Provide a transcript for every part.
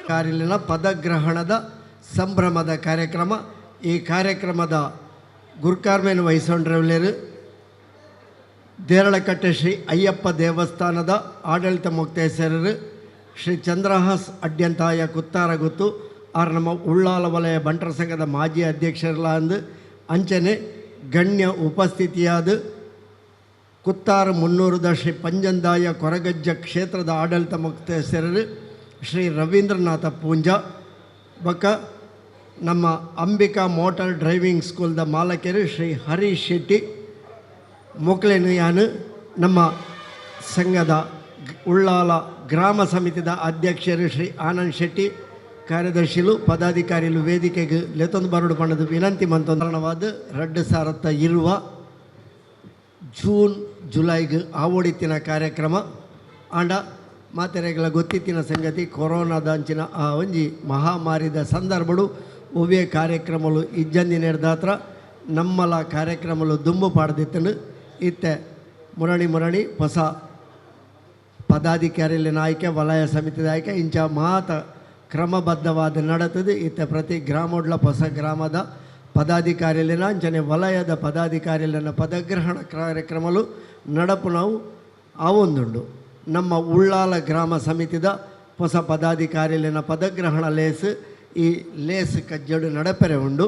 ಕಾರ್ಯಲಿನ ಪದಗ್ರಹಣದ ಸಂಭ್ರಮದ ಕಾರ್ಯಕ್ರಮ. ಈ ಕಾರ್ಯಕ್ರಮದ ಗುರುಕಾರ್ಮೆಯನ್ನು ವಹಿಸಿಕೊಂಡಿರಲಿರು ದೇರಳಕಟ್ಟೆ ಶ್ರೀ ಅಯ್ಯಪ್ಪ ದೇವಸ್ಥಾನದ ಆಡಳಿತ ಮುಕ್ತೇಶ್ವರರು ಶ್ರೀ ಚಂದ್ರಹಾಸ್ ಅಡ್ಯಂತಾಯ ಕುತ್ತಾರಗುತ್ತು ಆರು ನಮ್ಮ ಉಳ್ಳಾಲ ವಲಯ ಬಂಟರ ಸಂಘದ ಮಾಜಿ ಅಧ್ಯಕ್ಷರಲ್ಲ ಅಂದು ಅಂಚನೆ ಗಣ್ಯ ಉಪಸ್ಥಿತಿಯಾದ ಕುತ್ತಾರು ಮುನ್ನೂರದ ಶ್ರೀ ಪಂಜಂದಾಯ ಕೊರಗಜ್ಜ ಕ್ಷೇತ್ರದ ಆಡಳಿತ ಮುಕ್ತೇಶ್ವರರು ಶ್ರೀ ರವೀಂದ್ರನಾಥ ಪೂಂಜ ಬಕ ನಮ್ಮ ಅಂಬಿಕಾ ಮೋಟಾರ್ ಡ್ರೈವಿಂಗ್ ಸ್ಕೂಲ್ದ ಮಾಲಕರು ಶ್ರೀ ಹರೀಶ್ ಶೆಟ್ಟಿ ಮೊಕ್ಲೇನು ಯಾನು ನಮ್ಮ ಸಂಘದ ಉಳ್ಳಾಲ ಗ್ರಾಮ ಸಮಿತಿದ ಅಧ್ಯಕ್ಷರು ಶ್ರೀ ಆನಂದ್ ಶೆಟ್ಟಿ ಕಾರ್ಯದರ್ಶಿಲು ಪದಾಧಿಕಾರಿಗಳು ವೇದಿಕೆಗೆ ಲೆತೊಂದು ಬರಡು ಪಣ್ಣದು ವಿನಂತಿ ಮಂತೊಂದರಣವಾದ 2020 ಜೂನ್ ಜುಲೈಗೆ ಆವಡಿತ್ತಿನ ಕಾರ್ಯಕ್ರಮ ಆಂಡ ಮಾತೆರೆಗಳ ಗೊತ್ತಿತ್ತಿನ ಸಂಗತಿ ಕೊರೋನಾದ ಅಂಚಿನ ಆ ಒಂಜಿ ಮಹಾಮಾರಿದ ಸಂದರ್ಭಡು ಒವ್ವೇ ಕಾರ್ಯಕ್ರಮಗಳು ಇಜ್ಜಂದಿ ನಡೆದಾತ್ರ ನಮ್ಮಲ ಕಾರ್ಯಕ್ರಮಗಳು ದುಂಬು ಪಾಡ್ದಿತ್ತನು ಇತ್ತೆ ಮುರಣಿ ಹೊಸ ಪದಾಧಿಕಾರಿಗಳ ಆಯ್ಕೆ ವಲಯ ಸಮಿತಿದ ಆಯ್ಕೆ ಇಂಚ ಮಾತ ಕ್ರಮಬದ್ಧವಾದ ನಡೆತದೆ ಇತ್ತೆ ಪ್ರತಿ ಗ್ರಾಮೋಡ್ಲ ಹೊಸ ಗ್ರಾಮದ ಪದಾಧಿಕಾರಿಲಿನ ಅಂಚನೆ ವಲಯದ ಪದಾಧಿಕಾರಿಲಿನ ಪದಗ್ರಹಣ ಕಾರ್ಯಕ್ರಮಗಳು ನಡಪು ನಾವು ಆವೊಂದುಂಡು ನಮ್ಮ ಉಳ್ಳಾಲ ಗ್ರಾಮ ಸಮಿತಿದ ಹೊಸ ಪದಾಧಿಕಾರಿಲಿನ ಪದಗ್ರಹಣ ಲೇಸ್ ಈ ಲೇಸ್ ಕಜ್ಜಡು ನಡಪೆರೆ ಉಂಡು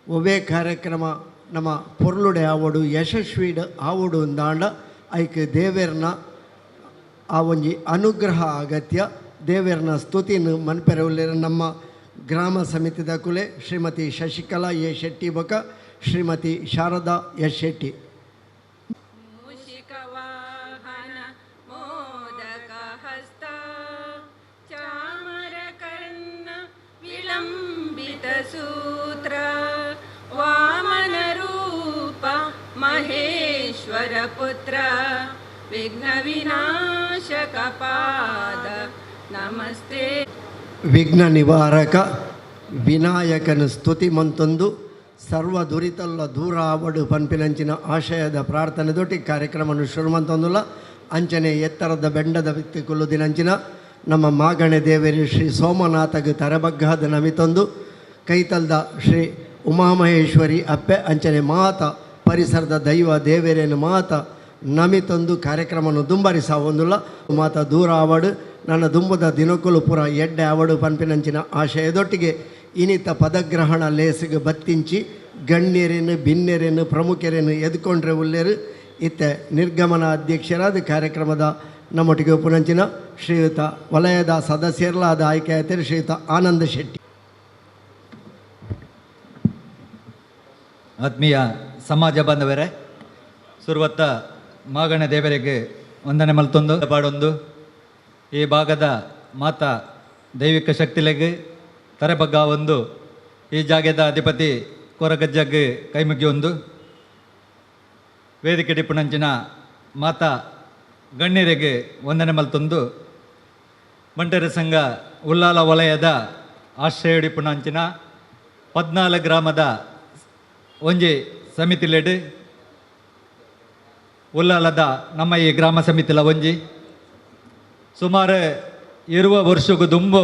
ಒವ್ವೇ ಕಾರ್ಯಕ್ರಮ ನಮ್ಮ ಪೊರ್ಲುಡೆ ಆವಡು ಯಶಸ್ವಿಡ್ ಆವಡು ಅಂದಾಂಡ ಐಕ್ ದೇವೇರ್ನ ಆ ಒಂಜಿ ಅನುಗ್ರಹ ಅಗತ್ಯ ದೇವೇರ್ನ ಸ್ತುತಿನ ಮನ್ಪೆರೆ ಉಳ್ಳೇರ ನಮ್ಮ ಗ್ರಾಮ ಸಮಿತಿದ ಕುಲೆ ಶ್ರೀಮತಿ ಶಶಿಕಲಾ ಎ ಶೆಟ್ಟಿ ಬೊಕ ಶ್ರೀಮತಿ ಶಾರದಾ ಎಸ್ ಶೆಟ್ಟಿ. ಸೂತ್ರ ವಾಮನ ರೂಪ ಮಹೇಶ್ವರ ಪುತ್ರ ವಿಘ್ನ ವಿನಾಶಕ ಪಾದ ನಮಸ್ತೆ. ವಿಘ್ನ ನಿವಾರಕ ವಿನಾಯಕನ ಸ್ತುತಿ ಮಂತೊಂದು ಸರ್ವ ದುರಿತಲ್ಲ ದೂರ ಆವಡು ಪನ್ಪಿನಂಚಿನ ಆಶಯದ ಪ್ರಾರ್ಥನೆದೊಟ್ಟಿ ಕಾರ್ಯಕ್ರಮವನ್ನು ಶುರು ಮಂತೊಂದುಲ್ಲ ಅಂಚನೆ ಎತ್ತರದ ಬೆಂಡದ ವ್ಯಕ್ತಿ ಕುಲ್ಲುದಿನಂಚಿನ ನಮ್ಮ ಮಾಗಣೆ ದೇವರಿ ಶ್ರೀ ಸೋಮನಾಥಗೆ ತರಬಗ್ಗಾದ ನಮಿತೊಂದು ಕೈತಲ್ದ ಶ್ರೀ ಉಮಾಮಹೇಶ್ವರಿ ಅಪ್ಪೆ ಅಂಚನೆ ಮಾತ ಪರಿಸರದ ದೈವ ದೇವೇರೇನು ಮಾತ ನಮಿತೊಂದು ಕಾರ್ಯಕ್ರಮವನ್ನು ದುಂಬರಿಸ ಒಂದುಲ್ಲ ಮಾತ ದೂರ ಆವಡು ನನ್ನ ದುಂಬದ ದಿನಕುಲು ಪುರ ಎಡ್ಡೆ ಆವಡು ಪನ್ಪಿನಂಚಿನ ಆಶಯದೊಟ್ಟಿಗೆ ಇನಿತ ಪದಗ್ರಹಣ ಲೇಸಿಗೆ ಬತ್ತಿಂಚಿ ಗಣ್ಯರೇನು ಭಿನ್ಯರೇನು ಪ್ರಮುಖರೇನು ಎದ್ಕೊಂಡ್ರೆ ಉಳ್ಳೇರು ಇತ್ತೆ ನಿರ್ಗಮನ ಅಧ್ಯಕ್ಷರಾದ ಕಾರ್ಯಕ್ರಮದ ನಮ್ಮೊಟ್ಟಿಗೆ ಉಪನಂಚಿನ ಶ್ರೀಯುತ ವಲಯದ ಸದಸ್ಯರಲಾದ ಆಯ್ಕೆಯಾದ ಶ್ರೀಯುತ ಆನಂದ ಶೆಟ್ಟಿ. ಆತ್ಮೀಯ ಸಮಾಜ ಬಾಂಧವರೇ, ಸುರುವತ್ತ ಮಾಗಣ ದೇವರಿಗೆ ವಂದನೆ ಮಲ್ತೊಂದು ಪಾಡೊಂದು ಈ ಭಾಗದ ಮಾತಾ ದೈವಿಕ ಶಕ್ತಿಲೆಗೆ ತರೆಬಗ್ಗ ಒಂದು ಈ ಜಾಗದ ಅಧಿಪತಿ ಕೊರಗಜ್ಜಗೆ ಕೈಮುಗ್ಗಿ ಒಂದು ವೇದಿಕೆ ಡಿಪ್ಪುನಂಚಿನ ಮಾತಾ ಗಣ್ಯರಿಗೆ ವಂದನೆ ಮಲ್ತೊಂದು ಬಂಟರ ಸಂಘ ಉಳ್ಳಾಲ ವಲಯದ ಆಶ್ರಯ ಡಿಪ್ಪುನಂಚಿನ 14 ಗ್ರಾಮದ ಒಂಜಿ ಸಮಿತಿ ಲೆಡ್ ಉಳ್ಳಾಲದ ನಮ್ಮ ಈ ಗ್ರಾಮ ಸಮಿತಿಲ ಒಂಜಿ ಸುಮಾರು 20 ವರ್ಷಕ್ಕೂ ದುಂಬು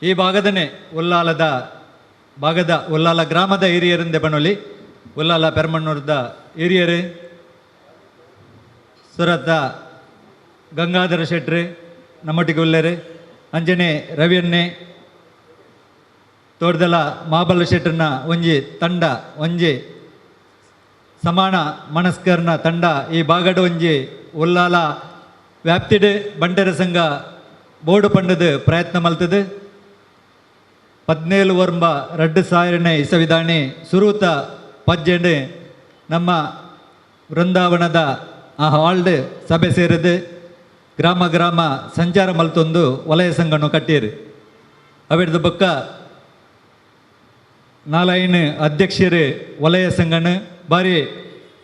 ಈ ಭಾಗದನೇ ಉಳ್ಳಾಲ ಗ್ರಾಮದ ಹಿರಿಯರಿಂದ ಬಣೊಲಿ ಉಳ್ಳಾಲ ಪೆರ್ಮಣ್ಣೂರದ ಹಿರಿಯರು ಸುರತ ಗಂಗಾಧರ ಶೆಟ್ರು ನಮ್ಮೊಟ್ಟಿಗೆ ಉಳ್ಳರು ಅಂಜನೆ ರವಿಯನ್ನೇ ತೋಟದಲ ಮಾಬಲ್ಲ ಶೆಟ್ರನ ಒಂಜಿ ತಂಡ ಒಂಜಿ ಸಮಾನ ಮನಸ್ಕರನ ತಂಡ ಈ ಭಾಗದ ಒಂಜಿ ಉಳ್ಳಾಲ ವ್ಯಾಪ್ತಿಡ್ ಬಂಟರ ಸಂಘ ಬೋರ್ಡು ಪಂಡದ ಪ್ರಯತ್ನ ಮಲ್ತದು 17 ವರ್ಂಬ 2000ನೇ ಇಸವಿಧಾನಿ ಸುರೂತ ಪಜ್ಜೆಂಡು ನಮ್ಮ ವೃಂದಾವನದ ಆ ಹಾಲ್ಡ್ ಸಭೆ ಸೇರಿದು ಗ್ರಾಮ ಸಂಚಾರ ಮಲ್ತೊಂದು ವಲಯ ಸಂಘನು ಕಟ್ಟಿರು ಅವಿಡ್ದು ಬೊಕ್ಕ 4 ಅಧ್ಯಕ್ಷರು ವಲಯ ಸಂಘನು ಬಾರಿ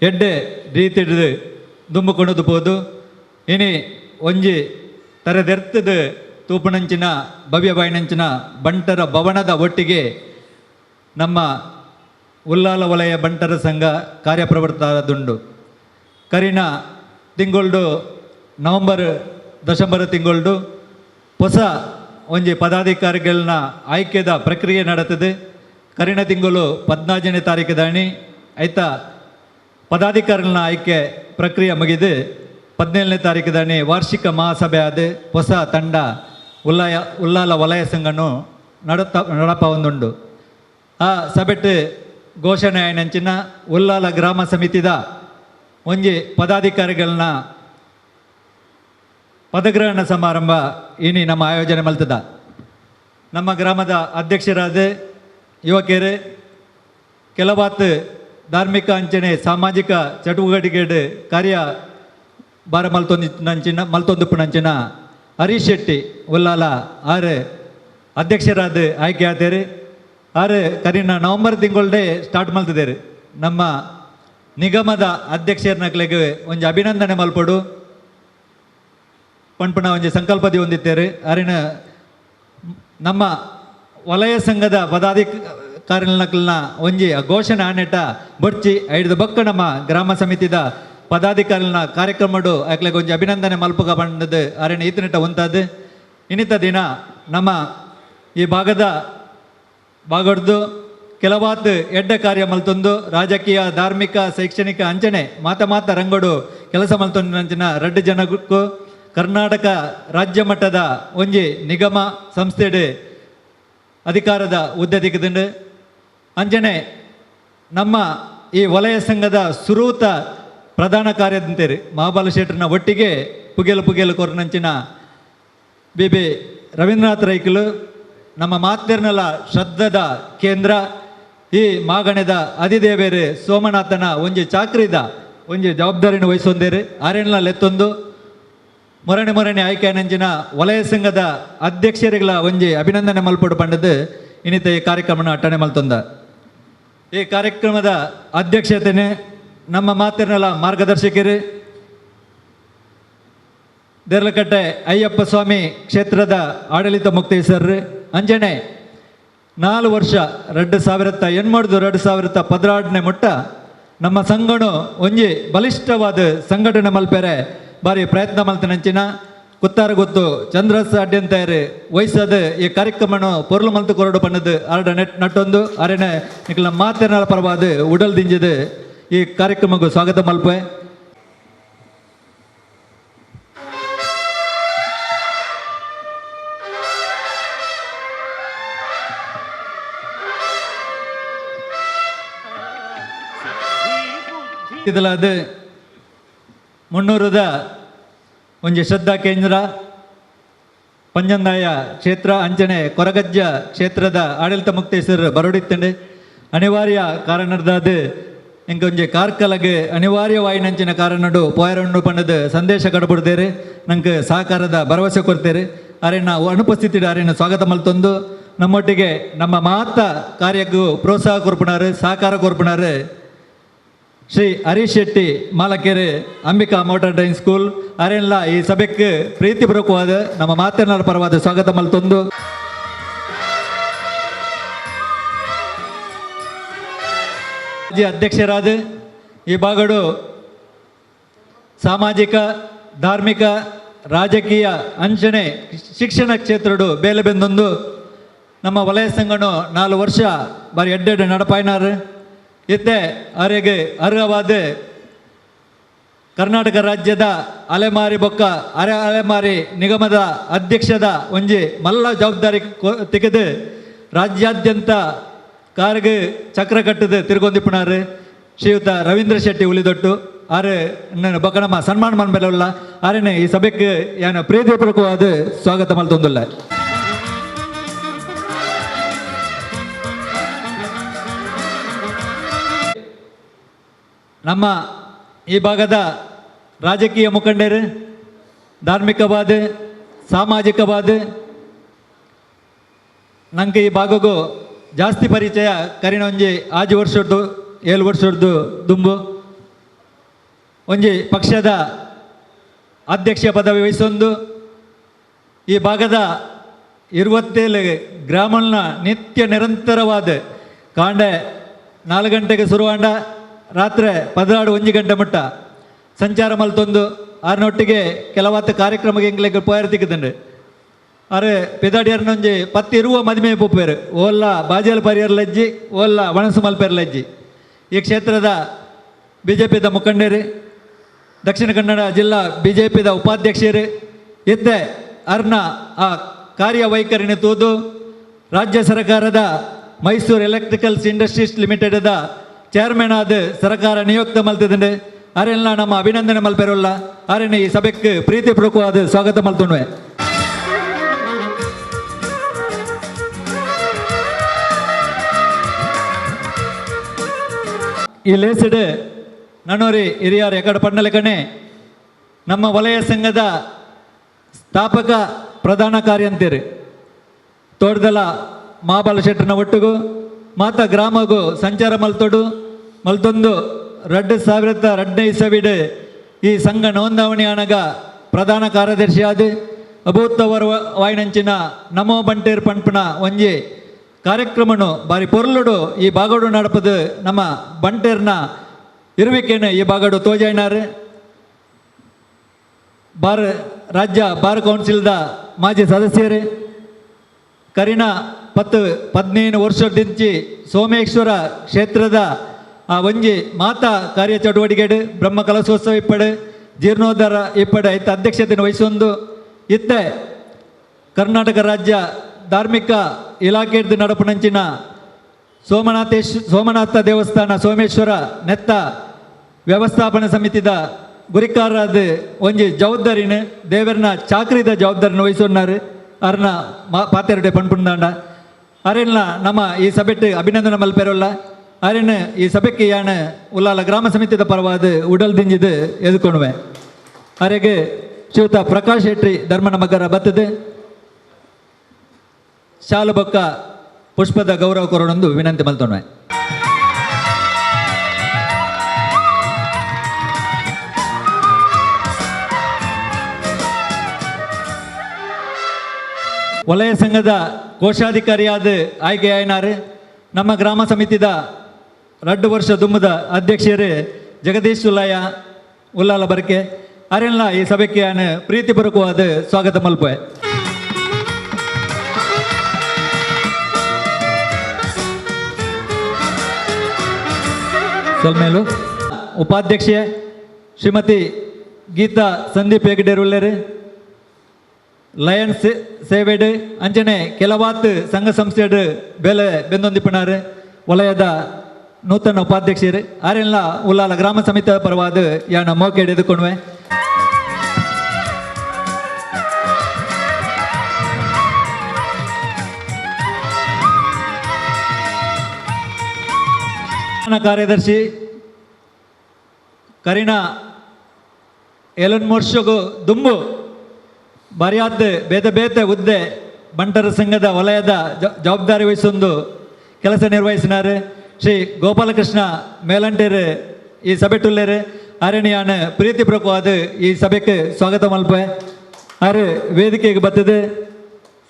ಎಡ್ಡೆ ರೀತಿಡ್ದು ದುಂಬುಕೊಣದು ಪೋದು ಇನಿ ಒಂಜಿ ತರದೆರ್ತದ ತೂಪುನಂಚಿನ ಭವ್ಯಬಾಯಿನಂಚಿನ ಬಂಟರ ಭವನದ ಒಟ್ಟಿಗೆ ನಮ್ಮ ಉಳ್ಳಾಲ ವಲಯ ಬಂಟರ ಸಂಘ ಕಾರ್ಯಪ್ರವೃತ್ತದುಂಡು ಕರಿನ ತಿಂಗಳು ನವಂಬರ್ ದಶಂಬರ ತಿಂಗಳು ಹೊಸ ಒಂಜಿ ಪದಾಧಿಕಾರಿಗಳನ್ನ ಆಯ್ಕೆದ ಪ್ರಕ್ರಿಯೆ ನಡೆತದೆ. ಕರಿನ ತಿಂಗಳು 14ನೇ ತಾರೀಕು ದಾಣಿ ಐತ ಪದಾಧಿಕಾರಿಗಳನ್ನ ಆಯ್ಕೆ ಪ್ರಕ್ರಿಯೆ ಮುಗಿದು 17ನೇ ತಾರೀಕು ದಾಣಿ ವಾರ್ಷಿಕ ಮಹಾಸಭೆ ಆದ ಹೊಸ ತಂಡ ಉಲ್ಲಾಲ ವಲಯ ಸಂಘನು ನಡಪ ಒಂದುಂಡು. ಆ ಸಭೆಟ್ ಘೋಷಣೆ ಆಯ್ನಂಚಿನ ಉಲ್ಲಾಲ ಗ್ರಾಮ ಸಮಿತಿದ ಒಂಜಿ ಪದಾಧಿಕಾರಿಗಳನ್ನ ಪದಗ್ರಹಣ ಸಮಾರಂಭ ಇನಿ ನಮ್ಮ ಆಯೋಜನೆ ಮಲ್ತದ. ನಮ್ಮ ಗ್ರಾಮದ ಅಧ್ಯಕ್ಷರಾದ ಯುವಕರು ಕೆಲವಾತ್ ಧಾರ್ಮಿಕ ಅಂಚನೆ ಸಾಮಾಜಿಕ ಚಟುವಟಿಕೆ ಕಾರ್ಯ ಬಾರ ಮಲ್ತೊಂದುಪ್ಪುನಂಚಿನ ಹರೀಶ್ ಶೆಟ್ಟಿ ಉಲ್ಲಾಲ ಆರು ಅಧ್ಯಕ್ಷರಾದ ಆಯ್ಕೆ ಆತೇರು. ಆರು ಕರಿನ ನವಂಬರ್ ತಿಂಗಳೇ ಸ್ಟಾರ್ಟ್ ಮಲ್ತಿದ್ದೇರು. ನಮ್ಮ ನಿಗಮದ ಅಧ್ಯಕ್ಷರನಕ್ಲೆಗೆ ಒಂಜಿ ಅಭಿನಂದನೆ ಮಲ್ಪಡು ಪಂಪಣ ಒಂಜಿ ಸಂಕಲ್ಪದಿ ಹೊಂದಿದ್ದೇರು. ಅರಿನ ನಮ್ಮ ವಲಯ ಸಂಘದ ಪದಾಧಿಕಾರಿಗಳನ್ನ ಒಂಜಿ ಘೋಷಣೆ ಆನೆಟ ಬೊಡ್ಚಿ ಐದು ಬಕ್ಕ ನಮ್ಮ ಗ್ರಾಮ ಸಮಿತಿದ ಪದಾಧಿಕಾರಿಗಳನ್ನ ಕಾರ್ಯಕ್ರಮಡು ಆಕ್ಲೆಗೆ ಒಂಜಿ ಅಭಿನಂದನೆ ಮಲ್ಪಗ ಬಂದದ್ದು ಅರಿನ ಈತನಿಟ ಹೊಂತದ್ದು. ಇನ್ನಿತ ದಿನ ನಮ್ಮ ಈ ಭಾಗದ್ದು ಕೆಲವಾತ್ ಎಡ್ಡ ಕಾರ್ಯ ಮಲ್ತೊಂದು ರಾಜಕೀಯ ಧಾರ್ಮಿಕ ಶೈಕ್ಷಣಿಕ ಅಂಚನೆ ಮಾತ ರಂಗೋಡು ಕೆಲಸ ಮಲ್ತೊಂದಿನ ರೆಡ್ಡು ಜನಕ್ಕೂ ಕರ್ನಾಟಕ ರಾಜ್ಯ ಮಟ್ಟದ ಒಂಜಿ ನಿಗಮ ಸಂಸ್ಥೆಡು ಅಧಿಕಾರದ ಹುದ್ದೆ ತೆಗೆದುಂಡು ಅಂಚನೆ ನಮ್ಮ ಈ ವಲಯ ಸಂಘದ ಸುರೂತ ಪ್ರಧಾನ ಕಾರ್ಯದಂತೇರಿ ಮಹಾಬಲ ಶೆಟ್ಟರ್ನ ಒಟ್ಟಿಗೆ ಪುಗೇಲು ಕೊರನಂಚಿನ ಬಿ ರವೀಂದ್ರನಾಥ್ ರೈಕಲು ನಮ್ಮ ಮಾತೆರ್ನಲ ಶ್ರದ್ಧದ ಕೇಂದ್ರ ಈ ಮಾಗಣೆದ ಅಧಿದೇವೇರು ಸೋಮನಾಥನ ಒಂಜಿ ಚಾಕ್ರಿದ ಒಂಜಿ ಜವಾಬ್ದಾರಿನ ವಹಿಸೊಂದೇರು ಆರೆಣ್ಣ ಲೆತ್ತೊಂದು ಮೊರಣೆ ಆಯ್ಕೆ ನಂಚಿನ ವಲಯ ಸಂಘದ ಅಧ್ಯಕ್ಷರುಗಳ ಒಂಜಿ ಅಭಿನಂದನೆ ಮಲ್ಪಡು ಪಂಡದು ಇನ್ನಿತ ಈ ಕಾರ್ಯಕ್ರಮನ ಅಟ್ಟಣೆ ಮಲ್ತೊಂದ. ಈ ಕಾರ್ಯಕ್ರಮದ ಅಧ್ಯಕ್ಷತೆನೆ ನಮ್ಮ ಮಾತೆರ್ನಲ ಮಾರ್ಗದರ್ಶಕರು ದೇರ್ಲಕಟ್ಟೆ ಅಯ್ಯಪ್ಪ ಸ್ವಾಮಿ ಕ್ಷೇತ್ರದ ಆಡಳಿತ ಮುಕ್ತೇಶ್ವರರು ಅಂಜನೆ 4 ವರ್ಷ 2008-2016 ಮುಟ್ಟ ನಮ್ಮ ಸಂಘನು ಒಂಜಿ ಬಲಿಷ್ಠವಾದ ಸಂಘಟನೆ ಮಲ್ಪೆರೆ ಬಾರಿ ಪ್ರಯತ್ನ ಮಲ್ತನಂಚಿನ ಕುತ್ತಾರ ಗೊತ್ತು ಚಂದ್ರಸ್ ಅಡ್ಯಂತರು ವಹಿಸದು ಈ ಕಾರ್ಯಕ್ರಮನು ಪೊರ್ಲು ಮಲ್ತು ಕೊರಡು ಪಣ್ಣದು ಆರ್ಡ ನಟ್ಟೊಂದು ಅರೆನೆ ನಿಕ್ಲ ಮಾತೆರ್ನಲ ಪರವಾದ ಉಡಲ್ ದಿಂಜದು ಈ ಕಾರ್ಯಕ್ರಮಕ್ಕೂ ಸ್ವಾಗತ ಮಲ್ಪೆ. ಇದಲಾದ ಮುನ್ನೂರದ ಒಂಜಿ ಶ್ರದ್ಧಾ ಕೇಂದ್ರ ಪಂಜಂದಾಯ ಕ್ಷೇತ್ರ ಅಂಚನೆ ಕೊರಗಜ್ಜ ಕ್ಷೇತ್ರದ ಆಡಳಿತ ಮುಕ್ತೇಶ್ವರ ಬರೋಡಿತ್ತಂಡೆ ಅನಿವಾರ್ಯ ಕಾರಣದಾದ ಎಂಕೊಂಜಿ ಕಾರ್ಕಲಗೆ ಅನಿವಾರ್ಯವಾಯಿನಂಚಿನ ಕಾರಣಡು ಪೋಯರಣ್ಣು ಪಂಡದ ಸಂದೇಶ ಕಡಬಿಡ್ದೇರು ನಂಗೆ ಸಹಕಾರದ ಭರವಸೆ ಕೊಡ್ತೇರು. ಅರೆನ ಅನುಪಸ್ಥಿತಿ ಅರೆನ ಸ್ವಾಗತ ಮಲ್ತೊಂದು ನಮ್ಮೊಟ್ಟಿಗೆ ನಮ್ಮ ಮಾತ ಕಾರ್ಯಕ್ಕೂ ಪ್ರೋತ್ಸಾಹ ಕೊರ್ಪುಣಾರು ಸಹಕಾರ ಕೊರ್ಪುಣಾರು Shri Harish Shetty Malakere Ambika motor driving school ಅರೆಲ್ಲ ಈ ಸಭೆಗೆ ಪ್ರೀತಿಪೂರ್ವಕವಾದ ನಮ್ಮ ಮಾತನಾಡ ಪರವಾದ ಸ್ವಾಗತ ಮಲ್ತೊಂದು ಅಧ್ಯಕ್ಷರಾದ ಈ ಭಾಗಡು ಸಾಮಾಜಿಕ ಧಾರ್ಮಿಕ ರಾಜಕೀಯ ಅಂಚನೆ ಶಿಕ್ಷಣ ಕ್ಷೇತ್ರಡು ಬೇಲೆ ಬೆಂದೊಂದು ನಮ್ಮ ವಲಯ ಸಂಘನು 4 ವರ್ಷ ಬಾರಿ ಎಡ್ಡೆಡ್ಡೆ ನಡಪಾಯಿನಾರು ಇತ್ತೆ ಅವರಿಗೆ ಅರ್ಹವಾದ ಕರ್ನಾಟಕ ರಾಜ್ಯದ ಅಲೆಮಾರಿ ಬೊಕ್ಕ ಅಲೆಮಾರಿ ನಿಗಮದ ಅಧ್ಯಕ್ಷದ ಒಂಜಿ ಮಲ್ಲ ಜವಾಬ್ದಾರಿ ತೆಗೆದು ರಾಜ್ಯಾದ್ಯಂತ ಕಾರ್ಗೆ ಚಕ್ರ ಕಟ್ಟದು ತಿರುಗೊಂದಿಪ್ಪನಾರು ಶ್ರೀಯುತ ರವೀಂದ್ರ ಶೆಟ್ಟಿ ಉಳಿದೊಟ್ಟು ಆರೆ ಬೊಕ್ಕ ಸನ್ಮಾನ ಮನ್ಬೆಲ್ಲ ಆರೇನೆ ಈ ಸಭೆಗೆ ಏನು ಪ್ರೀತಿಪೂರ್ವಕವಾದ ಸ್ವಾಗತ ಮಲ್ತೊಂದುಲ್ಲ. ನಮ್ಮ ಈ ಭಾಗದ ರಾಜಕೀಯ ಮುಖಂಡರು ಧಾರ್ಮಿಕವಾದ ಸಾಮಾಜಿಕವಾದ ನಂಗೆ ಈ ಭಾಗಕ್ಕೂ ಜಾಸ್ತಿ ಪರಿಚಯ ಕರಿನ ಒಂಜಿ 6 ವರ್ಷದ್ದು 7 ವರ್ಷದ್ದು ದುಂಬು ಒಂಜಿ ಪಕ್ಷದ ಅಧ್ಯಕ್ಷ ಪದವಿ ವಹಿಸೊಂದು ಈ ಭಾಗದ 27 ಗ್ರಾಮಗಳ ನಿತ್ಯ ನಿರಂತರವಾದ ಕಾಂಡೆ 4 ಗಂಟೆಗೆ ಶುರುವಾಂಡ ರಾತ್ರಿ 16-1 ಗಂಟೆ ಮಟ್ಟ ಸಂಚಾರ ಮಲ್ತೊಂದು ಆರ್ನೊಟ್ಟಿಗೆ ಕೆಲವತ್ತು ಕಾರ್ಯಕ್ರಮಕ್ಕೆ ಎಂಗ್ಲೆಗ್ ಪೋಯರ್ ತಿಕ್ಕುತ್ತಂಡು ಅರೆ ಪೆದಾಡಿಯರ್ನೊಂಜಿ ಪತ್ತು ಇರುವ ಮದುವೆ ಪೊಪ್ಪೇರು ಓಲ್ಲ ಬಾಜಲ್ ಪರಿಯರ್ಲಜ್ಜಿ ಓಲ್ಲ ವಣಸು ಮಲ್ಪೆರ್ಲಜ್ಜಿ ಈ ಕ್ಷೇತ್ರದ ಬಿ ಜೆ ಪಿದ ಮುಖಂಡರು ದಕ್ಷಿಣ ಕನ್ನಡ ಜಿಲ್ಲಾ ಬಿ ಜೆ ಪಿದ ಉಪಾಧ್ಯಕ್ಷರು ಇದ್ದೆ ಅರ್ನ ಆ ಕಾರ್ಯವೈಖರಿನ ತೂದು ರಾಜ್ಯ ಸರ್ಕಾರದ ಮೈಸೂರು ಎಲೆಕ್ಟ್ರಿಕಲ್ಸ್ ಇಂಡಸ್ಟ್ರೀಸ್ ಲಿಮಿಟೆಡ್ದ ಚೇರ್ಮನ್ ಆದ ಸರ್ಕಾರ ನಿಯುಕ್ತ ಮಲ್ತದಂಡು ಅರೆಲ್ಲ ನಮ್ಮ ಅಭಿನಂದನೆ ಮಲ್ಪೆರೋಲ್ಲ ಅರೆನ ಈ ಸಭೆಗೆ ಪ್ರೀತಿಪೂರ್ವಕವಾದ ಸ್ವಾಗತ ಮಲ್ತುಣ್ವೆ. ಈ ಲೇಸಿಡ್ ನನ್ನೋರಿ ಹಿರಿಯರು ಎಕಡೆ ಪಂಡಲೆಕಣೆ ನಮ್ಮ ವಲಯ ಸಂಘದ ಸ್ಥಾಪಕ ಪ್ರಧಾನ ಕಾರ್ಯಂತೀರು ತೋಟದಲ ಮಹಾಬಲ ಶೆಟ್ಟನ ಒಟ್ಟಿಗೂ ಮಾತ ಗ್ರಾಮಗೂ ಸಂಚಾರ ಮಲ್ತೊಡು ಮಲ್ತೊಂದು 2015 ಈ ಸಂಘ ನೋಂದಾವಣಿ ಆನಗ ಪ್ರಧಾನ ಕಾರ್ಯದರ್ಶಿ ಆದ ಅಭೂತಪೂರ್ವ ವಾಯಿನಂಚಿನ ನಮೋ ಬಂಟೇರ್ ಪಂಪನ ಒಂಜಿ ಕಾರ್ಯಕ್ರಮನು ಬಾರಿ ಪೊರ್ಲುಡು ಈ ಬಾಗಡು ನಡಪದು ನಮ್ಮ ಬಂಟೇರ್ನ ಇರುವಿಕೆಯನ್ನು ಈ ಬಾಗಡು ತೋಜಾಯಿನಾರು ರಾಜ್ಯ ಬಾರ್ ಕೌನ್ಸಿಲ್ದ ಮಾಜಿ ಸದಸ್ಯರು ಕರಿನ 10-15 ವರ್ಷದಿಂಚಿ ಸೋಮೇಶ್ವರ ಕ್ಷೇತ್ರದ ಆ ಒಂಜಿ ಮಾತಾ ಕಾರ್ಯ ಚಟುವಟಿಕೆ ಬ್ರಹ್ಮ ಕಲಶೋತ್ಸವ ಇಪ್ಪಡೆ ಜೀರ್ಣೋದ್ಧಾರ ಇಪ್ಪಡೆ ಇತ್ತ ಅಧ್ಯಕ್ಷತೆಯನ್ನು ವಹಿಸೊಂದು ಇತ್ತೆ ಕರ್ನಾಟಕ ರಾಜ್ಯ ಧಾರ್ಮಿಕ ಇಲಾಖೆದ್ದು ನಡಪನಂಚಿನ ಸೋಮನಾಥ ದೇವಸ್ಥಾನ ಸೋಮೇಶ್ವರ ನೆತ್ತ ವ್ಯವಸ್ಥಾಪನಾ ಸಮಿತಿದ ಗುರಿಕಾರರಾದ ಒಂಜಿ ಜವಾಬ್ದಾರಿನ ದೇವರನ ಚಾಕ್ರಿದ ಜವಾಬ್ದಾರಿನ ವಹಿಸೋನಾರು ಅರ್ನ ಪಾತೆರಡೆ ಪಣ್ಪುಂದಾಂಡ ಅರೆಲ್ಲ ನಮ್ಮ ಈ ಸಭೆಟ್ ಅಭಿನಂದನೆ ಮಲ್ಪೆರೋಲ್ಲ ಅರೆನ ಈ ಸಭೆಗೆ ಯಾಣ ಉಲ್ಲಾಲ ಗ್ರಾಮ ಸಮಿತಿದ ಪರವಾದ ಉಡಲ್ ದಿಂಜಿದು ಎದುಕೊಂಡ್ವೆ ಅರೆಗೆ ಶ್ರೀಯುತ ಪ್ರಕಾಶ್ ಶೆಟ್ಟಿ ಧರ್ಮನ ಮಗರ ಬತ್ತದೆ ಶಾಲು ಬೊಕ್ಕ ಪುಷ್ಪದ ಗೌರವ ಕೊರೋಣೊಂದು ವಿನಂತಿ ಮಲ್ತೊಣ್ವೆ. ವಲಯ ಸಂಘದ ಕೋಶಾಧಿಕಾರಿಯಾದ ಆಯ್ಕೆಯಾಯಿನಾರು ನಮ್ಮ ಗ್ರಾಮ ಸಮಿತಿದ 2 ವರ್ಷ ದುಮ್ಮದ ಅಧ್ಯಕ್ಷರು ಜಗದೀಶ್ ಉಲ್ಲಾಲ ಬರ್ಕೆ ಅರೆಲ್ಲ ಈ ಸಭೆಗೆ ನಾನು ಪ್ರೀತಿಪೂರ್ವಕವಾದ ಸ್ವಾಗತ ಮಲ್ಪೆ. ಸೊಲ್ಮೇಲು ಉಪಾಧ್ಯಕ್ಷೆ ಶ್ರೀಮತಿ ಗೀತಾ ಸಂದೀಪ್ ಹೆಗ್ಡೆ ಉಳ್ಳರು ಲಯನ್ಸ್ ಸೇವೆಡ್ ಅಂಚನೆ ಕೆಲವಾತ್ ಸಂಘ ಸಂಸ್ಥೆಡ್ ಬೇಲೆ ಬೆಂದೊಂದಿಪ್ಪನಾರು ವಲಯದ ನೂತನ ಉಪಾಧ್ಯಕ್ಷರು ಆರೆಲ್ಲ ಉಲ್ಲಾಲ ಗ್ರಾಮ ಸಮಿತಿ ಪರವಾದ ಯಾನ ಮೋಕೆ ಎದುಕೊಂಡ್ವೆ. ಕಾರ್ಯದರ್ಶಿ ಕರೀನಾ ಎಲನ್ ಮೋರ್ಷಗು ದುಂಬು ಬರಿಯಾದ ಬೇತೆ ಹುದ್ದೆ ಬಂಟರ ಸಂಘದ ವಲಯದ ಜವಾಬ್ದಾರಿ ವಹಿಸೊಂದು ಕೆಲಸ ನಿರ್ವಹಿಸಿನಾರು ಶ್ರೀ ಗೋಪಾಲಕೃಷ್ಣ ಮೇಲಂಟೇರು ಈ ಸಭೆ ಟುಲ್ಲೇರು ಅರಣ್ಯಾನ ಪ್ರೀತಿಪೂರ್ವಕವಾದ ಈ ಸಭೆಗೆ ಸ್ವಾಗತ ಮಲ್ಪೆ. ಆರು ವೇದಿಕೆಗೆ ಬರ್ತದೆ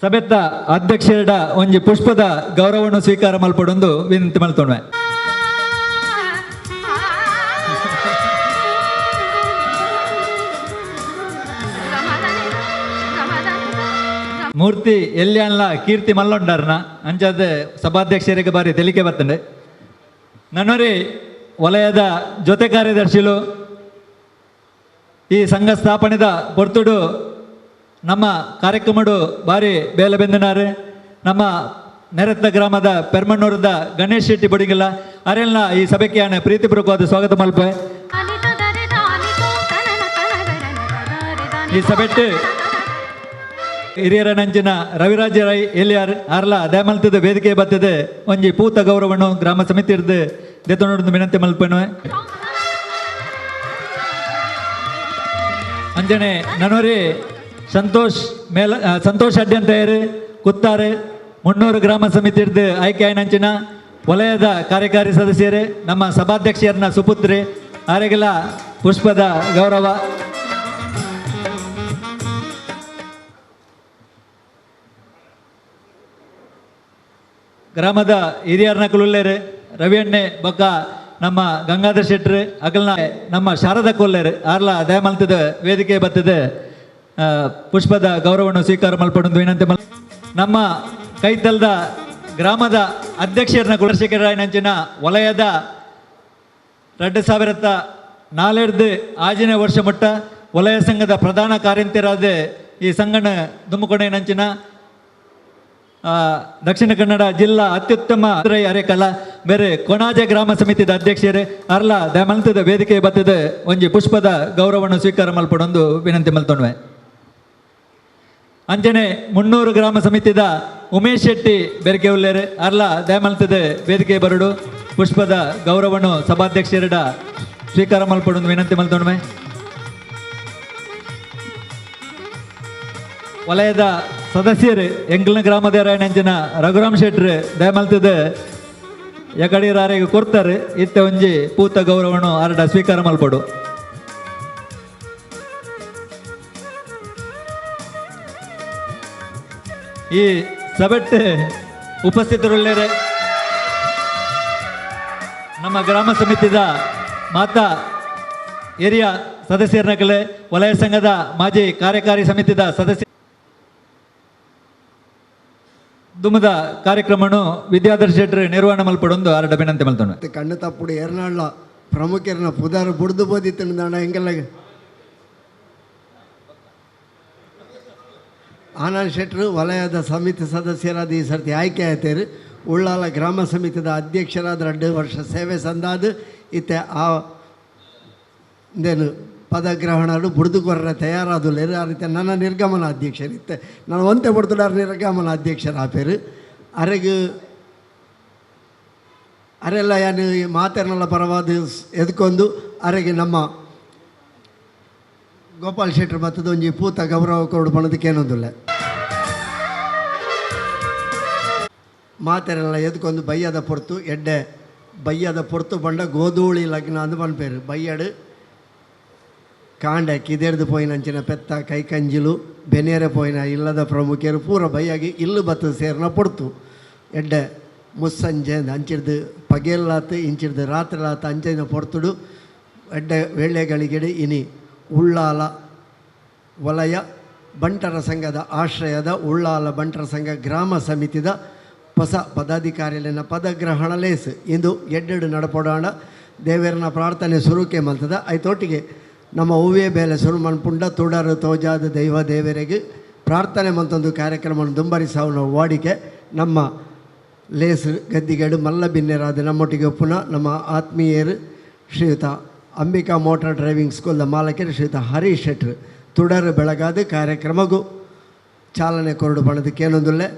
ಸಭೆತ್ತ ಅಧ್ಯಕ್ಷರ ಒಂಜಿ ಪುಷ್ಪದ ಗೌರವವನ್ನು ಸ್ವೀಕಾರ ಮಲ್ಪಡೊಂದು ವಿನಂತಿ ಮಲ್ತೊಣ್ವೆ. ಮೂರ್ತಿ ಎಲ್ಲಿ ಅಲ್ಲ ಕೀರ್ತಿ ಮಲ್ಲೊಂಡಾರ್ನ ಅಂಚಾದ ಸಭಾಧ್ಯಕ್ಷರಿಗೆ ಬಾರಿ ತೆಲಿಕೆ ಬರ್ತಂಡೆ. ನನ್ನೋರಿ ವಲಯದ ಜೊತೆ ಕಾರ್ಯದರ್ಶಿಲು ಈ ಸಂಘ ಸ್ಥಾಪನೆದ ಪೊರ್ತುಡು ನಮ್ಮ ಕಾರ್ಯಕ್ರಮಡು ಬಾರಿ ಬೇಲೆ ಬೆಂದಿನಾರು ನಮ್ಮ ನೆರೆತ್ತ ಗ್ರಾಮದ ಪೆರ್ಮಣ್ಣೂರದ ಗಣೇಶ್ ಶೆಟ್ಟಿ ಬಡಿಗಿಲ್ಲ ಅರೆಲ್ಲ ಈ ಸಭೆಗೆ ನಾನು ಪ್ರೀತಿಪೂರ್ವಕವಾದ ಸ್ವಾಗತ ಮಲ್ಪೆ. ಈ ಸಭೆಟ್ಟು ಹಿರಿಯರ ನಂಚಿನ ರವಿರಾಜ ರೈ ಎಲ್ಲಿಯಾರ್ ಆರ್ಲ ದಯಮಲ್ತದ ವೇದಿಕೆ ಬರ್ತದೆ ಒಂಜಿ ಪೂತ ಗೌರವನು ಗ್ರಾಮ ಸಮಿತಿ ಇರ್ದು ದೆತ್ತೊಂಡು ವಿನಂತಿ ಮಲ್ಪನು ಅಂಜನೆ ನನೋರಿ ಸಂತೋಷ್ ಅಡ್ಯಂತಯರು ಕುತ್ತಾರೆ 300 ಗ್ರಾಮ ಸಮಿತಿ ಇರ್ದು ಆಯ್ಕೆ ಆಯ್ನಂಚಿನ ವಲಯದ ಕಾರ್ಯಕಾರಿ ಸದಸ್ಯರೇ ನಮ್ಮ ಸಭಾಧ್ಯಕ್ಷರನ್ನ ಸುಪುತ್ರಿ ಆರೆಗೆಲ್ಲ ಪುಷ್ಪದ ಗೌರವ. ಗ್ರಾಮದ ಹಿರಿಯರ್ನ ಕುಲುಲ್ಲೇರು ರವಿ ಎಣ್ಣೆ ಬೊಕ್ಕ ನಮ್ಮ ಗಂಗಾಧರ್ ಶೆಟ್ರು ಅಗಲ್ನ ನಮ್ಮ ಶಾರದಾ ಕೊಲ್ಲೇರು ಆರ್ಲ ದಯಮಲ್ತದ ವೇದಿಕೆ ಬರ್ತದೆ ಪುಷ್ಪದ ಗೌರವವನ್ನು ಸ್ವೀಕಾರ ಮಲ್ಪಡೊಂದು ವಿನಂತಿ ನಮ್ಮ ಕೈತಲ್ದ ಗ್ರಾಮದ ಅಧ್ಯಕ್ಷರನ್ನ ಗುಣಶೇಖರಾಯನಂಚಿನ ವಲಯದ 2004 ಆಜಿನ ವರ್ಷ ಮಟ್ಟ ವಲಯ ಸಂಘದ ಪ್ರಧಾನ ಕಾರ್ಯಂತರಾದ ಈ ಸಂಘನ ದುಮ್ಮಕೊಣೆನಂಚಿನ ದಕ್ಷಿಣ ಕನ್ನಡ ಜಿಲ್ಲಾ ಅತ್ಯುತ್ತಮ ಅರೆಕಲ ಬೇರೆ ಕೊಣಾಜೆ ಗ್ರಾಮ ಸಮಿತಿದ ಅಧ್ಯಕ್ಷರೇ ಅರ್ಲ ದಯಮಲ್ತದ ವೇದಿಕೆ ಬರ್ತದೆ ಒಂಜಿ ಪುಷ್ಪದ ಗೌರವವನ್ನು ಸ್ವೀಕಾರ ಮಲ್ಪಡೊಂದು ವಿನಂತಿ ಮಲ್ತೊಣ್ವೆ. ಅಂಚನೆ 300 ಗ್ರಾಮ ಸಮಿತಿದ ಉಮೇಶ್ ಶೆಟ್ಟಿ ಬೆರಕೆ ಉಳ್ಳೇರು ಅರ್ಲ ದಯಮಲ್ತದ ವೇದಿಕೆ ಬರಡು ಪುಷ್ಪದ ಗೌರವವನ್ನು ಸಭಾಧ್ಯಕ್ಷರ ಸ್ವೀಕಾರ ಮಲ್ಪಡೊಂದು ವಿನಂತಿ ಮಲ್ತೊಣ್ವೆ. ವಲಯದ ಸದಸ್ಯರು ಎಂಗ್ಲಿನ ಗ್ರಾಮದೇವರಾಯನಂಚಿನ ರಘುರಾಮ್ ಶೆಟ್ರು ದಯಮಲ್ತದ ಯಕಡಿರಾರಿಗೆ ಕೊಡ್ತಾರೆ ಇತ್ತೆ ಒಂಜಿ ಪೂತ ಗೌರವವನ್ನು ಅರಡ ಸ್ವೀಕಾರ ಮಲ್ಪಡು. ಈ ಸಭೆಟ್ ಉಪಸ್ಥಿತರುಳ್ಳೇರೆ ನಮ್ಮ ಗ್ರಾಮ ಸಮಿತಿದ ಮಾತಾ ಏರಿಯಾ ಸದಸ್ಯರನಕಲೆ ವಲಯ ಸಂಘದ ಮಾಜಿ ಕಾರ್ಯಕಾರಿ ಸಮಿತಿದ ಸದಸ್ಯ ದುಮದ ಕಾರ್ಯಕ್ರಮವನ್ನು ವಿದ್ಯಾಧರ್ ಶೆಟ್ರು ನಿರ್ವಹಣೆ ಮಲ್ಪಡೊಂದು ಅರಡ ವಿನಂತಿ ಮಲ್ತೊಂಡು. ಕಣ್ಣು ತಪ್ಪುಡು ಏರ್ನಾಳ ಪ್ರಮುಖರನ್ನ ಪುದಾರು ಬುಡ್ದು ಬೋದಿತ್ತು ದಾಣ ಹೆಂಗೆಲ್ಲ ಆನಂದ್ ಶೆಟ್ರು ವಲಯದ ಸಮಿತಿ ಸದಸ್ಯರಾದ ಈ ಸರ್ತಿ ಆಯ್ಕೆ ಆಯ್ತೇರು. ಉಳ್ಳಾಲ ಗ್ರಾಮ ಸಮಿತಿದ ಅಧ್ಯಕ್ಷರಾದ 2 ವರ್ಷ ಸೇವೆ ಸಂದಾದ ಇತ್ತೆ ಆ ಇಂದೇನು ಪದಗ್ರಹಣರು ಬುಡ್ದುಕೊರ್ರ ತಯಾರಾದುಲ್ಲೇರು. ಆ ರೀತಿ ನನ್ನ ನಿರ್ಗಮನ ಅಧ್ಯಕ್ಷರಿತ್ತೆ ನಾನು ಒಂತೆ ಬುಡ್ದುಡಾರ ನಿರ್ಗಮನ ಅಧ್ಯಕ್ಷರ ಆಪೇರು ಅರೆಗೆ ಅರೆಲ್ಲ ಏನು ಮಾತೇರ್ನೆಲ್ಲ ಪರವಾದ ಎದ್ಕೊಂಡು ಅರೆಗೆ ನಮ್ಮ ಗೋಪಾಲ್ ಶೆಟ್ರು ಮತ್ತದ ಒಂಜಿ ಪೂತ ಗೌರವ ಕೊಡು ಪಣದಕ್ಕೆ ಏನೊಂದಿಲ್ಲ ಮಾತೆರೆಲ್ಲ ಎದ್ಕೊಂಡು ಬಯ್ಯದ ಪೊರ್ತು ಎಡ್ಡೆ ಬಯ್ಯದ ಪೊರ್ತು ಬಂಡ ಗೋಧೂಳಿ ಲಗ್ನ ಅಂದು ಪನ್ಪೇರು ಬಯ್ಯಡು ಕಾಂಡೆ ಕಿದೆರ್ದು ಪೋಯಿನಂಚಿನ ಪೆತ್ತ ಕೈಕಂಜಿಲು ಬೆನೇರೆ ಪೋಯಿನ ಇಲ್ಲದ ಪ್ರಮುಖರು ಪೂರ ಬೈಯಾಗಿ ಇಲ್ಲು ಬತ್ತದ ಸೇರ್ನ ಪೊಡ್ತು ಎಡ್ಡೆ ಮುಸ್ಸಂಜೆ ಅಂಚಿರ್ದು ಪಗೆಲ್ಲಾತು ಇಂಚಿರ್ದು ರಾತ್ರಿಲಾತು ಅಂಚಿನ ಪೊಡ್ತುಡು ಎಡ್ಡೆ ವೇಳೆಗಳಿಗೆಡೆ ಇನಿ ಉಳ್ಳಾಲ ವಲಯ ಬಂಟರ ಸಂಘದ ಆಶ್ರಯದ ಉಳ್ಳಾಲ ಬಂಟರ ಸಂಘ ಗ್ರಾಮ ಸಮಿತಿದ ಹೊಸ ಪದಾಧಿಕಾರಿಯಲ್ಲಿನ ಪದಗ್ರಹಣ ಲೇಸು ಇಂದು ಎಡ್ಡೆಡು ನಡಪೋಡಾಣ ದೇವರನ ಪ್ರಾರ್ಥನೆ ಸುರುಕೆ ಮಲ್ತದ ಐತೊಟ್ಟಿಗೆ ನಮ್ಮ ಹೂವೇ ಬೇಲೆ ಸುರು ಮನ್ಪುಂಡ ತುಡರು ತೋಜಾದ ದೈವ ದೇವರಿಗೆ ಪ್ರಾರ್ಥನೆ ಮಂತೊಂದು ಕಾರ್ಯಕ್ರಮವನ್ನು ದುಂಬರಿಸಾವನ ವಾಡಿಕೆ ನಮ್ಮ ಲೇಸು ಗದ್ದಿಗೇಡು ಮಲ್ಲ ಬಿನ್ನೆರಾದ ನಮ್ಮೊಟ್ಟಿಗೆ ಪುನಃ ನಮ್ಮ ಆತ್ಮೀಯರು ಶ್ರೀಯುತ ಅಂಬಿಕಾ ಮೋಟಾರ್ ಡ್ರೈವಿಂಗ್ ಸ್ಕೂಲ್ದ ಮಾಲಕರು ಶ್ರೀಯುತ ಹರೀಶ್ ಶೆಟ್ರು ತುಡರು ಬೆಳಗಾದ ಕಾರ್ಯಕ್ರಮಗೂ ಚಾಲನೆ ಕೊರಡು ಬಣದಕ್ಕೆ ಏನೊಂದುಲ್ಲೆ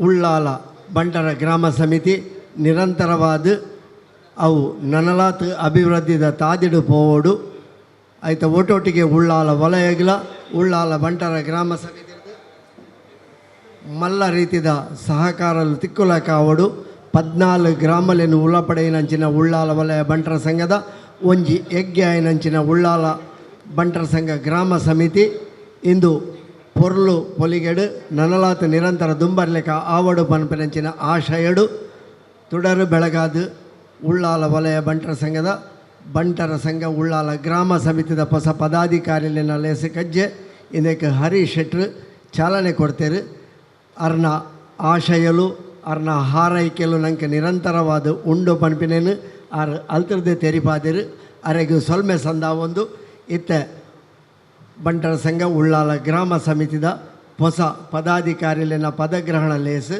ಉಳ್ಳಾಲ ಬಂಟರ ಗ್ರಾಮ ಸಮಿತಿ ನಿರಂತರವಾದ ಅವು ನನಲಾತ್ ಅಭಿವೃದ್ಧಿದ ತಾದಿಡು ಪೋವೋಡು ಆಯ್ತ ಒಟ್ಟೊಟ್ಟಿಗೆ ಉಳ್ಳಾಲ ವಲಯಗಳ ಉಳ್ಳಾಲ ಬಂಟರ ಗ್ರಾಮ ಸಮಿತಿ ಮಲ್ಲ ರೀತಿದ ಸಹಕಾರಲು ತಿಕ್ಕುಲ ಕಾವಡು 14 ಗ್ರಾಮಲೆನು ಉಳ್ಳಪಡೆಯಿನಂಚಿನ ಉಳ್ಳಾಲ ವಲಯ ಬಂಟರ ಸಂಘದ ಒಂಜಿ ಯಜ್ಞ ಆಯ್ನಂಚಿನ ಉಳ್ಳಾಲ ಬಂಟರ ಸಂಘ ಗ್ರಾಮ ಸಮಿತಿ ಇಂದು పొర్లు పొలిగెడు ననలాతు నిరంతర దుంబర్లేక ఆవడు పనిపించిన ఆశయడు ತುಡರು ಬೆಳಗಾದು ಉಳ್ಳಾಲ ವಲಯ ಬಂಟರ ಸಂಘ ಉಳ್ಳಾಲ ಗ್ರಾಮ ಸಮಿತಿದ ಹೊಸ ಪದಾಧಿಕಾರಿಲಿನ ಲೇಸು ಕಜ್ಜೆ ಇದಕ್ಕೆ ಹರೀಶ್ ಶೆಟ್ರು ಚಾಲನೆ ಕೊಡ್ತೇರು ಅರ್ನ ಆಶಯಲು ಅರ್ನ ಹಾರೈಕೆಲು ನಂಗೆ ನಿರಂತರವಾದ ಉಂಡು ಪನ್ಪಿನೇನು ಆರು ಅಲ್ತರದೆ ತೆರಿಪಾದಿರು ಅರೆಗೂ ಸೊಲ್ಮೆ ಸಂದ ಒಂದು ಇತ್ತೆ ಬಂಟರ ಸಂಘ ಉಳ್ಳಾಲ ಗ್ರಾಮ ಸಮಿತಿದ ಹೊಸ ಪದಾಧಿಕಾರಿಲಿನ ಪದಗ್ರಹಣ ಲೇಸು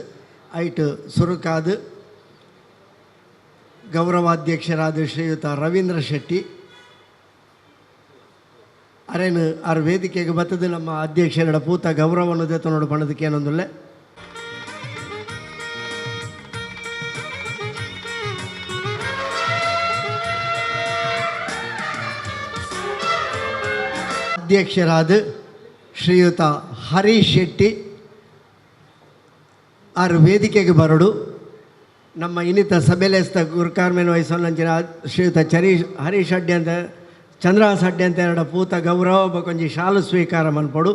ಐಟು ಸುರುಕಾದು ಗೌರವಾಧ್ಯಕ್ಷರಾದ ಶ್ರೀಯುತ ರವೀಂದ್ರ ಶೆಟ್ಟಿ ಅರೇನು ಆರು ವೇದಿಕೆಗೆ ಬರ್ತದೆ ನಮ್ಮ ಅಧ್ಯಕ್ಷರ ಪೂತ ಗೌರವವನ್ನು ದೇತ ನೋಡು ಪಣದಕ್ಕೆ ಏನೊಂದುಲ್ಲೆ ಅಧ್ಯಕ್ಷರಾದ ಶ್ರೀಯುತ ಹರೀಶ್ ಶೆಟ್ಟಿ ಆರು ವೇದಿಕೆಗೆ ಬರಡು ನಮ್ಮ ಇನ್ನಿತ ಸಭೆಲೆಸ್ತ ಗುರುಕಾರ್ಮೇನ ವಹಿಸೋನಂಚಿನ ಶ್ರೀಯುತ ಹರೀಶ್ ಅಡ್ಡಿ ಅಂತ ಚಂದ್ರಹಾಸ್ ಅಡ್ಡಿ ಅಂತ ಎರಡು ಪೂತ ಗೌರವ ಕೊಂಚ ಶಾಲು ಸ್ವೀಕಾರ ಮನ್ಪಡು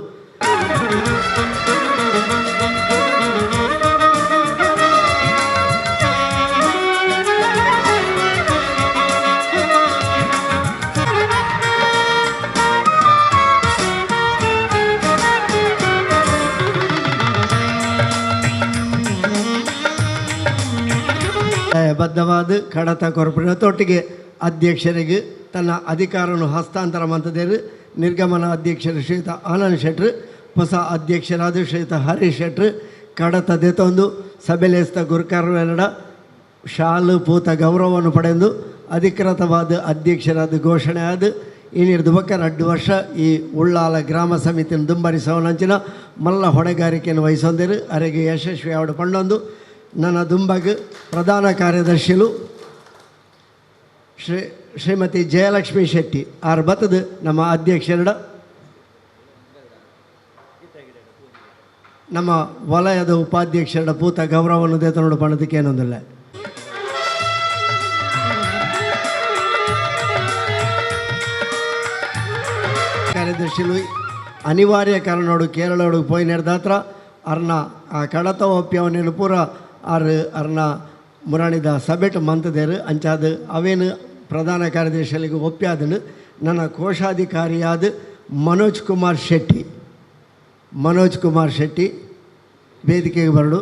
ಬದ್ಧವಾದ ಕಡತ ಕೊರಪಟ್ಟೊಟ್ಟಿಗೆ ಅಧ್ಯಕ್ಷರಿಗೆ ತನ್ನ ಅಧಿಕಾರವನ್ನು ಹಸ್ತಾಂತರ ಮಂತದೇರು ನಿರ್ಗಮನ ಅಧ್ಯಕ್ಷರು ಶ್ರೀಯುತ ಆನಂದ್ ಶೆಟ್ರು ಹೊಸ ಅಧ್ಯಕ್ಷರಾದ ಶ್ರೀಯುತ ಹರೀಶ್ ಶೆಟ್ರು ಕಡತ ದೇತೊಂದು ಸಭೆಲೇಸ್ತ ಗುರುಕಾರ್ಯನಡ ಶಾಲು ಪೂತ ಗೌರವವನ್ನು ಪಡೆದು ಅಧಿಕೃತವಾದ ಅಧ್ಯಕ್ಷರಾದ ಘೋಷಣೆ ಆದ ಈ ನಿರ್ದುಬಕ್ಕ 2 ವರ್ಷ ಈ ಉಳ್ಳಾಲ ಗ್ರಾಮ ಸಮಿತಿಯನ್ನು ದುಂಬರಿಸೋನಂಚಿನ ಮಲ್ಲ ಹೊಣೆಗಾರಿಕೆಯನ್ನು ವಹಿಸೊಂದಿರು ಅರೆಗೆ ಯಶಸ್ವಿ ಆವಡು ಪಂಡೊಂದು ನನ್ನ ದುಂಬಗ ಪ್ರಧಾನ ಕಾರ್ಯದರ್ಶಿಲು ಶ್ರೀಮತಿ ಜಯಲಕ್ಷ್ಮಿ ಶೆಟ್ಟಿ ಆರು ಬತ್ತದ ನಮ್ಮ ಅಧ್ಯಕ್ಷರ ನಮ್ಮ ವಲಯದ ಉಪಾಧ್ಯಕ್ಷರ ಪೂತ ಗೌರವವನ್ನು ದೇತ ನೋಡು ಪಣದಕ್ಕೆ ಏನೊಂದಿಲ್ಲ ಕಾರ್ಯದರ್ಶಿಲು ಅನಿವಾರ್ಯ ಕಾರಣೋಡು ಕೇರಳೋಡು ಪೋಯಿ ನಡೆದಾತ್ರ ಅರ್ನ ಆ ಕಡತ ಒಪ್ಪಿಯವನೇನು ಪೂರ ಆರು ಅರ್ನ ಮುರಾಣಿದ ಸಭೆಟ್ ಮಂತದೇರು ಅಂಚಾದ ಅವೇನು ಪ್ರಧಾನ ಕಾರ್ಯದರ್ಶಿಗಳಿಗೆ ಒಪ್ಪ್ಯಾದನು ನನ್ನ ಕೋಶಾಧಿಕಾರಿಯಾದ ಮನೋಜ್ ಕುಮಾರ್ ಶೆಟ್ಟಿ ವೇದಿಕೆಗೆ ಬರಡು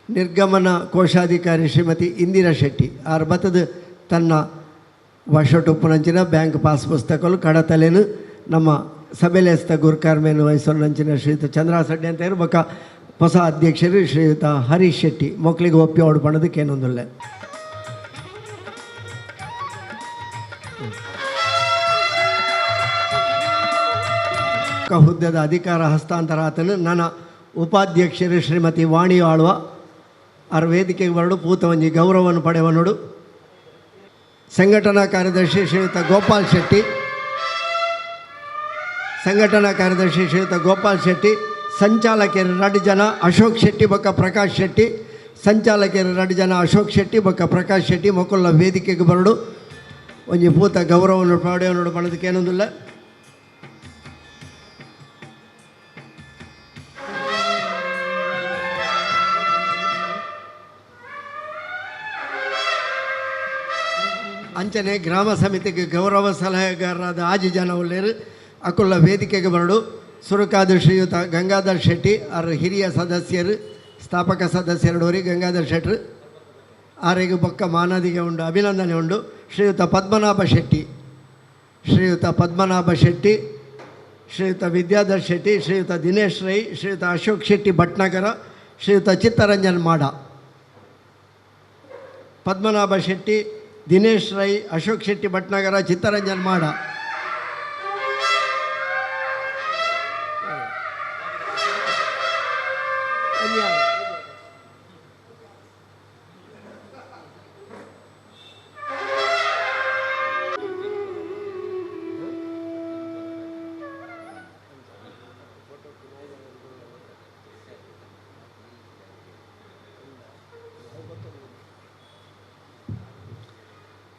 ನಿರ್ಗಮನ ಕೋಶಾಧಿಕಾರಿ ಶ್ರೀಮತಿ ಇಂದಿರಾ ಶೆಟ್ಟಿ ಆರು ಬತ್ತದ ತನ್ನ ವರ್ಷಟುಪ್ಪುನಂಚಿನ ಬ್ಯಾಂಕ್ ಪಾಸ್ ಪುಸ್ತಕಗಳು ಕಡತಲೇನು ನಮ್ಮ ಸಭೆಲೇಸ್ತ ಗುರುಕಾರ್ಮೇನು ವಹಿಸೋನಂಚಿನ ಶ್ರೀಯುತ ಚಂದ್ರಹಾಸ್ ಅಡ್ಡಿ ಅಂತ ಇರ್ಬೇಕ ಹೊಸ ಅಧ್ಯಕ್ಷರು ಶ್ರೀಯುತ ಹರೀಶ್ ಶೆಟ್ಟಿ ಮಕ್ಕಳಿಗೆ ಒಪ್ಪಿ ಅವಡು ಪಣದಕ್ಕೆ ಏನೊಂದಿಲ್ಲ ಹುದ್ದೆದ ಅಧಿಕಾರ ಹಸ್ತಾಂತರ ಆತನು ನನ್ನ ಉಪಾಧ್ಯಕ್ಷರು ಶ್ರೀಮತಿ ವಾಣಿ ಆಳ್ವ ಆರು ವೇದಿಕೆಗೆ ಬರಡು ಪೂತ ಒಂಜಿ ಗೌರವವನ್ನು ಪಡೆವನೋಡು ಸಂಘಟನಾ ಕಾರ್ಯದರ್ಶಿ ಶ್ರೀಯುತ ಗೋಪಾಲ್ ಶೆಟ್ಟಿ ಸಂಚಾಲಕರು 2 ಜನ ಅಶೋಕ್ ಶೆಟ್ಟಿ ಬೊಕ್ಕ ಪ್ರಕಾಶ್ ಶೆಟ್ಟಿ ಸಂಚಾಲಕರು 2 ಜನ ಅಶೋಕ್ ಶೆಟ್ಟಿ ಬೊಕ್ಕ ಪ್ರಕಾಶ್ ಶೆಟ್ಟಿ ಮಕ್ಕಳ ವೇದಿಕೆಗೆ ಬರಡು ಒಂಜಿ ಪೂತ ಗೌರವವನ್ನು ಪಡೆಯೋನು ಪಣದಕ್ಕೆ ಏನೊಂದಿಲ್ಲ ಅಂಚನೆ ಗ್ರಾಮ ಸಮಿತಿಗೆ ಗೌರವ ಸಲಹೆಗಾರರಾದ ಆಜಿ ಜನ ಒಳ್ಳೆಯರು ಅಕುಲ್ಲ ವೇದಿಕೆಗೆ ಬರಡು ಸುರುಕಾದ ಶ್ರೀಯುತ ಗಂಗಾಧರ್ ಶೆಟ್ಟಿ ಅವರ ಹಿರಿಯ ಸದಸ್ಯರು ಸ್ಥಾಪಕ ಸದಸ್ಯರಡವರಿಗೆ ಗಂಗಾಧರ್ ಶೆಟ್ರು ಆರೆಗೆ ಬೊಕ್ಕ ಮಾನದಿಗೆ ಉಂಡು ಅಭಿನಂದನೆ ಉಂಡು ಶ್ರೀಯುತ ಪದ್ಮನಾಭ ಶೆಟ್ಟಿ ಶ್ರೀಯುತ ವಿದ್ಯಾಧರ್ ಶೆಟ್ಟಿ ಶ್ರೀಯುತ ದಿನೇಶ್ ರೈ ಶ್ರೀಯುತ ಅಶೋಕ್ ಶೆಟ್ಟಿ ಭಟ್ನಗರ ಶ್ರೀಯುತ ಚಿತ್ತರಂಜನ್ ಮಾಡ ಪದ್ಮನಾಭ ಶೆಟ್ಟಿ ದಿನೇಶ್ ರೈ ಅಶೋಕ್ ಶೆಟ್ಟಿ ಭಟ್ನಗರ ಚಿತ್ತರಂಜನ್ ಮಾಡ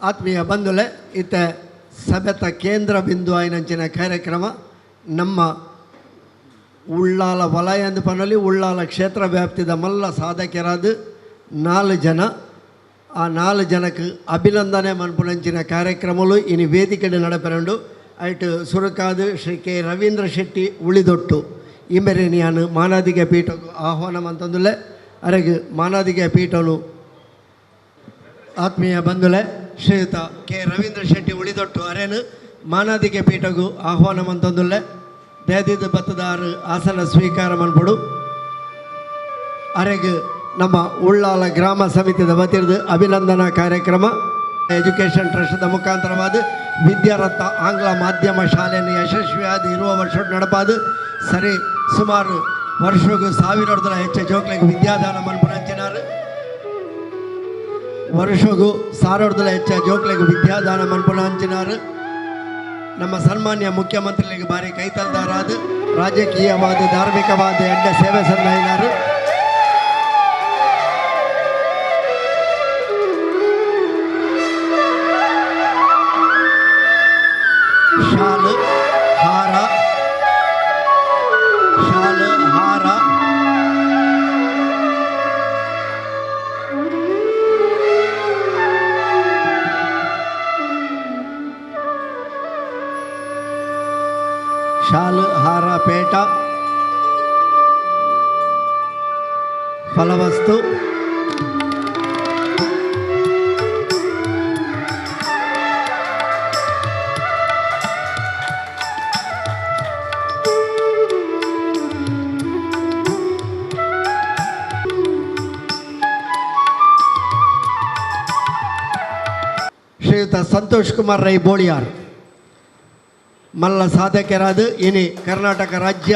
ಆತ್ಮೀಯ ಬಂಧುಲೆ ಇತ್ತ ಸಭೆತ ಕೇಂದ್ರ ಬಿಂದು ಆಯ್ನಂಚಿನ ಕಾರ್ಯಕ್ರಮ ನಮ್ಮ ಉಳ್ಳಾಲ ವಲಯ ಎಂದು ಪನ್ನಲಿ ಉಳ್ಳಾಲ ಕ್ಷೇತ್ರ ವ್ಯಾಪ್ತಿದ ಮಲ್ಲ ಸಾಧಕರಾದ 4 ಜನ ಆ 4 ಜನಕ್ಕೆ ಅಭಿನಂದನೆ ಮನ್ಪುನಂಚಿನ ಕಾರ್ಯಕ್ರಮಗಳು ಇನ್ನು ವೇದಿಕೆಡೆ ನಡಪೆರಂಡು ಐಟ್ ಸುರುಕಾದು ಶ್ರೀ ಕೆ ರವೀಂದ್ರ ಶೆಟ್ಟಿ ಉಳಿದೊಟ್ಟು ಈ ಮೇರೆ ನಾನು ಮಾನಾದಿಗೆ ಪೀಠకు ಆಹ್ವಾನ ಅಂತಂದುಲೆ ಅರೆಗೆ ಮಾನಾದಿಗೆ ಪೀಠನು ಆತ್ಮೀಯ ಬಂಧುಲೆ ಶ್ರೀಯುತ ಕೆ ರವೀಂದ್ರ ಶೆಟ್ಟಿ ಉಳಿದೊಟ್ಟು ಅರೇನು ಮಾನಾದಿಗೆ ಪೀಠకు ಆಹ್ವಾನ ಅಂತಂದುಲೆ ದಯದಿದ್ದು ಬತ್ತದಾರು ಆಸನ ಸ್ವೀಕಾರ ಮನ್ಪಡು ಅರೆಗೆ ನಮ್ಮ ಉಳ್ಳಾಲ ಗ್ರಾಮ ಸಮಿತಿದ ವತಿರ್ದು ಅಭಿನಂದನಾ ಕಾರ್ಯಕ್ರಮ ಎಜುಕೇಷನ್ ಟ್ರಸ್ಟ್ದ ಮುಖಾಂತರವಾದ ವಿದ್ಯಾರತ್ನ ಆಂಗ್ಲ ಮಾಧ್ಯಮ ಶಾಲೆಯನ್ನು ಯಶಸ್ವಿಯಾದ ಇರುವ ವರ್ಷ ನಡಪಾದು ಸರಿ ಸುಮಾರು ವರ್ಷಗೂ 1000 ಹೆಚ್ಚು ಜೋಕ್ಲೆಗೆ ವಿದ್ಯಾದಾನ ಮನ್ಪುನಂಚಿನಾರು ವರ್ಷಗೂ 1000 ಹೆಚ್ಚು ಜೋಕ್ಲೆಗೆ ವಿದ್ಯಾದಾನ ಮನ್ಪುನಂಚಿನಾರು ನಮ್ಮ ಸನ್ಮಾನ್ಯ ಮುಖ್ಯಮಂತ್ರಿಗಳಿಗೆ ಭಾರಿ ಕೈತಲ್ದಾರಾದ ರಾಜಕೀಯವಾದ ಧಾರ್ಮಿಕವಾದ ಎಡ್ಡ ಸೇವೆ ಸಂದಾಯಿನಾರು ಶಾಲು ಹಾರ ಶಾಲು ಹಾರ ಪೇಟ ಫಲವಸ್ತು ಶ್ರೀಯುತ ಸಂತೋಷ್ ಕುಮಾರ್ ರೈ ಬೋಳಿಯಾರ್ ಮಲ್ಲ ಸಾಧಕರಾದ ಇನಿ ಕರ್ನಾಟಕ ರಾಜ್ಯ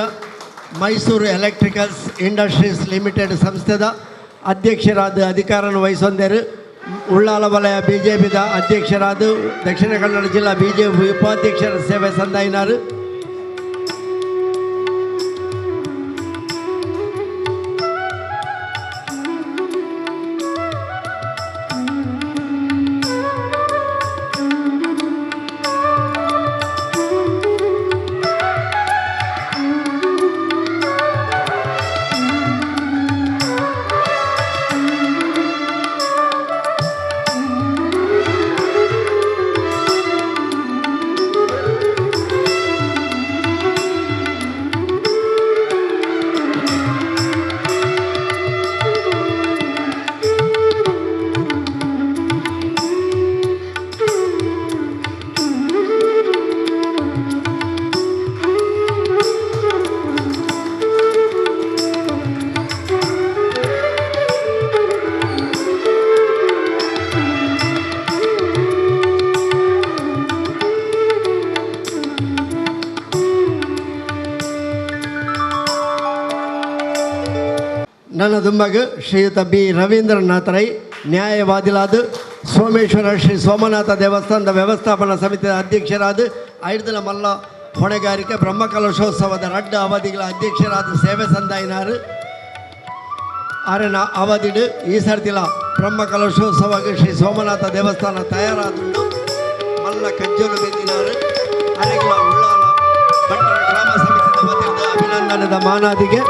ಮೈಸೂರು ಎಲೆಕ್ಟ್ರಿಕಲ್ಸ್ ಇಂಡಸ್ಟ್ರೀಸ್ ಲಿಮಿಟೆಡ್ ಸಂಸ್ಥೆದ ಅಧ್ಯಕ್ಷರಾದ ಅಧಿಕಾರವನ್ನು ವಹಿಸೊಂದರು ಉಳ್ಳಾಲ ವಲಯ BJPದ ಅಧ್ಯಕ್ಷರಾದ ದಕ್ಷಿಣ ಕನ್ನಡ ಜಿಲ್ಲಾ BJP ಉಪಾಧ್ಯಕ್ಷರ ಸೇವೆ ಸಂದಾಯಿನಾರು ನನ್ನ ದುಂಬಗ ಶ್ರೀಯುತ ಬಿ ರವೀಂದ್ರನಾಥ ರೈ ನ್ಯಾಯವಾದಿಲಾದ ಸೋಮೇಶ್ವರ ಶ್ರೀ ಸೋಮನಾಥ ದೇವಸ್ಥಾನದ ವ್ಯವಸ್ಥಾಪನಾ ಸಮಿತಿಯ ಅಧ್ಯಕ್ಷರಾದ 5 ದಿನ ಮಲ್ಲ ಹೊಣೆಗಾರಿಕೆ ಬ್ರಹ್ಮಕಲಶೋತ್ಸವದ ರಡ್ಡ ಅವಧಿಗಳ ಅಧ್ಯಕ್ಷರಾದ ಸೇವೆ ಸಂದಾಯಿನಾರು ಅರೆನ ಅವಧಿಡು ಈ ಸರ್ತಿಲ ಬ್ರಹ್ಮಕಲಶೋತ್ಸವಕ್ಕೆ ಶ್ರೀ ಸೋಮನಾಥ ದೇವಸ್ಥಾನ ತಯಾರಾದುಂಡು ಮಲ್ಲ ಕಜ್ಜೋಲು ಬೆಂದಿನಾರು ಅರೆಗಳ ಉಳ್ಳಾಲ ಪಟ್ಟಣ ಗ್ರಾಮ ಸಮಿತಿಯ ವತಿಯಿಂದ ಅಭಿನಂದನದ ಮಾನಾದಿಗೆ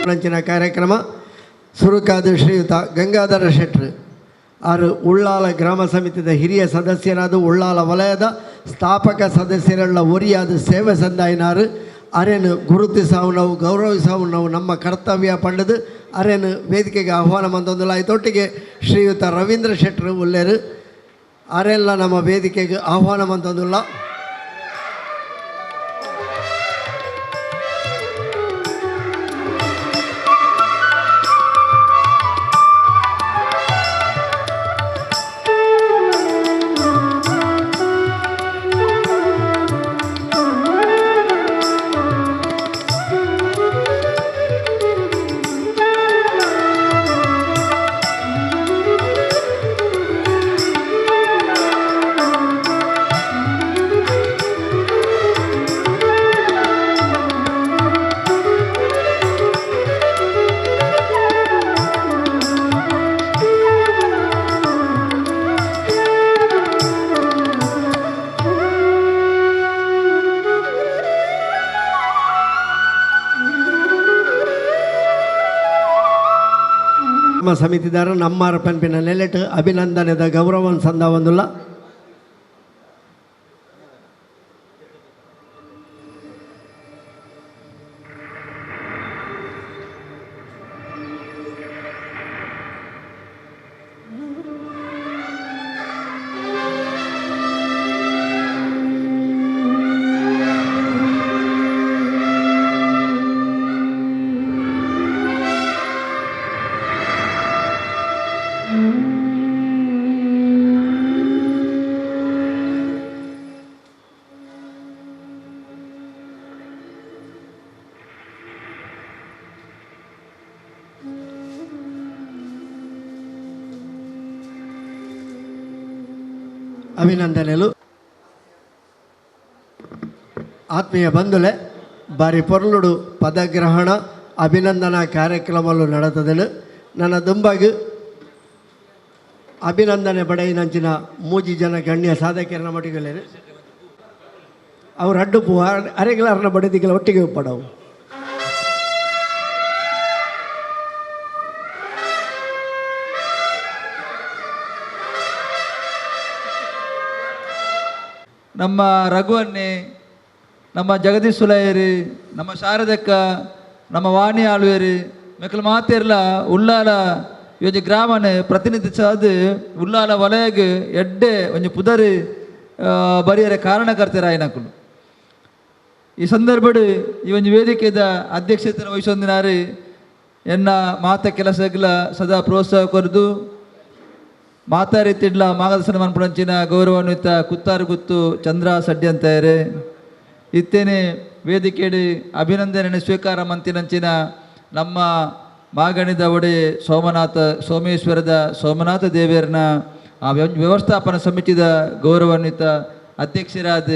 ನಂಚಿನ ಕಾರ್ಯಕ್ರಮ ಸುರುಕಾದ ಶ್ರೀಯುತ ಗಂಗಾಧರ ಶೆಟ್ರು ಅವರು ಉಳ್ಳಾಲ ಗ್ರಾಮ ಸಮಿತಿಯ ಹಿರಿಯ ಸದಸ್ಯರಾದ ಉಳ್ಳಾಲ ವಲಯದ ಸ್ಥಾಪಕ ಸದಸ್ಯರೆಲ್ಲ ಒರಿಯಾದ ಸೇವೆ ಸಂದಾಯಿನಾರು ಅರೇನು ಗುರುತಿಸಾವು ನಾವು ಗೌರವಿಸಾವು ನಾವು ನಮ್ಮ ಕರ್ತವ್ಯ ಪಂಡದು ಅರೇನು ವೇದಿಕೆಗೆ ಆಹ್ವಾನ ಮಂದೊಂದುಲ್ಲ ಐತೊಟ್ಟಿಗೆ ಶ್ರೀಯುತ ರವೀಂದ್ರ ಶೆಟ್ಟರು ಉಲ್ಲೇರು ಅರೆಲ್ಲ ನಮ್ಮ ವೇದಿಕೆಗೆ ಆಹ್ವಾನ ಮಂದೊಂದುಲ್ಲ. ನಮ್ಮ ಸಮಿತಿದಾರ ನಮ್ಮಾರ ಪನ್ಪಿನ ನೆಲೆಟ್ ಅಭಿನಂದನೆದ ಗೌರವವನ್ನು ಸಂದ ಒಂದುಲ್ಲ. ಅಭಿನಂದನೆಗಳು. ಆತ್ಮೀಯ ಬಂಧುಲೆ ಬಾರಿ ಪೊರ್ಲುಡು ಪದಗ್ರಹಣ ಅಭಿನಂದನಾ ಕಾರ್ಯಕ್ರಮಗಳು ನಡೆತದೆನು ನನ್ನ ದುಂಬಾಗಿ ಅಭಿನಂದನೆ ಪಡೆಯಿನಂಚಿನ ಮೂಜಿ ಜನ ಗಣ್ಯ ಸಾಧಕರನ ಮಟ್ಟಿಗೆಲ್ಲರು ಅವ್ರು ಅಡ್ಡು ಪೂ ಅರೆಗಳನ್ನ ಬಡಿದಿಗೆಲ್ಲ ಒಟ್ಟಿಗೆ ಪಡವು. ನಮ್ಮ ರಘುವನ್ನೇ, ನಮ್ಮ ಜಗದೀಶ್ ಸುಲಯರಿ, ನಮ್ಮ ಶಾರದಕ್ಕ, ನಮ್ಮ ವಾಣಿ ಆಳ್ವೇರಿ ಮೆಕ್ಕಲು ಮಾತೆರ್ಲ ಉಳ್ಳಾಲ ಇವೊಂಜಿ ಗ್ರಾಮನೆ ಪ್ರತಿನಿಧಿಸಾದ ಉಳ್ಳಾಲ ವಲಯಗೆ ಎಡ್ಡೆ ಒಂಜಿ ಪುದರಿ ಬರಿಯರೆ ಕಾರಣಕರ್ತರ ಆಯ್ನಕುಲು. ಈ ಸಂದರ್ಭಡು ಈ ಒಂದು ವೇದಿಕೆದ ಅಧ್ಯಕ್ಷತೆ ವಹಿಸೊಂದಿನಾರು ಎನ್ನ ಮಾತ ಕೆಲಸಗಳ ಸದಾ ಪ್ರೋತ್ಸಾಹ ಕೊರದು ಮಾತಾರಿತಿಡ್ಲ ಮಾರ್ಗದರ್ಶನ ಮನ್ಪುಣಂಚಿನ ಗೌರವಾನ್ವಿತ ಕುತ್ತಾರು ಗುತ್ತು ಚಂದ್ರ ಸಡ್ಡಿ ಅಂತಾರೆ ಇತ್ತೇನೆ ವೇದಿಕೆಡಿ ಅಭಿನಂದನೆ ಸ್ವೀಕಾರ ಮಂತಿನಂಚಿನ ನಮ್ಮ ಮಾಗಣಿದ ಒಡೆ ಸೋಮೇಶ್ವರದ ಸೋಮನಾಥ ದೇವಿಯರನ್ನ ಆ ವ್ಯವಸ್ಥಾಪನಾ ಸಮಿತಿದ ಗೌರವಾನ್ವಿತ ಅಧ್ಯಕ್ಷರಾದ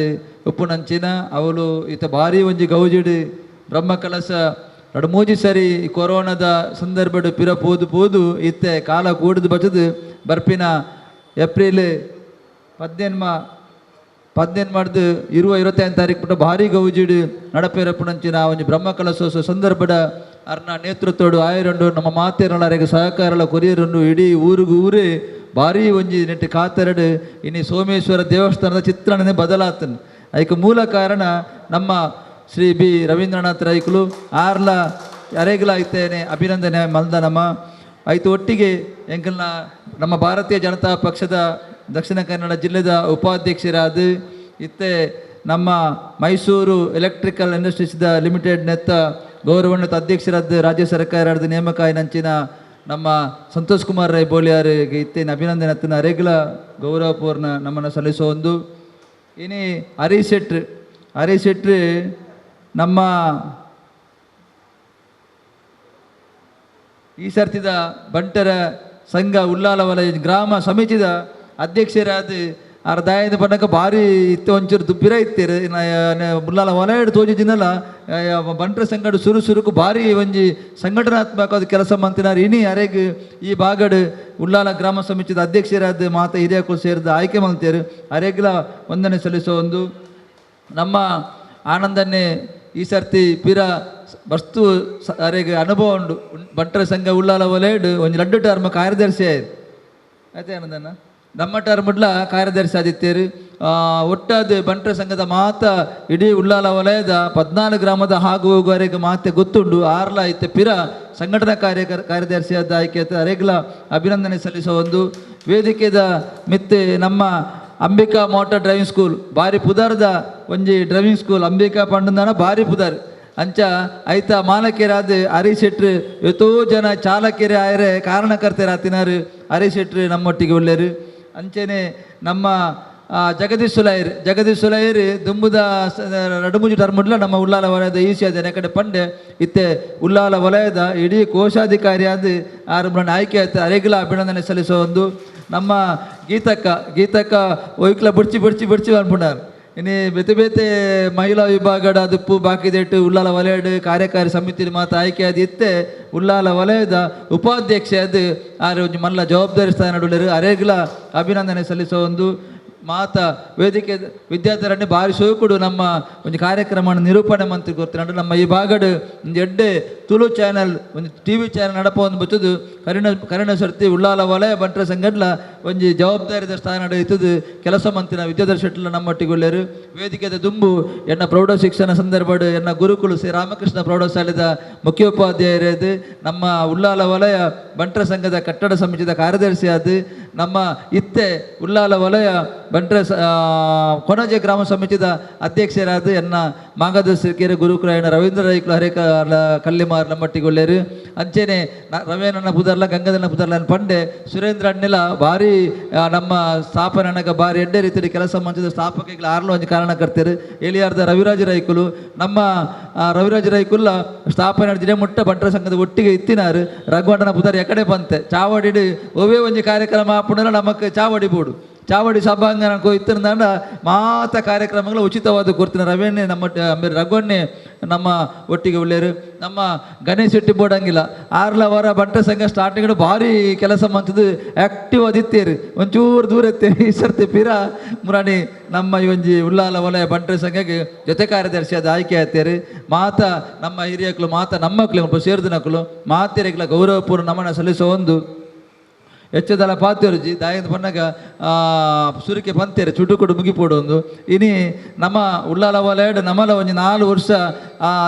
ಉಪ್ಪುನಂಚಿನ ಅವಳು ಈತ ಭಾರಿ ಒಂಜಿ ಗೌಜಿಡಿ ಬ್ರಹ್ಮ ಕಲಸ ಮೂಜಿ ಸರಿ ಕೊರೋನಾದ ಸಂದರ್ಭಡು ಪಿರ ಪೋದು ಇತ್ತೆ ಕಾಲ ಕೂಡಿದು ಬಚದು ಬರ್ಪಿನ ಏಪ್ರಿಲ್ 18 25 ತಾರೀಕು ಪುಟ್ಟ ಭಾರಿ ಗೌಜಿಡು ನಡಪೇರಪ್ಪುನಂಚಿನ ಒಂಜಿ ಬ್ರಹ್ಮ ಕಲಸೋತ್ಸವ ಸಂದರ್ಭದ ಅರ್ನ ನೇತೃತ್ವಡು ಆಯರಂಡು ನಮ್ಮ ಮಾತೇರಳರಿಗೆ ಸಹಕಾರಲ ಕೊರಿಯರನ್ನು ಇಡೀ ಊರೇ ಭಾರಿ ಒಂಜಿ ನೆಟ್ಟು ಕಾತರಡು ಇನ್ನು ಸೋಮೇಶ್ವರ ದೇವಸ್ಥಾನದ ಚಿತ್ರಣನೇ ಬದಲಾತನು. ಅದಕ್ಕೆ ಮೂಲ ಕಾರಣ ನಮ್ಮ ಶ್ರೀ ಬಿ ರವೀಂದ್ರನಾಥ್ ರೈಕುಲು ಆರ್ಲ ಅರೆಗಲ ಐತೇನೆ ಅಭಿನಂದನೆ ಮಲ್ದನಮ್ಮ ಆಯ್ತು. ಒಟ್ಟಿಗೆ ಎಂಕಲ್ನ ನಮ್ಮ ಭಾರತೀಯ ಜನತಾ ಪಕ್ಷದ ದಕ್ಷಿಣ ಕನ್ನಡ ಜಿಲ್ಲೆದ ಉಪಾಧ್ಯಕ್ಷರಾದ ಇತ್ತೆ ನಮ್ಮ ಮೈಸೂರು ಎಲೆಕ್ಟ್ರಿಕಲ್ ಇಂಡಸ್ಟ್ರೀಸ್ದ ಲಿಮಿಟೆಡ್ ನೆತ್ತ ಗೌರವಾನ್ವಿತ ಅಧ್ಯಕ್ಷರಾದ ರಾಜ್ಯ ಸರ್ಕಾರದ ನೇಮಕ ನಂಚಿನ ನಮ್ಮ ಸಂತೋಷ್ ಕುಮಾರ್ ರೈ ಬೋಳಿಯಾರಿಗೆ ಇತ್ತೇನೆ ಅಭಿನಂದನೆ ಹತ್ತಿನ ಅರೆಗಲ ಗೌರವಪೂರ್ಣ ನಮ್ಮನ್ನು ಸಲ್ಲಿಸೋ ಒಂದು ಇನಿ ಹರೀಶ್ ಶೆಟ್ರಿ ನಮ್ಮ ಈ ಸರ್ತಿದ ಬಂಟರ ಸಂಘ ಉಳ್ಳಾಲ ವಲಯ ಗ್ರಾಮ ಸಮಿತಿದ ಅಧ್ಯಕ್ಷರಾದ ಅರ್ಧಾಯದ ಪನ್ನಕ ಭಾರಿ ಇತ್ತೆ ಒಂಚೂರು ದುಬ್ಬಿರ ಇತ್ತೇರು ಉಳ್ಳಾಲ ವಲಯ ತೋಜಿದಿನಲ್ಲ ಬಂಟರ ಸಂಘಡು ಸುರುಕು ಭಾರಿ ಒಂಜಿ ಸಂಘಟನಾತ್ಮಕವಾದ ಕೆಲಸ ಮಂತಿನಾರು ಇನಿ ಅರೆಗೆ ಈ ಬಾಗಡು ಉಳ್ಳಾಲ ಗ್ರಾಮ ಸಮಿತಿದ ಅಧ್ಯಕ್ಷರಾದ ಮಾತ ಹಿರಿಯಕ್ಕಳು ಸೇರಿದ ಆಯ್ಕೆ ಮಂತೇರು ಅರೆಗ್ಲ ವಂದನೆ ಸಲ್ಲಿಸೋ ಒಂದು ನಮ್ಮ ಆನಂದನ್ನೇ ಈ ಸರ್ತಿ ಪಿರ ವಸ್ತು ಅರೆಗೆ ಅನುಭವ ಉಂಡು ಬಂಟರ ಸಂಘ ಉಳ್ಳಾಲ ವಲಯಡು ಒಂಜಿ ಲಡ್ಡು ಟರ್ಮ ಕಾರ್ಯದರ್ಶಿ ಆಯ್ತು ಆಯ್ತು ಆನಂದಣ್ಣ ನಮ್ಮ ಟರ್ಮಡ್ಲ ಕಾರ್ಯದರ್ಶಿ ಆದಿತ್ಯರು ಒಟ್ಟಾದ ಬಂಟರ ಸಂಘದ ಮಾತ ಇಡೀ ಉಳ್ಳಾಲ ವಲಯದ 14 ಗ್ರಾಮದ ಹಾಗೂ ಹೋಗುವವರೆಗೆ ಮಾತೆ ಗೊತ್ತುಂಡು ಆರ್ಲ ಇತ್ತೆ ಪಿರ ಸಂಘಟನಾ ಕಾರ್ಯದರ್ಶಿಯಾದ ಆಯ್ಕೆ ಅರೆಗ್ಲ ಅಭಿನಂದನೆ ಸಲ್ಲಿಸುವ ಒಂದು ವೇದಿಕೆದ ಮಿತ್ತೆ ನಮ್ಮ ಅಂಬಿಕಾ ಮೋಟಾರ್ ಡ್ರೈವಿಂಗ್ ಸ್ಕೂಲ್ ಬಾರಿ ಪುದಾರ್ದ ಒಂಜಿ ಡ್ರೈವಿಂಗ್ ಸ್ಕೂಲ್ ಅಂಬಿಕಾ ಪಂಡಂದಾನ ಬಾರಿ ಪುದಾರ್ ಅಂಚ ಐತ ಮಾಲಕೆರಾದ ಹರೀಶ್ ಶೆಟ್ರು ಎಷ್ಟೋ ಜನ ಚಾಲಕೆರೆ ಆಯರೆ ಕಾರಣಕರ್ತರ ತಿನಾರು ಹರೀಶ್ ಶೆಟ್ರು ನಮ್ಮೊಟ್ಟಿಗೆ ಒಳ್ಳೆಯರು ಅಂಚೆನೆ ನಮ್ಮ ಜಗದೀಶ್ ಸುಲೈರ್ ದುಂಬುದ 2-3 ಟರ್ಮಡ್ಲ ನಮ್ಮ ಉಳ್ಳಾಲ ವಲಯದ ಈಸಿಯಾದ ಕಡೆ ಪಂಡೆ ಇತ್ತೆ ಉಳ್ಳಾಲ ವಲಯದ ಇಡೀ ಕೋಶಾಧಿಕಾರಿಯಾದ ಆರು ಆಯ್ಕೆ ಆಯ್ತು ಅರೆಗ್ಲ ಅಭಿನಂದನೆ ಸಲ್ಲಿಸೋ ಒಂದು ನಮ್ಮ ಗೀತಕ್ಕ ಒಯ್ಕ್ಲ ಬಿಡ್ಚಿ ಅನ್ಪುಂಡಾರು ಇನ್ನು ಬೇತೆ ಮಹಿಳಾ ವಿಭಾಗದ ದುಪ್ಪು ಬಾಕಿದೆಟ್ಟು ಉಳ್ಳಾಲ ವಲಯದ ಕಾರ್ಯಕಾರಿ ಸಮಿತಿ ಮಾತು ಆಯ್ಕೆ ಆದ ಇತ್ತೆ ಉಳ್ಳಾಲ ವಲಯದ ಉಪಾಧ್ಯಕ್ಷ ಅದು ಆರು ಮಲ್ಲ ಜವಾಬ್ದಾರಿ ಸ್ಥಾನ ನಡುವರು ಅರೆಗ್ಲ ಅಭಿನಂದನೆ ಸಲ್ಲಿಸೋ ಒಂದು ಮಾತ ವೇದಿಕೆ ವಿದ್ಯಾರ್ಥಿಗಳನ್ನೇ ಭಾರಿ ಸೋಕುಡು ನಮ್ಮ ಒಂದು ಕಾರ್ಯಕ್ರಮ ನಿರೂಪಣೆ ಮಂತ್ರಿ ಗೊತ್ತಿನ ನಮ್ಮ ಈ ಭಾಗಡ್ ಒಂದು ಎಡ್ಡೆ ತುಳು ಚಾನಲ್ ಒಂದು TV ಚಾನಲ್ ನಡಪ ಒಂದು ಬಚ್ಚದು ಕರಿಣ ಸರ್ತಿ ಉಳ್ಳಾಲ ವಲಯ ಬಂಟರ ಸಂಘಟಲ ಒಂದು ಜವಾಬ್ದಾರಿದ ಸ್ಥಾನ ನಡೆಯುತ್ತದೆ ಕೆಲಸ ಮಂತ್ರಿನ ವಿದ್ಯಾಧರ್ ಶೆಟ್ಲ ನಮ್ಮೊಟ್ಟಿಗೆ ಒಳ್ಳೆಯರು ವೇದಿಕೆದ ದುಂಬು ಎನ್ನ ಪ್ರೌಢ ಶಿಕ್ಷಣ ಸಂದರ್ಭ ಎನ್ನ ಗುರುಕುಲು ಶ್ರೀ ರಾಮಕೃಷ್ಣ ಪ್ರೌಢಶಾಲೆದ ಮುಖ್ಯೋಪಾಧ್ಯಾಯರದು ನಮ್ಮ ಉಳ್ಳಾಲ ವಲಯ ಬಂಟರ ಸಂಘದ ಕಟ್ಟಡ ಸಮಿತಿದ ಕಾರ್ಯದರ್ಶಿಯಾದ ನಮ್ಮ ಇತ್ತೆ ಉಳ್ಳಾಲ ವಲಯ ಬಂಟರ ಕೊಣಜೆ ಗ್ರಾಮ ಸಮಿತಿದ ಅಧ್ಯಕ್ಷರಾದ ಎನ್ನ ಮಾಗದ ಸಿರಿಕೆರೆ ಗುರುಕುಲಾಯನ ರವೀಂದ್ರ ರೈಕ್ಲು ಹರೇಕ ಕಲ್ಲಿಮಾರ್ ನಮ್ಮೊಟ್ಟಿಗೆ ಒಳ್ಳೆಯರು ಅಂಚೆನೆ ರವೇನನ್ನ ಬುದರ್ಲ ಗಂಗದನ್ನ ಬುದರ್ಲ ಪಂಡೆ ಸುರೇಂದ್ರ ಅಣ್ಣೆಲ್ಲ ಭಾರಿ ನಮ್ಮ ಸ್ಥಾಪನೆಗ ಭಾರಿ ಎಡ್ಡೆ ರೀತಿಯ ಕೆಲಸ ಮಂಚದ ಸ್ಥಾಪಕಗಳು ಆರ್ಲು ಒಂದು ಕಾರಣಕರ್ತರು ಎಲಿಯಾರ್ದ ರವಿರಾಜ ರೈಕುಲು ನಮ್ಮ ರವಿರಾಜ ರೈಕುಲ್ಲ ಸ್ಥಾಪನೆ ದಿನ ಮುಟ್ಟ ಬಂಟರ ಸಂಘದ ಒಟ್ಟಿಗೆ ಇತ್ತಿನಾರು ರಘುವಣ್ಣನ ಬುದರ್ ಎಕಡೆ ಬಂತೆ ಚಾವಡಿ ಒವೇ ಒಂದು ಕಾರ್ಯಕ್ರಮ ಪುನಃ ನಮಕ್ ಚಾವಡಿ ಸಭಾಂಗಣ ಇತ್ತಿನ ಮಾತ ಕಾರ್ಯಕ್ರಮಗಳು ಉಚಿತವಾದ ಕೊಡ್ತೀನಿ ರವೇಣ್ಣೆ ನಮ್ಮ ರಘುವಣ್ಣೆ ನಮ್ಮ ಒಟ್ಟಿಗೆ ಒಳ್ಳೆಯರು ನಮ್ಮ ಗಣೇಶ್ ಶೆಟ್ಟಿ ಬೋರ್ಡಂಗಿಲ್ಲ ಆರ್ಲ ಅವರ ಬಂಟ ಸಂಘ ಸ್ಟಾರ್ಟಿಂಗ್ ಭಾರಿ ಕೆಲಸ ಮಂತದ್ದು ಆ್ಯಕ್ಟಿವ್ ಆದಿತ್ತೇರು ಒಂಚೂರು ದೂರ ಎತ್ತೇರಿ ಈ ಸರ್ತಿ ಪಿರ ಮುರಾಣಿ ನಮ್ಮ ಈ ಒಂಜಿ ಉಳ್ಳಾಲ ವಲಯ ಬಂಟ ಸಂಘಕ್ಕೆ ಜೊತೆ ಕಾರ್ಯದರ್ಶಿ ಅದು ಆಯ್ಕೆ ಆಯ್ತೇರಿ ಮಾತ ನಮ್ಮ ಹಿರಿಯಕ್ಕಳು ಮಾತ ನಮ್ಮ ಮಕ್ಕಳು ಸೇರಿದಿನಕ್ಕಳು ಮಾತೆರೆಗಳ ಗೌರವಪೂರ್ಣ ನಮನ ಸಲ್ಲಿಸೋ ಒಂದು ಹೆಚ್ಚದಲ್ಲ ಪಾತ್ಯರುಜಿ ದಾಯದ ಪನ್ನಗ ಸುರಿಕೆ ಪಂತೇರೆ ಚುಟುಕುಡು ಮುಗಿಪೋಡು ಒಂದು ಇನಿ ನಮ್ಮ ಉಳ್ಳಾಲ ವಲಯ ನಮ್ಮಲ ಒಂಜಿ 4 ವರ್ಷ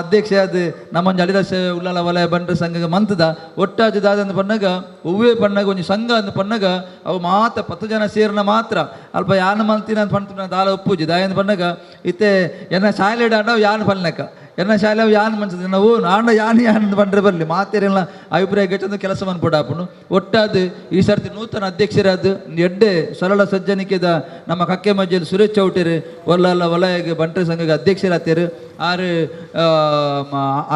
ಅಧ್ಯಕ್ಷ ಆದ ನಮ್ಮೊಂದು ಅಳಿದ ಉಳ್ಳಾಲ ವಲಯ ಬಂಡ್ರ ಸಂಘ ಮಂತದ ಒಟ್ಟಾಜು ದಾದಂದು ಪನ್ನಗ ಹೂವೇ ಪನ್ನಗ ಒಂಜಿ ಸಂಘ ಅಂದು ಪನ್ನಗ ಅವು ಮಾತ್ರ 10 ಜನ ಸೇರಿನ ಮಾತ್ರ ಅಲ್ಪ ಯಾನ ಮಲ್ತಿನ ಅಂತ ಪಂತ ದಾಲ ಒಪ್ಪುಜಿ ದಾಯಂದು ಪನ್ನಗ ಇತ್ತೆ ಎನ್ನ ಶಾಲೆ ಆಂಡವು ಯಾನ ಪಲ್ನಕ ಎನ್ನ ಶಾಲೆ ಯಾನ್ ಮಂಚದ ನಾವು ಆಂಡ ಯಾನ್ ಬಂದ್ರೆ ಬರಲಿ ಮಾತೇರೆಲ್ಲ ಅಭಿಪ್ರಾಯ ಗೆಚ್ಚಂದು ಕೆಲಸ ಮನ್ಪಡಾಪನು ಒಟ್ಟಾದ ಈ ಸರ್ತಿ ನೂತನ ಅಧ್ಯಕ್ಷರಾದ ಎಡ್ಡೆ ಸರಳ ಸಜ್ಜನಿಕೆದ ನಮ್ಮ ಕಕ್ಕೆ ಮಜ್ಜಲ್ಲಿ ಸುರೇಶ್ ಚೌಟೇರು ಒಲ್ಲ ವಲಯಗೆ ಬಂಟ್ರ ಸಂಘಕ್ಕೆ ಅಧ್ಯಕ್ಷರಾತೇರು ಆರು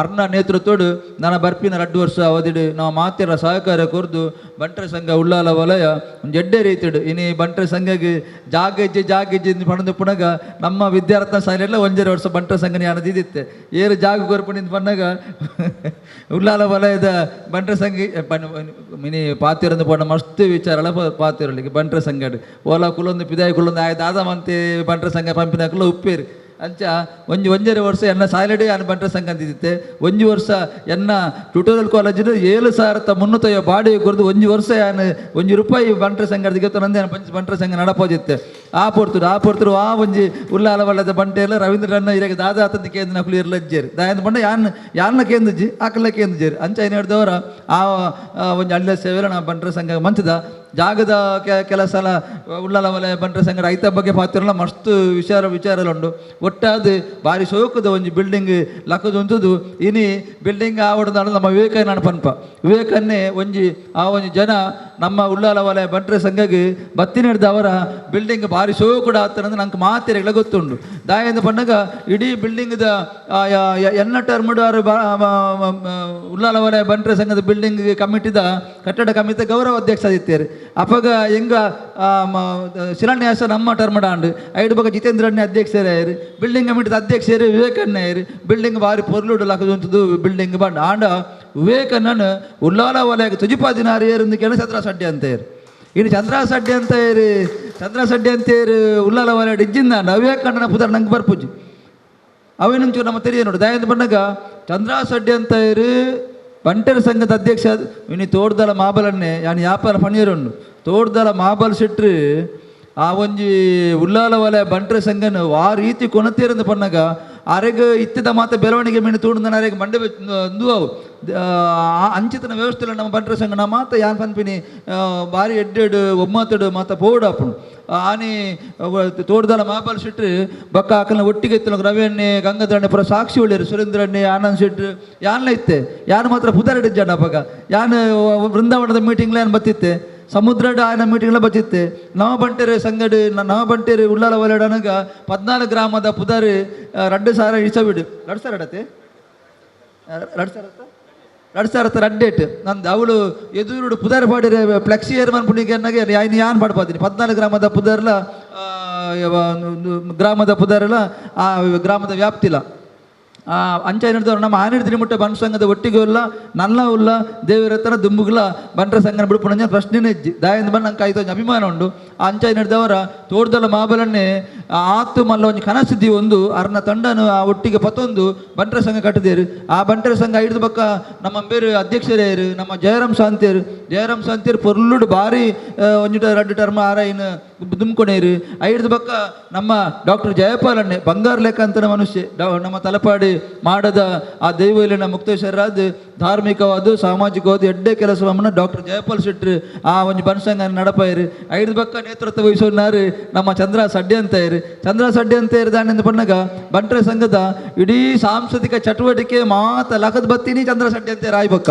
ಅರ್ನ ನೇತೃತ್ವಡು ನನ್ನ ಬರ್ಪಿನ 2 ವರ್ಷ ಅವಧಿಡು ನಾವು ಮಾತೆರ ಸಹಕಾರ ಕೊರ್ದು ಬಂಟ್ರ ಸಂಘ ಉಳ್ಳಾಲ ವಲಯ ಒಂದು ಎಡ್ಡೆ ರೀತಿಡು ಇನಿ ಬಂಟ್ರ ಸಂಘಗೆ ಜಾಗೆಜ್ಜೆ ಪಣದು ಪುನಗ ನಮ್ಮ ವಿದ್ಯಾರ್ಥಿ ಶಾಲೆಲ್ಲ 1.5 ವರ್ಷ ಬಂಟ್ರ ಸಂಘನೆ ಅನದಿದ್ದಿತ್ತೆ ಏರು ಜಾಗ ಕೊರ್ಪಣಿಂದ ಪಣ್ಣಗ ಉಳ್ಳಾಲ ವಲಯದ ಬಂಟ್ರ ಸಂಘ ಮಿನಿ ಪಾತಿರಂದು ಪೋಣ ಮಸ್ತ್ ವಿಚಾರ ಪಾತಿರಲಿಕ್ಕೆ ಬಂಟ್ರ ಸಂಘ ಓಲಾ ಕುಲೊಂದು ಪಿದಾಯಿ ಕುಲೊಂದು ಆಯ್ದಾದ ಮಂತೆ ಬಂಟ್ರ ಸಂಘ ಪಂಪಿನಕಲ್ಲ ಉಪ್ಪೇರಿ ಅಂಚ 1.5 ವರ್ಷ ಎನ್ನ ಸಾಲೆಡೆ ಯಾನು ಬಂಟ್ರ ಸಂಘ ಅಂತಿದ್ದೆ 1 ವರ್ಷ ಎನ್ನ ಟ್ಯೂಟೋರಿಯಲ್ ಕಾಲೇಜಿನ 7,350 ಬಾಡಿ ಕೊರ್ದು 1 ವರ್ಷ ಯಾನು 1 ರೂಪಾಯಿ ಬಂಟ್ರ ಸಂಘ ನಂದೇ ಬಂಟ್ರ ಸಂಘ ನಡಪೋದಿತ್ತೆ ಆ ಪೊರ್ತರು ಆ ಒಂಜಿ ಉಳ್ಳಾಲ ವಲಯದ ಬಂಟೆ ಎಲ್ಲ ರವೀಂದ್ರಣ್ಣ ಇರಾಗ ದಾದಾ ಆತಂದು ಕೇಂದ್ರ ನಕಲು ಇರ್ಲಜ್ಜೇರಿ ದಾಯಂದು ಬಂಡ ಯಾನ್ನ ಕೇಂದ್ರಜಿ ಆಕಲ್ಲ ಕೇಂದ್ರಜೇರಿ ಅಂಚ ಏನು ಹೇಳಿದವರ ಆ ಒಂಜಿ ಹಳ್ಳಿಯ ಸೇವೆಲ್ಲ ನಾ ಬಂಟ್ರ ಸಂಘ ಮಂಚದ ಜಾಗದ ಕೆಲಸ ಎಲ್ಲ ಉಳ್ಳಾಲ ವಲಯ ಬಂಟ್ರ ಸಂಘ ರೈತ ಬಗ್ಗೆ ಪಾತ್ರಲ್ಲ ಮಸ್ತ್ ವಿಚಾರಲುಂಡು ಒಟ್ಟಾದ ಭಾರಿ ಶೋಕದ ಒಂಜಿ ಬಿಲ್ಡಿಂಗ್ ಲಕ್ಕದೊಂದು ಇನಿ ಬಿಲ್ಡಿಂಗ್ ಆವಡದ ನಮ್ಮ ವಿವೇಕಾನಂದ ಪನ್ಪ ವಿವೇಕನ್ನೇ ಒಂಜಿ ಜನ ನಮ್ಮ ಉಳ್ಳಾಲ ವಲಯ ಬಂಟ್ರ ಸಂಘಗೆ ಬತ್ತಿ ನಡೆದ ಅವರ ಬಿಲ್ಡಿಂಗ್ ಭಾರಿ ಶೋಕುಡ ಆತನಂದ್ರೆ ನಂಗೆ ಮಾತೆರೆಗಳ ಗೊತ್ತುಂಡು ದಾಯಂದ ಪನ್ನಗ ಇಡೀ ಬಿಲ್ಡಿಂಗ್ದ ಎನ್ನ ಟರ್ಮಡು ಉಳ್ಳಾಲ ವಲಯ ಬಂಟ್ರ ಸಂಘದ ಬಿಲ್ಡಿಂಗ್ ಕಮಿಟಿದ ಕಟ್ಟಡ ಕಮಿಟಿ ಗೌರವ ಅಧ್ಯಕ್ಷ ಆದಿತ್ಯರು ಅಪಗ ಹೆಂಗ ಶಿಲಾನ್ಯಾಸ ನಮ್ಮ ಟರ್ಮಡಾಂಡು ಐದು ಬಗ ಜಿತೇಂದ್ರಣ್ಣೆ ಅಧ್ಯಕ್ಷರಾಯರು ಬಿಲ್ಡಿಂಗ್ ಕಮಿಟಿದ ಅಧ್ಯಕ್ಷರು ವಿವೇಕಣ್ಣಯ್ಯರು ಬಿಲ್ಡಿಂಗ್ ಭಾರಿ ಪೊರ್ಲುಡು ಲಕ್ಕದಂಥದ್ದು ಬಿಲ್ಡಿಂಗ್ ಬಂಡ ಆಂಡ ವಿವೇಕಣ್ಣನ ಉಳ್ಳಾಲ ವಲಯಕ್ಕೆ ತುಜಿಪಾದಿನಾರು ಏರು ಕೆಲ ಚಂದ್ರಾಸಡ್ಡಿ ಅಂತೇರು ಇನ್ನು ಚಂದ್ರಾಸಡ್ಡಿ ಅಂತೇರು ಉಳ್ಳಾಲ ವಲಯ ಇಜ್ಜಿಂದ ವಿವೇಕಣ್ಣನ ಪುದರ್ ನಂಗೆ ಬರ್ಪುಜಿ ಅವೇನಂಚು ನಮ್ಮ ತೆರಿಯ ನೋಡು ದಯಂದು ಬಂದಾಗ ಚಂದ್ರಾಸಡ್ಡಿ ಅಂತೇರು ಬಂಟರ ಸಂಘದ ಅಧ್ಯಕ್ಷ ಇನ್ನು ತೋಡ್ದಲ ಮಾಬಲನ್ನೇ ಯಾನು ವ್ಯಾಪಾರ ಪಣಿಯರುಂಡು ತೋಡ್ದಲ ಮಾಬಲ್ ಸಿಟ್ರು ಆ ಒಂಜಿ ಉಲ್ಲಾಲ ವಲಯ ಬಂಟ್ರೆ ಸಂಘನ ಆ ರೀತಿ ಕೊನತೀರಂದು ಪನ್ನಗ ಅರೆಗೆ ಇತ್ತಿದ ಮಾತ ಬೆಳವಣಿಗೆ ಮೀನು ತೋಡಿದ ಅರೆಗೆ ಮಂಡೆ ಅವು ಅಂಚಿತನ ವ್ಯವಸ್ಥೆಲ್ಲ ನಮ್ಮ ಬಂಟ್ರೆ ಸಂಘ ನಾ ಮಾತ ಯಾನ್ ಪನ್ಪಿನಿ ಬಾರಿ ಎಡ್ಡೆಡು ಒಮ್ಮತ್ತಡು ಮಾತ ಪೋಡಾಪುಣು ಆನೆ ತೋಡ್ದಲ ಮಾಬಲ್ ಶೆಟ್ರು ಬಕ್ಕ ಆಕಲ್ನ ಒಟ್ಟಿಗೆ ಇತ್ತು ರವಿಯಣ್ಣೆ ಗಂಗಾಧರಣ್ಣೆ ಪುರ ಸಾಕ್ಷಿ ಒಳ್ಳೆಯರು ಸುರೇಂದ್ರಣ್ಣೆ ಆನಂದ್ ಶೆಟ್ರು ಯಾನ್ಲ ಇತ್ತೆ ಯಾನು ಮಾತ್ರ ಪುದಾರಡಿಜ್ಜಣ್ಣ ಅವಾಗ ಯಾನು ವೃಂದಾವನದ ಮೀಟಿಂಗ್ಲ ಏನು ಬತ್ತಿತ್ತೆ ಸಮುದ್ರದ ಆಯ್ನ ಮೀಟಿಂಗ್ಲ ಬಚ್ಚಿತ್ತೆ ನವ ಬಂಟೇರು ಸಂಗಡು ನವ ಬಂಟೇರು ಉಳ್ಳಾಲ ವಲಡನಗ 14 ಗ್ರಾಮದ ಪುದಾರು 2,000 ಇಸಬಿಡು 2,000 ಅಡತೆ 2,000 ಅಡ್ಡೇಟ್ ನಂದು ಅವಳು ಎದುರು ಪುದಾರ್ ಪಾಡಿರೆ ಫ್ಲೆಕ್ಸಿ ಏರ್ ಮನ್ಪುಣಿಗೆ ಅನ್ನಗೆ ಯಾನ್ ಪಾಡ್ಪಾತೀನಿ 14 ಗ್ರಾಮದ ಪುದಾರ್ಲ ಗ್ರಾಮದ ಪುದಾರಲ ಆ ಗ್ರಾಮದ ವ್ಯಾಪ್ತಿಲ ಅಂಚ ಏನಿಡ್ದವ್ರು ನಮ್ಮ ಆನಿಡ್ದಿನಿ ಮುಟ್ಟ ಬಂಟ್ರ ಸಂಘದ ಒಟ್ಟಿಗೆ ಇಲ್ಲ ನಲ್ಲ ಉಲ್ಲ ದೇವರ ಹತ್ರ ದುಂಬುಗಳ ಬಂಟ್ರ ಸಂಘನ ಬಿಡ್ಪುಣ ಪ್ರಶ್ನೆನೇ ಇಜ್ಜಿ ದಾಯಿಂದ ಬಂದು ನಂಗೆ ಆಯ್ತು ಅಭಿಮಾನ ಉಂಡು ಆ ಅಂಚ ಏನಿಡ್ದವರ ತೋಟದಲ್ಲ ಮಾಬಲನ್ನೇ ಆತು ಮಲ್ಲ ಒಂಜಿ ಕನಸಿದ್ದಿ ಒಂದು ಅರ್ನ ತಂಡನು ಆ ಒಟ್ಟಿಗೆ ಪತ್ತೊಂದು ಬಂಟ್ರ ಸಂಘ ಕಟ್ಟಿದೇರು ಆ ಬಂಟ್ರ ಸಂಘ ಹಿಡಿದ ಬಕ್ಕ ನಮ್ಮ ಬೇರೆ ಅಧ್ಯಕ್ಷರೇರು ನಮ್ಮ ಜಯರಾಮ್ ಶಾಂತಿಯರು ಪೊರ್ಲುಡು ಭಾರಿ ಒಂಜಿಟ 2 ಟರ್ಮ್ ಆರೈನ ದುಮ್ಕೊಣೇರು ಹಿಡಿದ ಬಕ್ಕ ನಮ್ಮ ಡಾಕ್ಟರ್ ಜಯಪಾಲಣ್ಣೆ ಬಂಗಾರ ಲೆಕ್ಕ ಅಂತ ಮನುಷ್ಯ ನಮ್ಮ ತಲಪಾಡಿ ಮಾಡದ ಆ ದೈವಲಿನ ಮುಕ್ತೇಶ್ವರಾದ ಧಾರ್ಮಿಕವಾದ ಸಾಮಾಜಿಕವಾದ ಎಡ್ಡೆ ಕೆಲಸವನ್ನು ಡಾಕ್ಟರ್ ಜಯಪಾಲ್ ಶೆಟ್ರು ಆ ಒಂದು ಬನ್ಸಂಗ ನಡಪಾಯಿರು ಐದು ಬಕ್ಕ ನೇತೃತ್ವ ವಹಿಸೋನಾರು ನಮ್ಮ ಚಂದ್ರ ಸಡ್ಡೆ ಅಂತ ಇರಿದಾನೆಂದು ಪನ್ನಗ ಬಂಟ್ರೆ ಸಂಘದ ಇಡೀ ಸಾಂಸ್ಕೃತಿಕ ಚಟುವಟಿಕೆ ಮಾತ ಲಕದ ಬತ್ತೀನಿ ಚಂದ್ರ ಸಡ್ಡೆ ಅಂತ ರಾಯ್ಬಕ್ಕ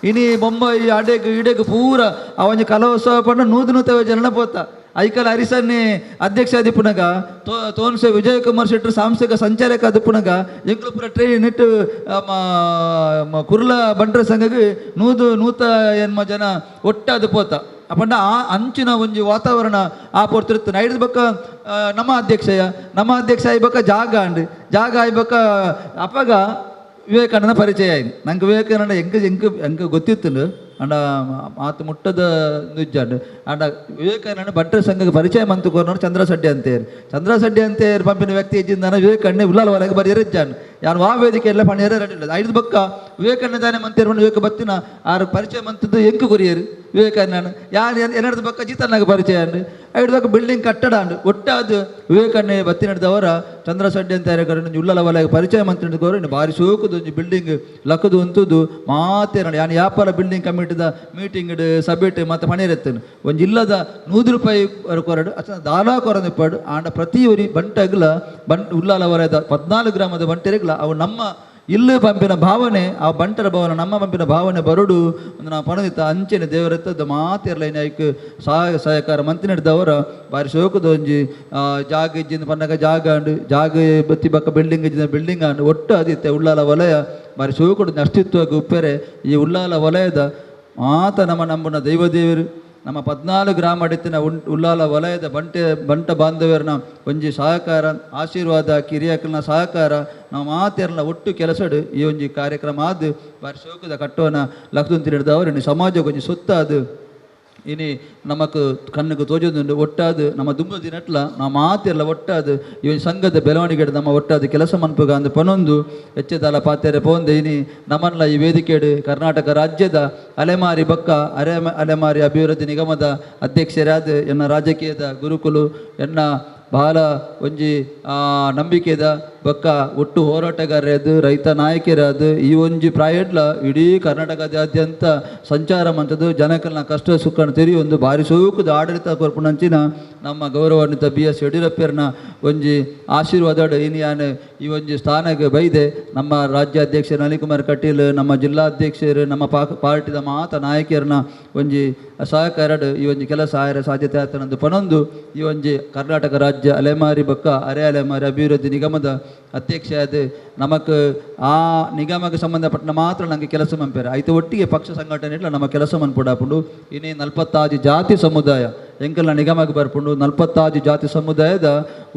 ಇನಿ ಬೊಂಬೈ ಅಡೆಗ್ ಇಡೆಗ್ ಪೂರ ಆ ಒಂದು ಕಲೋತ್ಸವ ಪಣ್ಣ ನೂತನ ಜನ ಪೋತ ಐಕಲ್ ಹರಿಸನ್ನೇ ಅಧ್ಯಕ್ಷ ಅದಿಪ್ಪುನಗ ತೋನ್ಸೆ ವಿಜಯ್ ಕುಮಾರ್ ಶೆಟ್ರು ಸಾಂಸ್ಥಿಕ ಸಂಚಾಲಕ ಅದಿಪ್ಪುನಗ ಎಂಕ್ಲು ಪುರ ಟ್ರೈನ್ ಇಟ್ಟು ಕುರ್ಲ ಬಂಟ್ರ ಸಂಘಗೆ ನೂತ ಎನ್ಮ ಜನ ಒಟ್ಟಾದ ಪೋತ ಅಪಂಡ ಆ ಅಂಚಿನ ಒಂಜಿ ವಾತಾವರಣ ಆ ಪೊರ್ತಿರ್ತು ಐದು ಬಕ್ಕ ನಮ್ಮ ಅಧ್ಯಕ್ಷ ಆಯ್ಬಕ್ಕ ಜಾಗ ಆಯ್ಬಕ್ಕ ಅಪಗ ವಿವೇಕಾನಂದ ಪರಿಚಯ ಆಯ್ತು ನಂಗೆ ವಿವೇಕಾನಂದ ಎಂಕ ಗೊತ್ತಿತ್ತು ಅಂಡ ಮಾತು ಮುಟ್ಟದ ನಿಜ್ಜಾಂಡು ಅಂಡ ವಿವೇಕಾನಂದ ಬಂಟ್ರ ಸಂಘಕ್ಕೆ ಪರಿಚಯ ಮಂತು ಕೋರ್ನೋಡು ಚಂದ್ರ ಸಡ್ಡೆ ಅಂತೇರು ಪಂಪಿನ ವ್ಯಕ್ತಿ ಇದ್ದಿಂದ ವಿವೇಕಾನಂದ ಉಲ್ಲಾಲ ವಲಗೆ ಬರೀ ಇಜ್ಜಾಂಡು ಯಾರು ಆ ವೇದಿಕೆ ಎಲ್ಲ ಪಣಿಯರ ರಡ್ಡಿಲ್ಲ ಐದು ಬಕ್ಕ ವಿವೇಕಾನಂದ ತಾನೇ ಮಂತೇರು ವಿವೇಕ ಬತ್ತಿನ ಆರು ಪರಿಚಯ ಮಂತದ್ದು ಎಂಕ ಕೊರಿಯರು ವಿವೇಕಾನಂದ ಯಾರು ಎರಡದ ಬಕ್ಕ ಜೀತನಾಗ ಪರಿಚಯ ಅಂಡು ಐದು ಬಕ್ಕ ಬಿಲ್ಡಿಂಗ್ ಕಟ್ಟಡ ಅಂಡು ಒಟ್ಟಾದ ವಿವೇಕಾನಂದ ಬತ್ತಿ ನಡೆದವರ ಚಂದ್ರ ಸಡ್ಡೆ ಅಂತ ಉಲ್ಲಾಲ ವಲಗೆ ಪರಿಚಯ ಮಂತ್ ನಡೆದವರು ಇನ್ನು ಭಾರಿ ಸೋಕುದು ಬಿಲ್ಡಿಂಗ್ ಲಕ್ಕದು ಅಂತದ್ದು ಮಾತೇನ ಯಾನು ವ್ಯಾಪಾರ ಬಿಲ್ಡಿಂಗ್ ಕಮಿಟಿದ ಮೀಟಿಂಗ್ ಸಭೆಟ್ ಮತ್ತು ಪಣಿಯರೆತ್ತನು ಒಂದು ಇಲ್ಲದ ₹100 ಕೊರಡು ಅಚ್ಚ ದಾಲಾ ಕೊರನಿಪ್ಪಾಡು ಆಂಡ ಪ್ರತಿ ಒರಿ ಬಂಟಗ್ಲ ಉಲ್ಲಾಲ ವಲಯದ 14 ಗ್ರಾಮದ ಬಂಟೆರೆಗ್ಲ ಅವು ನಮ್ಮ ಇಲ್ಲಿ ಪಂಪಿನ ಭಾವನೆ ಆ ಬಂಟರ ಭಾವನೆ ನಮ್ಮ ಪಂಪಿನ ಭಾವನೆ ಬರಡು ಒಂದು ನಾವು ಪಣದಿತ್ತ ಅಂಚೆನೆ ದೇವರತ್ತದ ಮಾತಿರ್ಲೈನ ಐಕ್ ಸಹಕಾರ ಮಂತ್ರಿ ನಡೆದವರ ಬಾರಿ ಶೋಕದ ಒಂಜಿ ಜಾಗ ಇಜ್ಜಿಂದ ಪನ್ನಗ ಜಾಗ ಬತ್ತಿ ಬಕ್ಕ ಬಿಲ್ಡಿಂಗ್ ಇಜ್ಜಿನ ಬಿಲ್ಡಿಂಗ್ ಅಂಡು ಒಟ್ಟು ಅದಿತ್ತೆ ಉಲ್ಲಾಲ ವಲಯ ಬಾರಿ ಶೋಕದ ಅಸ್ತಿತ್ವಕ್ಕೆ ಉಪ್ಪೆರೆ ಈ ಉಲ್ಲಾಲ ವಲಯದ ಮಾತ ನಮ್ಮನ ದೈವದೇವರು ನಮ್ಮ 14 ಗ್ರಾಮ ಅಡಿತಿನ ಉಲ್ಲಾಲ ವಲಯದ ಬಂಟ ಬಾಂಧವ್ಯರನ್ನ ಒಂಜಿ ಸಹಕಾರ ಆಶೀರ್ವಾದ ಕಿರಿಯಕಲ್ನ ಸಹಕಾರ ನಾವು ಮಾತೆರ್ನ ಒಟ್ಟು ಕೆಲಸಡು ಈ ಒಂಜಿ ಕಾರ್ಯಕ್ರಮ ಆದ ಬಾರಿ ಶೋಕದ ಕಟ್ಟೋನ ಲಕ್ಷ್ಮೀ ಹಿಡಿದವರು ಸಮಾಜಕ್ಕೆ ಒಂಜಿ ಸೊತ್ತಾದು ಇನಿ ನಮಕ್ ಕಣ್ಣಿಗೆ ತೋಜೊಂದುಂಡು ಒಟ್ಟಾದು ನಮ್ಮ ದುಂಬು ದಿನಟ್ಲ ನಾವು ಮಾತೆಲ್ಲ ಒಟ್ಟಾದು ಈ ಸಂಘದ ಬೆಳವಣಿಗೆ ನಮ್ಮ ಒಟ್ಟಾದ ಕೆಲಸ ಮನ್ಪುಗ ಅಂದು ಪನೊಂದು ಎಚ್ಚೆದಾಲ ಪಾತೆರೆ ಪೋಂದೆ ಇನಿ ನಮ್ಮನ್ಲ ಈ ವೇದಿಕೆಡು ಕರ್ನಾಟಕ ರಾಜ್ಯದ ಅಲೆಮಾರಿ ಬಕ್ಕ ಅಲೆಮಾರಿ ಅಭಿವೃದ್ಧಿ ನಿಗಮದ ಅಧ್ಯಕ್ಷರಾದ ಎನ್ನ ರಾಜಕೀಯದ ಗುರುಕುಲು ಎನ್ನ ಬಹಳ ಒಂಜಿ ನಂಬಿಕೆದ ಬಕ್ಕ ಒಟ್ಟು ಹೋರಾಟಗಾರರದು ರೈತ ನಾಯಕರಾದು ಈ ಒಂಜಿ ಪ್ರಾಯಡ್ಲ ಇಡೀ ಕರ್ನಾಟಕದಾದ್ಯಂತ ಸಂಚಾರ ಮಂತದ್ದು ಜನಕಲ್ನ ಕಷ್ಟ ಸುಖನ ತೆರಿ ಒಂದು ಭಾರಿ ಸೋಕುದ ಆಡಳಿತ ಕೊರ್ಪುನಂಚಿನ ನಮ್ಮ ಗೌರವಾನ್ವಿತ BS ಯಡಿಯೂರಪ್ಪರನ್ನ ಒಂಜಿ ಆಶೀರ್ವಾದ ಇನಿಯಾನು ಈ ಒಂಜಿ ಸ್ಥಾನಕ್ಕೆ ಬೈದೆ ನಮ್ಮ ರಾಜ್ಯಾಧ್ಯಕ್ಷರು ನಳಿನ್ ಕಟೀಲ್ ನಮ್ಮ ಜಿಲ್ಲಾಧ್ಯಕ್ಷರು ನಮ್ಮ ಪಾರ್ಟಿದ ಮಾತ ನಾಯಕರನ್ನ ಒಂಜಿ ಸಹಕಾರಡು ಈ ಒಂಜಿ ಕೆಲಸ ಆಯರ ಸಾಧ್ಯತೆ ಆತನಂದು ಪನೊಂದು ಈ ಒಂಜಿ ಕರ್ನಾಟಕ ರಾಜ್ಯ ಅಲೆಮಾರಿ ಬಕ್ಕ ಅಲೆಮಾರಿ ಅಭಿವೃದ್ಧಿ ನಿಗಮದ ಅಧ್ಯಕ್ಷ ಆದ ನಮಕ್ ಆ ನಿಗಮಕ್ಕೆ ಸಂಬಂಧಪಟ್ಟ ಮಾತ್ರ ನನಗೆ ಕೆಲಸ ಮಂಪೇರೆ ಐತೆ ಒಟ್ಟಿಗೆ ಪಕ್ಷ ಸಂಘಟನೆ ನಮ್ಮ ಕೆಲಸ ಮನ್ಪುಡಾಪುಂಡು ಇನ್ನೇ 46 ಜಾತಿ ಸಮುದಾಯ ಎಂಕಲ್ನ ನಿಗಮಕ್ಕೆ ಬರ್ಪುಂಡು 46 ಜಾತಿ ಸಮುದಾಯದ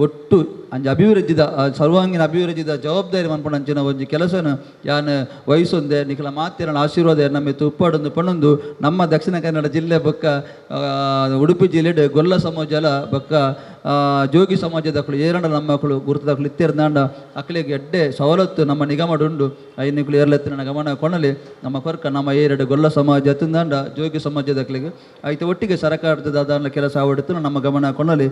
ಒಟ್ಟು ಅಂಚ ಅಭಿವೃದ್ಧಿದ ಸರ್ವಾಂಗೀಣ ಅಭಿವೃದ್ಧಿದ ಜವಾಬ್ದಾರಿ ಮನ್ಪುಣಂಚಿನ ಒಂಜಿ ಕೆಲಸನ ಯಾನ್ ವಹಿಸೊಂದೆ ನಿಖಲ ಮಾತಿನ ಆಶೀರ್ವಾದ ನಮ್ಮೆ ಉಪ್ಪಾಡೊಂದು ಪಣ್ಣೊಂದು ನಮ್ಮ ದಕ್ಷಿಣ ಕನ್ನಡ ಜಿಲ್ಲೆ ಬೊಕ್ಕ ಉಡುಪಿ ಜಿಲ್ಲೆಡ್ ಗೊಲ್ಲ ಸಮಾಜಲ ಬೊಕ್ಕ ಜೋಗಿ ಸಮಾಜದಕ್ಕಳು ಏರಂಡ ನಮ್ಮ ಮಕ್ಕಳು ಗುರುತದಕ್ಕಳು ಇತ್ತೇರ್ದಾಂಡ ಅಕ್ಕಳಿಗೆ ಎಡ್ಡೆ ಸವಲತ್ತು ನಮ್ಮ ನಿಗಮಡುಂಡು ಐನಿಕ್ಕಳು ಏರ್ಲೆತ್ತಿನ ಗಮನ ಕೊನಲಿ ನಮ್ಮ ಕೊರ್ಕ ನಮ್ಮ ಏರೆಡು ಗೊಲ್ಲ ಸಮಾಜ ಎತ್ತಂದಾಂಡ ಜೋಗಿ ಸಮಾಜದಕ್ಕಳಿಗೆ ಐತೆ ಒಟ್ಟಿಗೆ ಸರಕಾರದ ದಾದಾನ ಕೆಲಸ ಆವಡುತ್ತು ನಮ್ಮ ಗಮನ ಕೊನಲಿ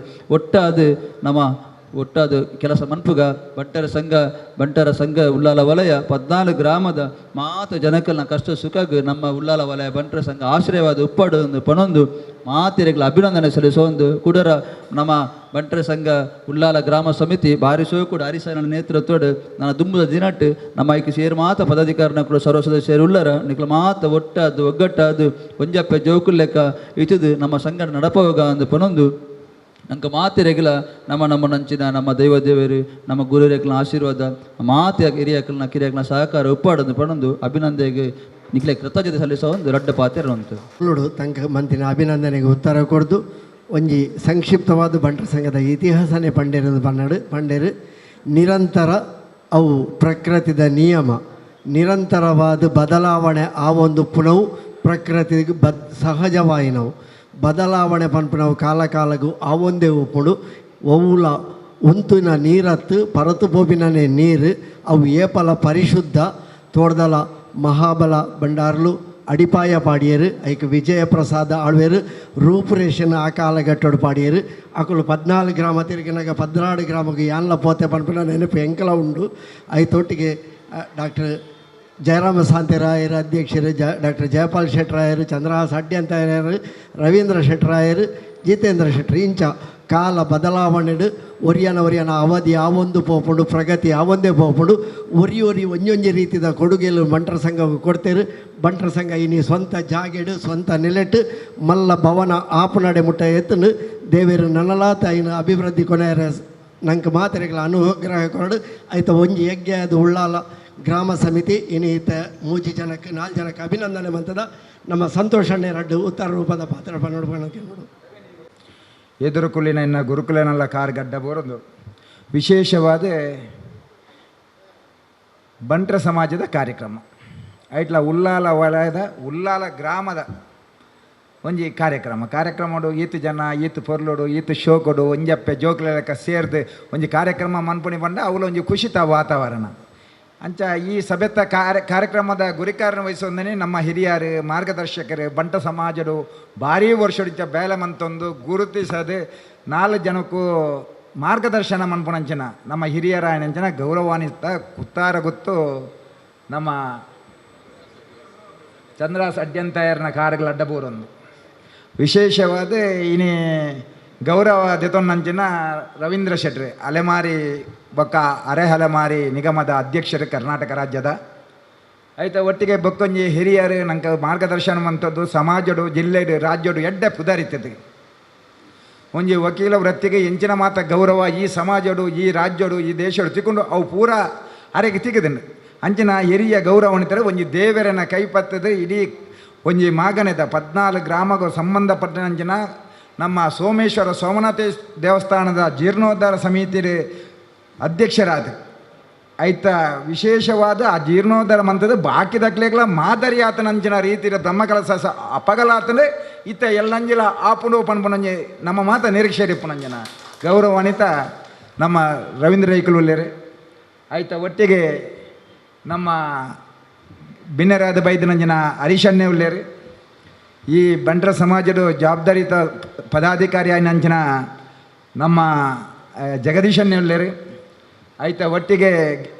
ಒಟ್ಟಾದ ಕೆಲಸ ಮನ್ಪುಗ ಬಂಟರ ಸಂಘ ಉಲ್ಲಾಲ ವಲಯ 14 ಗ್ರಾಮದ ಮಾತ ಜನಕಲ್ನ ಕಷ್ಟ ಸುಖಗ್ ನಮ್ಮ ಉಲ್ಲಾಲ ವಲಯ ಬಂಟರ ಸಂಘ ಆಶ್ರಯವಾದ ಉಪ್ಪಾಡೊಂದು ಪಣೊಂದು ಮಾತಿರೆಗಳ ಅಭಿನಂದನೆ ಸಲ್ಲಿಸೋಂದು ಕುಡರ ನಮ್ಮ ಬಂಟರ ಸಂಘ ಉಲ್ಲಾಲ ಗ್ರಾಮ ಸಮಿತಿ ಭಾರಿ ಸೋಕುಡು ಹರಿಸನ ನೇತೃತ್ವಡ್ ನನ್ನ ದುಂಬುದ ದಿನಟ್ಟು ನಮ್ಮ ಐಕೆ ಸೇರು ಮಾತ ಪದಾಧಿಕಾರನ ಕೂಡ ಸರ್ವ ಸದಸ್ಯರು ಉಳ್ಳರ ನಿಕ್ಲ ಮಾತ ಒಟ್ಟಾದು ಒಗ್ಗಟ್ಟಾದು ಒಂಜಪ್ಪೆ ಜೋಕುಲ್ ಲೆಕ್ಕ ಇತದು ನಮ್ಮ ಸಂಘ ನಡಪೋಗ ಅಂದು ಪಣೊಂದು ನಂಗೆ ಮಾತಿರೆಗಳ ನಮ್ಮ ನಂಚಿನ ನಮ್ಮ ದೇವರು ನಮ್ಮ ಗುರುರೇಕಲ ಆಶೀರ್ವಾದ ಮಾತೆ ಹಿರಿಯಕಲ್ನ ಕಿರಿಯಕಲ್ನ ಸಹಕಾರ ಉಪ್ಪಾಡೊಂದು ಪಣೊಂದು ಅಭಿನಂದನೆಗೆ ನಿಕ್ಲೆ ಕೃತಜ್ಞತೆ ಸಲ್ಲಿಸೋ ಒಂದು ದೊಡ್ಡ ಪಾತ್ರ ಉಂಟು ನೋಡು ತಂಕ ಮಂತಿನ ಅಭಿನಂದನೆಗೆ ಉತ್ತರ ಕೊಡ್ದು ಒಂಜಿ ಸಂಕ್ಷಿಪ್ತವಾದ ಬಂಟರ ಸಂಘದ ಇತಿಹಾಸನೇ ಪಂಡೇರು ನಿರಂತರ ಅವು ಪ್ರಕೃತಿದ ನಿಯಮ ನಿರಂತರವಾದ ಬದಲಾವಣೆ ಆ ಒಂದು ಪುನವು ಪ್ರಕೃತಿಗೆ ಸಹಜವಾಯಿನವು ಬದಲಾವಣೆ ಪನ್ಪುನವು ಕಾಲಕಾಲಗೂ ಆ ಒಂದೇ ಉಪ್ಪುಡು ಒವುಲ ಉಂತುನ ನೀರತ್ತು ಪರತು ಪೋಪಿನನೆ ನೀರು ಅವು ಏಪಲ ಪರಿಶುದ್ಧ ತೋಡ್ದಲ ಮಹಾಬಲ ಬಂಡಾರ್ಲು ಅಡಿಪಾಯ ಪಾಡಿಯರು ಐಕ್ ವಿಜಯ ಪ್ರಸಾದ ಆಳ್ವೇರು ರೂಪುರೇಷನ್ ಆ ಕಾಲಘಟ್ಟೋಡು ಪಾಡಿಯರು ಅಕುಲು 14 ಗ್ರಾಮ ತಿರುಗಿನಾಗ 16 ಗ್ರಾಮಕ್ಕೆ ಯಾನ್ಲ ಪೋತೆ ಪನ್ಪುನ ನೆನಪು ಎಂಕಲ ಉಂಡು ಐತೊಟ್ಟಿಗೆ ಡಾಕ್ಟರ್ ಜಯರಾಮ ಶಾಂತಿರಾಯರು ಅಧ್ಯಕ್ಷರು ಡಾಕ್ಟರ್ ಜಯಪಾಲ್ ಶೆಟ್ಟರಾಯರು ಚಂದ್ರಹಾಸ್ ಅಡ್ಯಂತಾಯರು ರವೀಂದ್ರ ಶೆಟ್ಟರಾಯರು ಜಿತೇಂದ್ರ ಶೆಟ್ಟರು ಇಂಚ ಕಾಲ ಬದಲಾವಣೆಡು ಒರಿಯನ ಅವಧಿ ಆ ಒಂದು ಪೋಪುಂಡು ಪ್ರಗತಿ ಆ ಒಂದೇ ಪೋಪುಂಡು ಒರಿ ಒಂಜೊಂಜಿ ರೀತಿಯ ಕೊಡುಗೆಲು ಬಂಟರ ಸಂಘ ಕೊಡ್ತೇರು ಬಂಟರ ಸಂಘ ಇನಿ ಸ್ವಂತ ಜಾಗೆಡು ಸ್ವಂತ ನೆಲೆಟ್ಟು ಮಲ್ಲ ಭವನ ಆಪುನಡೆ ಮುಟ್ಟ ಎತ್ತನು ದೇವೇರು ನನಲಾತ ಐನ ಅಭಿವೃದ್ಧಿ ಕೊನೆಯರ ನಂಗೆ ಮಾತ್ರೆಗಳ ಅನುಗ್ರಹ ಕೊರಡು ಆಯ್ತು ಒಂಜಿ ಯಜ್ಞ ಅದು ಉಳ್ಳಾಲ ಗ್ರಾಮ ಸಮಿತಿ ಇನಿತ 3 ಜನಕ್ಕೆ 4 ಜನಕ್ಕೆ ಅಭಿನಂದನೆ ಬಂತದ ನಮ್ಮ ಸಂತೋಷಣ್ಣೆ ರಡ್ಡು ಉತ್ತರ ರೂಪದ ಪಾತ್ರ ನೋಡ್ಕೊಳ್ಳೋಕೆ ನೋಡು ಎದುರುಕುಲಿನ ಇನ್ನು ಗುರುಕುಲನೆಲ್ಲ ಕಾರ್ಗಡ್ಡ ಬೋರೊಂದು ವಿಶೇಷವಾದ ಬಂಟರ ಸಮಾಜದ ಕಾರ್ಯಕ್ರಮ ಐಟ್ಲ ಉಲ್ಲಾಲ ವಲಯದ ಉಲ್ಲಾಲ ಗ್ರಾಮದ ಒಂಜಿ ಕಾರ್ಯಕ್ರಮ ಈತು ಜನ ಈತು ಪೊರ್ಲೋಡು ಈತು ಶೋಕೊಡು ಒಂಜಪ್ಪೆ ಜೋಕ್ಲ ಲೆಕ್ಕ ಸೇರ್ದು ಒಂಜಿ ಕಾರ್ಯಕ್ರಮ ಮನ್ಪುಣಿ ಬಂದ ಅವಳು ಒಂಜಿ ಖುಷಿತ ವಾತಾವರಣ ಅಂಚ ಈ ಸಭೆತ ಕಾರ್ಯಕ್ರಮದ ಗುರಿಕಾರನ ವಹಿಸೊಂದನೆ ನಮ್ಮ ಹಿರಿಯರು ಮಾರ್ಗದರ್ಶಕರು ಬಂಟ ಸಮಾಜಡು ಭಾರೀ ವರ್ಷಡಿച്ച ಬೇಲೆ ಮಂತೊಂದು ಗುರುತಿಸದೆ 4 ಜನಕ್ಕೂ ಮಾರ್ಗದರ್ಶನ ಮನ್ಪುಣಂಚಿನ ನಮ್ಮ ಹಿರಿಯರ ಏನಂಚಿನ ಗೌರವಾನ್ವಿತ ಕುತ್ತಾರ ಗೊತ್ತು ನಮ್ಮ ಚಂದ್ರಾಸ್ ಅಡ್ಯಂತಾಯರ್ನ ಕಾರ್ಯಗಳ ಅಡ್ಡಬೂರೊಂದು ವಿಶೇಷವಾದ ಇನಿ ಗೌರವ ದೆತೊನ್ನಂಚಿನ ರವೀಂದ್ರ ಶೆಟ್ಟಿ ಅಲೆಮಾರಿ ಬೊಕ್ಕ ಅರೆಹಲೆಮಾರಿ ನಿಗಮದ ಅಧ್ಯಕ್ಷರು ಕರ್ನಾಟಕ ರಾಜ್ಯದ ಐತೆ ಒಟ್ಟಿಗೆ ಬೊಕ್ಕೊಂಜಿ ಹಿರಿಯರು ನಂಗೆ ಮಾರ್ಗದರ್ಶನ ಮಂತದ್ದು ಸಮಾಜಡು ಜಿಲ್ಲೆಡು ರಾಜ್ಯಡು ಎಡ್ಡೆ ಪುದರಿತದೆ ಒಂಜಿ ವಕೀಲ ವೃತ್ತಿಗೆ ಎಂಚಿನ ಮಾತ ಗೌರವ ಈ ಸಮಾಜಡು ಈ ರಾಜ್ಯಡು ಈ ದೇಶಡು ತಿಕ್ಕೊಂಡು ಅವು ಪೂರ ಅರೆಗೆ ತಿಕ್ಕದನು ಅಂಚಿನ ಹಿರಿಯ ಗೌರವಣಿತರೆ ಒಂಜಿ ದೇವರನ ಕೈಪತ್ತದು ಇಡೀ ಒಂಜಿ ಮಾಗನೆದ 14 ಗ್ರಾಮಗೂ ಸಂಬಂಧಪಟ್ಟಂಚಿನ ನಮ್ಮ ಸೋಮೇಶ್ವರ ಸೋಮನಾಥ ದೇವಸ್ಥಾನದ ಜೀರ್ಣೋದ್ಧಾರ ಸಮಿತಿ ಅಧ್ಯಕ್ಷರಾದ ಆಯ್ತ ವಿಶೇಷವಾದ ಆ ಜೀರ್ಣೋದ್ಧಾರ ಮಂತದ ಬಾಕಿ ದಕ್ಲೆಗಳ ಮಾದರಿ ಆತನಂಚಿನ ರೀತಿಯ ಬ್ರಹ್ಮ ಕೆಲಸ ಅಪಗಲಾತಂದ್ರೆ ಇತ್ತ ಎಲ್ಲಂಜಿಲ ಆಪುಂಡು ಪನ್ಪುನಂಜೆ ನಮ್ಮ ಮಾತ ನಿರೀಕ್ಷೆ ಪುನಂಜನ ಗೌರವಾನ್ವಿತ ನಮ್ಮ ರವೀಂದ್ರ ರೈಕಲುಲ್ಲೇರು ಆಯ್ತ ಒಟ್ಟಿಗೆ ನಮ್ಮ ಬಿನ್ನರಾದ ಬೈದನಂಜನ ಹರೀಶನ್ನೇ ಉಳ್ಳೇರು ಈ ಬಂಟರ ಸಮಾಜದ ಜವಾಬ್ದಾರಿತ ಪದಾಧಿಕಾರಿ ನಂಚಿನ ನಮ್ಮ ಜಗದೀಶನ್ನೇ ಉಳ್ಳೇರು ಆಯ್ತ ಒಟ್ಟಿಗೆ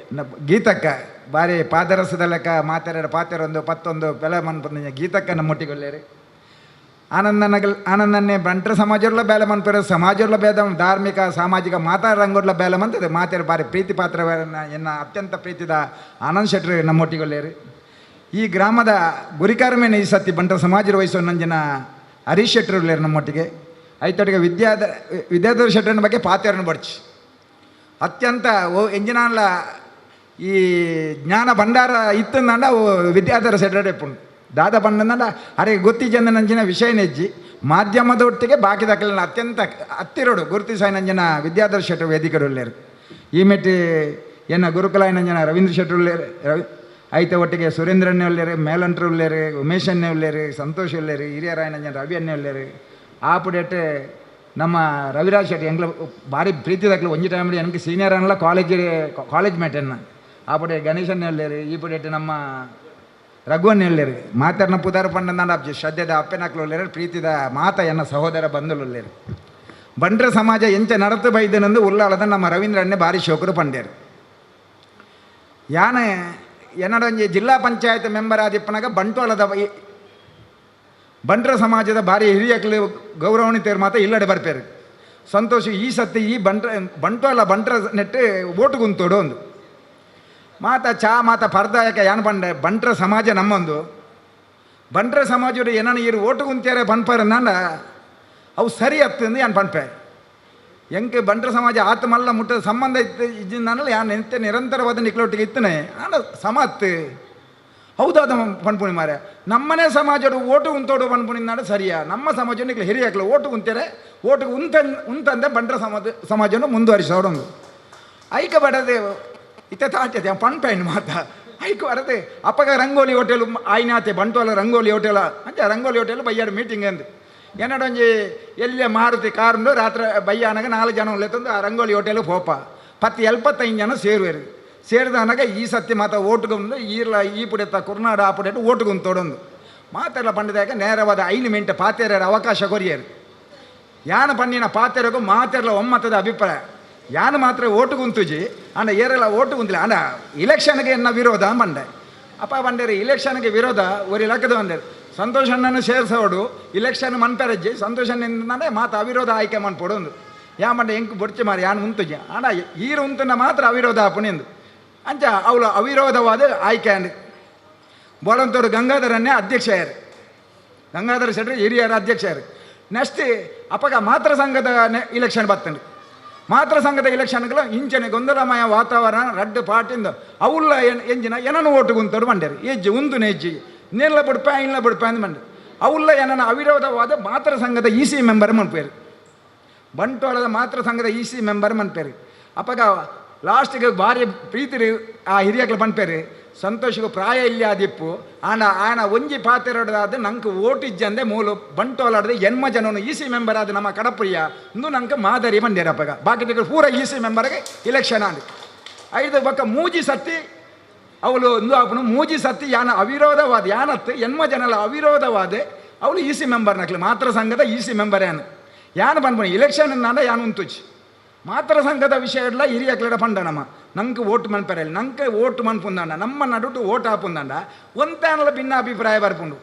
ಗೀತಕ್ಕ ಬಾರಿ ಪಾದರಸದ ಲೆಕ್ಕ ಮಾತಾಡೋ ಪಾತ್ರೊಂದು 11 ಬೆಲೆ ಮನ್ಪಂದ ಗೀತಕ್ಕ ನಮ್ಮೊಟ್ಟಿಗೆ ಒಳ್ಳೆಯರು ಆನಂದನ್ನೇ ಬಂಟರ ಸಮಾಜರ್ಲ ಬೇಲೆ ಮನ್ಪರ ಸಮಾಜರ್ಲ ಭೇದ ಧಾರ್ಮಿಕ ಸಾಮಾಜಿಕ ಮಾತಾಡಂಗೋರ್ಲ ಬೇಲೆ ಮಂತದೆ ಮಾತಾಡಿ ಬಾರಿ ಪ್ರೀತಿ ಪಾತ್ರ ಎನ್ನ ಅತ್ಯಂತ ಪ್ರೀತಿದ ಆನಂದ್ ಶೆಟ್ರು ನಮ್ಮೊಟ್ಟಿಗೆ ಒಳ್ಳೆಯರು ಈ ಗ್ರಾಮದ ಗುರಿಕಾರಮೇನೆ ಈ ಸತಿ ಬಂಟರ ಸಮಾಜದ ವಯಸ್ಸು ನಂಜಿನ ಹರೀಶ್ ಶೆಟ್ರು ಒಳ್ಳೆಯರು ನಮ್ಮೊಟ್ಟಿಗೆ ಐತೊಟ್ಟಿಗೆ ವಿದ್ಯಾಧರ ಶೆಟ್ಟರನ ಬಗ್ಗೆ ಪಾತ್ರನ ಬಡ್ಚಿ ಅತ್ಯಂತ ಎಂಜಿನಲ್ಲ ಈ ಜ್ಞಾನ ಭಂಡಾರ ಇತ್ತಂದ ಅವು ವಿದ್ಯಾಧರ ಶೆಟ್ಟರೆ ಪುಂಡು ದಾದ ಪಂಡಂದ ಅರೆ ಗೊತ್ತಿಜಂದ ನಂಜಿನ ವಿಷಯ ನೆಜ್ಜಿ ಮಾಧ್ಯಮದೊಟ್ಟಿಗೆ ಬಾಕಿ ದಾಖಲೆ ಅತ್ಯಂತ ಹತ್ತಿರೋಡು ಗುರುತಿಸಾಯಿ ನಂಜನ ವಿದ್ಯಾಧರ್ ಶೆಟ್ರು ವೇದಿಕರು ಉಳ್ಳೇರು ಈ ಮೆಟ್ಟಿ ಎನ್ನ ಗುರುಕುಲಾಯ ನಂಜನ ರವೀಂದ್ರ ಶೆಟ್ರು ಉಳ್ಳೇರು ಐತೆ ಒಟ್ಟಿಗೆ ಸುರೇಂದ್ರನ್ನೇ ಉಳ್ಳೇರು ಮೇಲಂಟ್ರು ಉಳ್ಳೇರು ಉಮೇಶನ್ನೇ ಉಳ್ಳೇರು ಸಂತೋಷ್ ಉಳ್ಳೇರು ಹಿರಿಯರಾಯ ನಂಜನ ರವಿ ಅನ್ನೇ ಉಳ್ಳೇರು ಆ ಪುಡೇಟು ನಮ್ಮ ರವಿರಾಜ್ ಶೆಟ್ಟಿ ಎಂಗ್ಲ ಭಾರಿ ಪ್ರೀತಿದಾಗಲು ಒಂಜಿ ಟೈಮ್ ನನಗೆ ಸೀನಿಯರ್ ಅನ್ನಲ್ಲ ಕಾಲೇಜ್ ಮೇಟನ್ನ ಆ ಪುಡೆ ಗಣೇಶನ್ನೇ ಉಳ್ಳೇರು ಈ ಪುಡೇಟು ನಮ್ಮ ರಘುವನ್ನೇ ಉಳ್ಳೇರು ಮಾತಾಡ್ನ ಪುದಾರ ಪಂಡ ಶ್ರದ್ಧೆದ ಅಪ್ಪೆನಾಕ್ಲು ಉಳ್ಳೇರು ಪ್ರೀತಿದ ಮಾತ ಎನ್ನ ಸಹೋದರ ಬಂಧುಲು ಉಳ್ಳೇರು ಬಂಡ್ರ ಸಮಾಜ ಎಂಚ ನಡತು ಬೈದನಂದು ಉಳ್ಳಾಳದ ನಮ್ಮ ರವೀಂದ್ರನ್ನೇ ಭಾರಿ ಶೋಕರು ಪಂಡೇರು ಯಾನೆ ಎನ್ನಡೊಂಜಿ ಜಿಲ್ಲಾ ಪಂಚಾಯತ್ ಮೆಂಬರ್ ಆದಿಪ್ಪನಾಗ ಬಂಟ್ವಾಳದ ಬಂಟ್ರ ಸಮಾಜದ ಭಾರಿ ಹಿರಿಯಕಲು ಗೌರವಣಿತೇರು ಮಾತ್ರ ಇಲ್ಲಡೆ ಬರ್ಪೇರು ಸಂತೋಷ ಈ ಸತಿ ಈ ಬಂಟ್ವಾಳ ಬಂಟ್ರ ನೆಟ್ಟು ಓಟು ಕುಂತೋಡು ಒಂದು ಚಾ ಮಾತ ಪರ್ದಾಯಕ ಯಾನ್ ಪಂಡೆ ಬಂಟ್ರ ಸಮಾಜ ನಮ್ಮೊಂದು ಬಂಟ್ರ ಸಮಾಜರು ಏನನ್ನ ಇರು ಓಟು ಕುಂತೇರೆ ಪನ್ಪರಂದ ಅವು ಸರಿ ಹತ್ತಂದು ಯಾನ್ ಪನ್ಪೆ ಎಂಗೆ ಬಂಟ್ರ ಸಮಾಜ ಆತ ಮಲ್ಲ ಮುಟ್ಟ ಸಂಬಂಧ ಇತ್ತು ಇದ್ದಿಂದನಲ್ಲ ಯಾನ್ ಎಂತ ನಿರಂತರವಾದ ನಿಕ್ಲೊಟ್ಟಿಗೆ ಇತ್ತನೆ ಆನ ಸಮತ್ತು ಹೌದಾದ ಪನ್ಪುಣಿ ಮಾರೆ ನಮ್ಮನೆ ಸಮಾಜರು ಓಟು ಉಂತೋಡು ಪನ್ಪುಣಿನಾಡು ಸರಿಯಾ ನಮ್ಮ ಸಮಾಜ ನಿಕ್ಲ ಹಿರಿಯಾಕ್ಲ ಓಟು ಕುಂತೇರೆ ಓಟು ಉಂತಂದೆ ಬಂಟ್ರ ಸಮಾಜವನ್ನು ಮುಂದುವರಿಸೋಡೊಂದು ಐಕ ಬಡದೆ ಇತ್ತ ತಾಟ್ಯತೆ ಪನ್ಪೇನು ಮಾತ ಐಕ ಬರದೆ ಅಪ್ಪಗ ರಂಗೋಲಿ ಹೋಟೆಲ್ ಆಯ್ನಾತೆ ಬಂಟ್ವಾಳ ರಂಗೋಲಿ ಹೋಟೆಲ ಅಂಚ ರಂಗೋಲಿ ಹೋಟೆಲ್ ಬಯ್ಯಾಡು ಮೀಟಿಂಗ್ ಅಂದು ಏನಡೊಂಜಿ ಎಲ್ಲೇ ಮಾರುತಿ ಕಾರುಂಡು ರಾತ್ರಿ ಬಯ್ಯಾನಾಗ 4 ಜನ ಉಳ್ಳೆತ್ತಂದು ಆ ರಂಗೋಲಿ ಹೋಟೆಲ್ ಪೋಪ 75 ಜನ ಸೇರುವೆರು ಸೇರಿದಾನಾಗ ಈ ಸತ್ಯ ಮಾತ ಓಟುಗೊಂಡು ಈ ಪುಡೆತ್ತ ಕುರ್ನಾಡು ಆ ಪುಡೆಟ್ಟು ಓಟುಗೊಂದು ತೊಡೊಂದು ಮಾತೆಲ್ಲ ಪಂಡದಾಗ ನೇರವಾದ 5 ಮಿನಿಟ್ ಪಾತೆರ ಅವಕಾಶ ಕೊರಿಯರು ಯಾನ ಪಂಡಿನ ಪಾತೆರಗೂ ಮಾತೆರ್ಲ ಒಮ್ಮತದ ಅಭಿಪ್ರಾಯ ಯಾನು ಮಾತ್ರ ಓಟು ಕುಂತುಜಿ ಅಂಡ ಏರೆಲ್ಲ ಓಟು ಕುಂತಿಲ್ಲ ಅಂಡ ಇಲೆಕ್ಷನ್ಗೆ ಎನ್ನ ವಿರೋಧ ಮಂಡೆ ಅಪ್ಪ ಬಂಡೇರಿ ಇಲೆಕ್ಷನ್ಗೆ ವಿರೋಧ ಒಂದು ಇಲಕ್ಕದ ಬಂದೇರು ಸಂತೋಷ್ ಅಣ್ಣನು ಸೇರಿಸೋಡು ಇಲೆಕ್ಷನ್ ಮನ್ಪೆರಜ್ಜಿ ಸಂತೋಷ್ ಅಣ್ಣನೇ ಮಾತು ಅವಿರೋಧ ಆಯ್ಕೆ ಮನ್ಪೊಡೊಂದು ಯಾ ಮಂಡೆ ಎಂಕು ಬೊಡ್ಚೆ ಮಾರಿ ಯಾನು ಉಂತುಜಿ ಅಂಡ ಈರು ಉಂತನ್ನ ಮಾತ್ರ ಅವಿರೋಧ ಆಪುಣಿಂದು ಅಂಚ ಅವಳು ಅವಿರೋಧವಾದ ಆಯ್ಕೆ ಅಂದು ಬೋಳಂತೋಡು ಗಂಗಾಧರನ್ನೇ ಅಧ್ಯಕ್ಷರು ಗಂಗಾಧರ ಶೆಟ್ಟಿ ಹಿರಿಯರ ಅಧ್ಯಕ್ಷರು ನೆಕ್ಸ್ಟ್ ಅಪ್ಪಗ ಮಾತೃ ಸಂಘದ ಇಲೆಕ್ಷನ್ ಬರ್ತಂಡು ಮಾತೃ ಸಂಘದ ಇಲೆಕ್ಷನ್ಗಳು ಇಂಚನೆ ಗೊಂದಲಮಯ ವಾತಾವರಣ ರಡ್ಡು ಪಾಟಿಂದ ಅವಲ್ಲ ಎಂಜಿನ ಏನನ್ನು ಓಟು ಕುಂತೋಡು ಮಂಡ್ಯರು ಹೆಜ್ಜೆ ಉಂದು ನೆಜ್ಜಿ ನೀಲ್ಲ ಬಿಡ್ಪೆ ಇಲ್ಲ ಬಿಡ್ಪೆ ಅಂದು ಮಂಡ್ಯ ಅವಲ್ಲ ಏನನ್ನ ಅವಿರೋಧವಾದ ಮಾತೃ ಸಂಘದ EC ಮೆಂಬರ್ ಮನ್ಪೇರು ಬಂಟ್ವಾಳದ ಮಾತೃ ಸಂಘದ EC ಮೆಂಬರ್ ಮನ್ಪೇರು ಅಪ್ಪಗ ಲಾಸ್ಟಿಗೆ ಭಾರಿ ಪ್ರೀತಿ ಆ ಹಿರಿಯಕ್ಲು ಪನ್ಪೇರು ಸಂತೋಷಿಗೂ ಪ್ರಾಯ ಇಲ್ಲ ಆದಿಪ್ಪು ಆನ ಒಂಜಿ ಪಾತೆರೊಡದಾದ ನಂಗೆ ಓಟಿಜ್ಜಂದೆ ಮೂಲು ಬಂಟ್ವಾಳದ ಎನ್ಮ ಜನನು EC ಮೆಂಬರ್ ಆದ ನಮ್ಮ ಕಡಪುರಿಯ ಇಂದು ನಂಗೆ ಮಾದರಿ ಬಂದೇರಪ್ಪಗ ಬಾಕಿ ಪೂರ EC ಮೆಂಬರ್ಗೆ ಇಲೆಕ್ಷನ್ ಆಡಿ 5 ಬಕ್ಕ ಮೂಜಿ ಸತ್ತಿ ಅವಳು ಇಂದು ಆಪನು ಮೂಜಿ ಸತ್ತಿ ಯಾನ ಅವಿರೋಧವಾದ ಯಾನತ್ತು ಎನ್ಮ ಜನಲ ಅವಿರೋಧವಾದ ಅವಳು EC ಮೆಂಬರ್ ನಕ್ಲಿ ಮಾತೃ ಸಂಘದ EC ಮೆಂಬರ್ ಯಾನು ಬಂದ್ಬಣಿ ಇಲೆಕ್ಷನ್ ನಾಡ ಯಾನು ಉಂತುಜಿ ಮಾತೃ ಸಂಘದ ವಿಷಯ ಎಲ್ಲ ಹಿರಿಯಕ್ಲಡ ಪಂಡನಮ್ಮ ನಂಗೆ ಓಟ್ ಮನ್ಪೆರಲ್ಲ ನಂಗೆ ಓಟ್ ಮನ್ಪುಂದಂಡ ನಮ್ಮ ನಡುಟು ಓಟ್ ಹಾಪುಂದಂಡ ಒಂತಾನಲ ಭಿನ್ನ ಅಭಿಪ್ರಾಯ ಬರ್ಪುಂಡು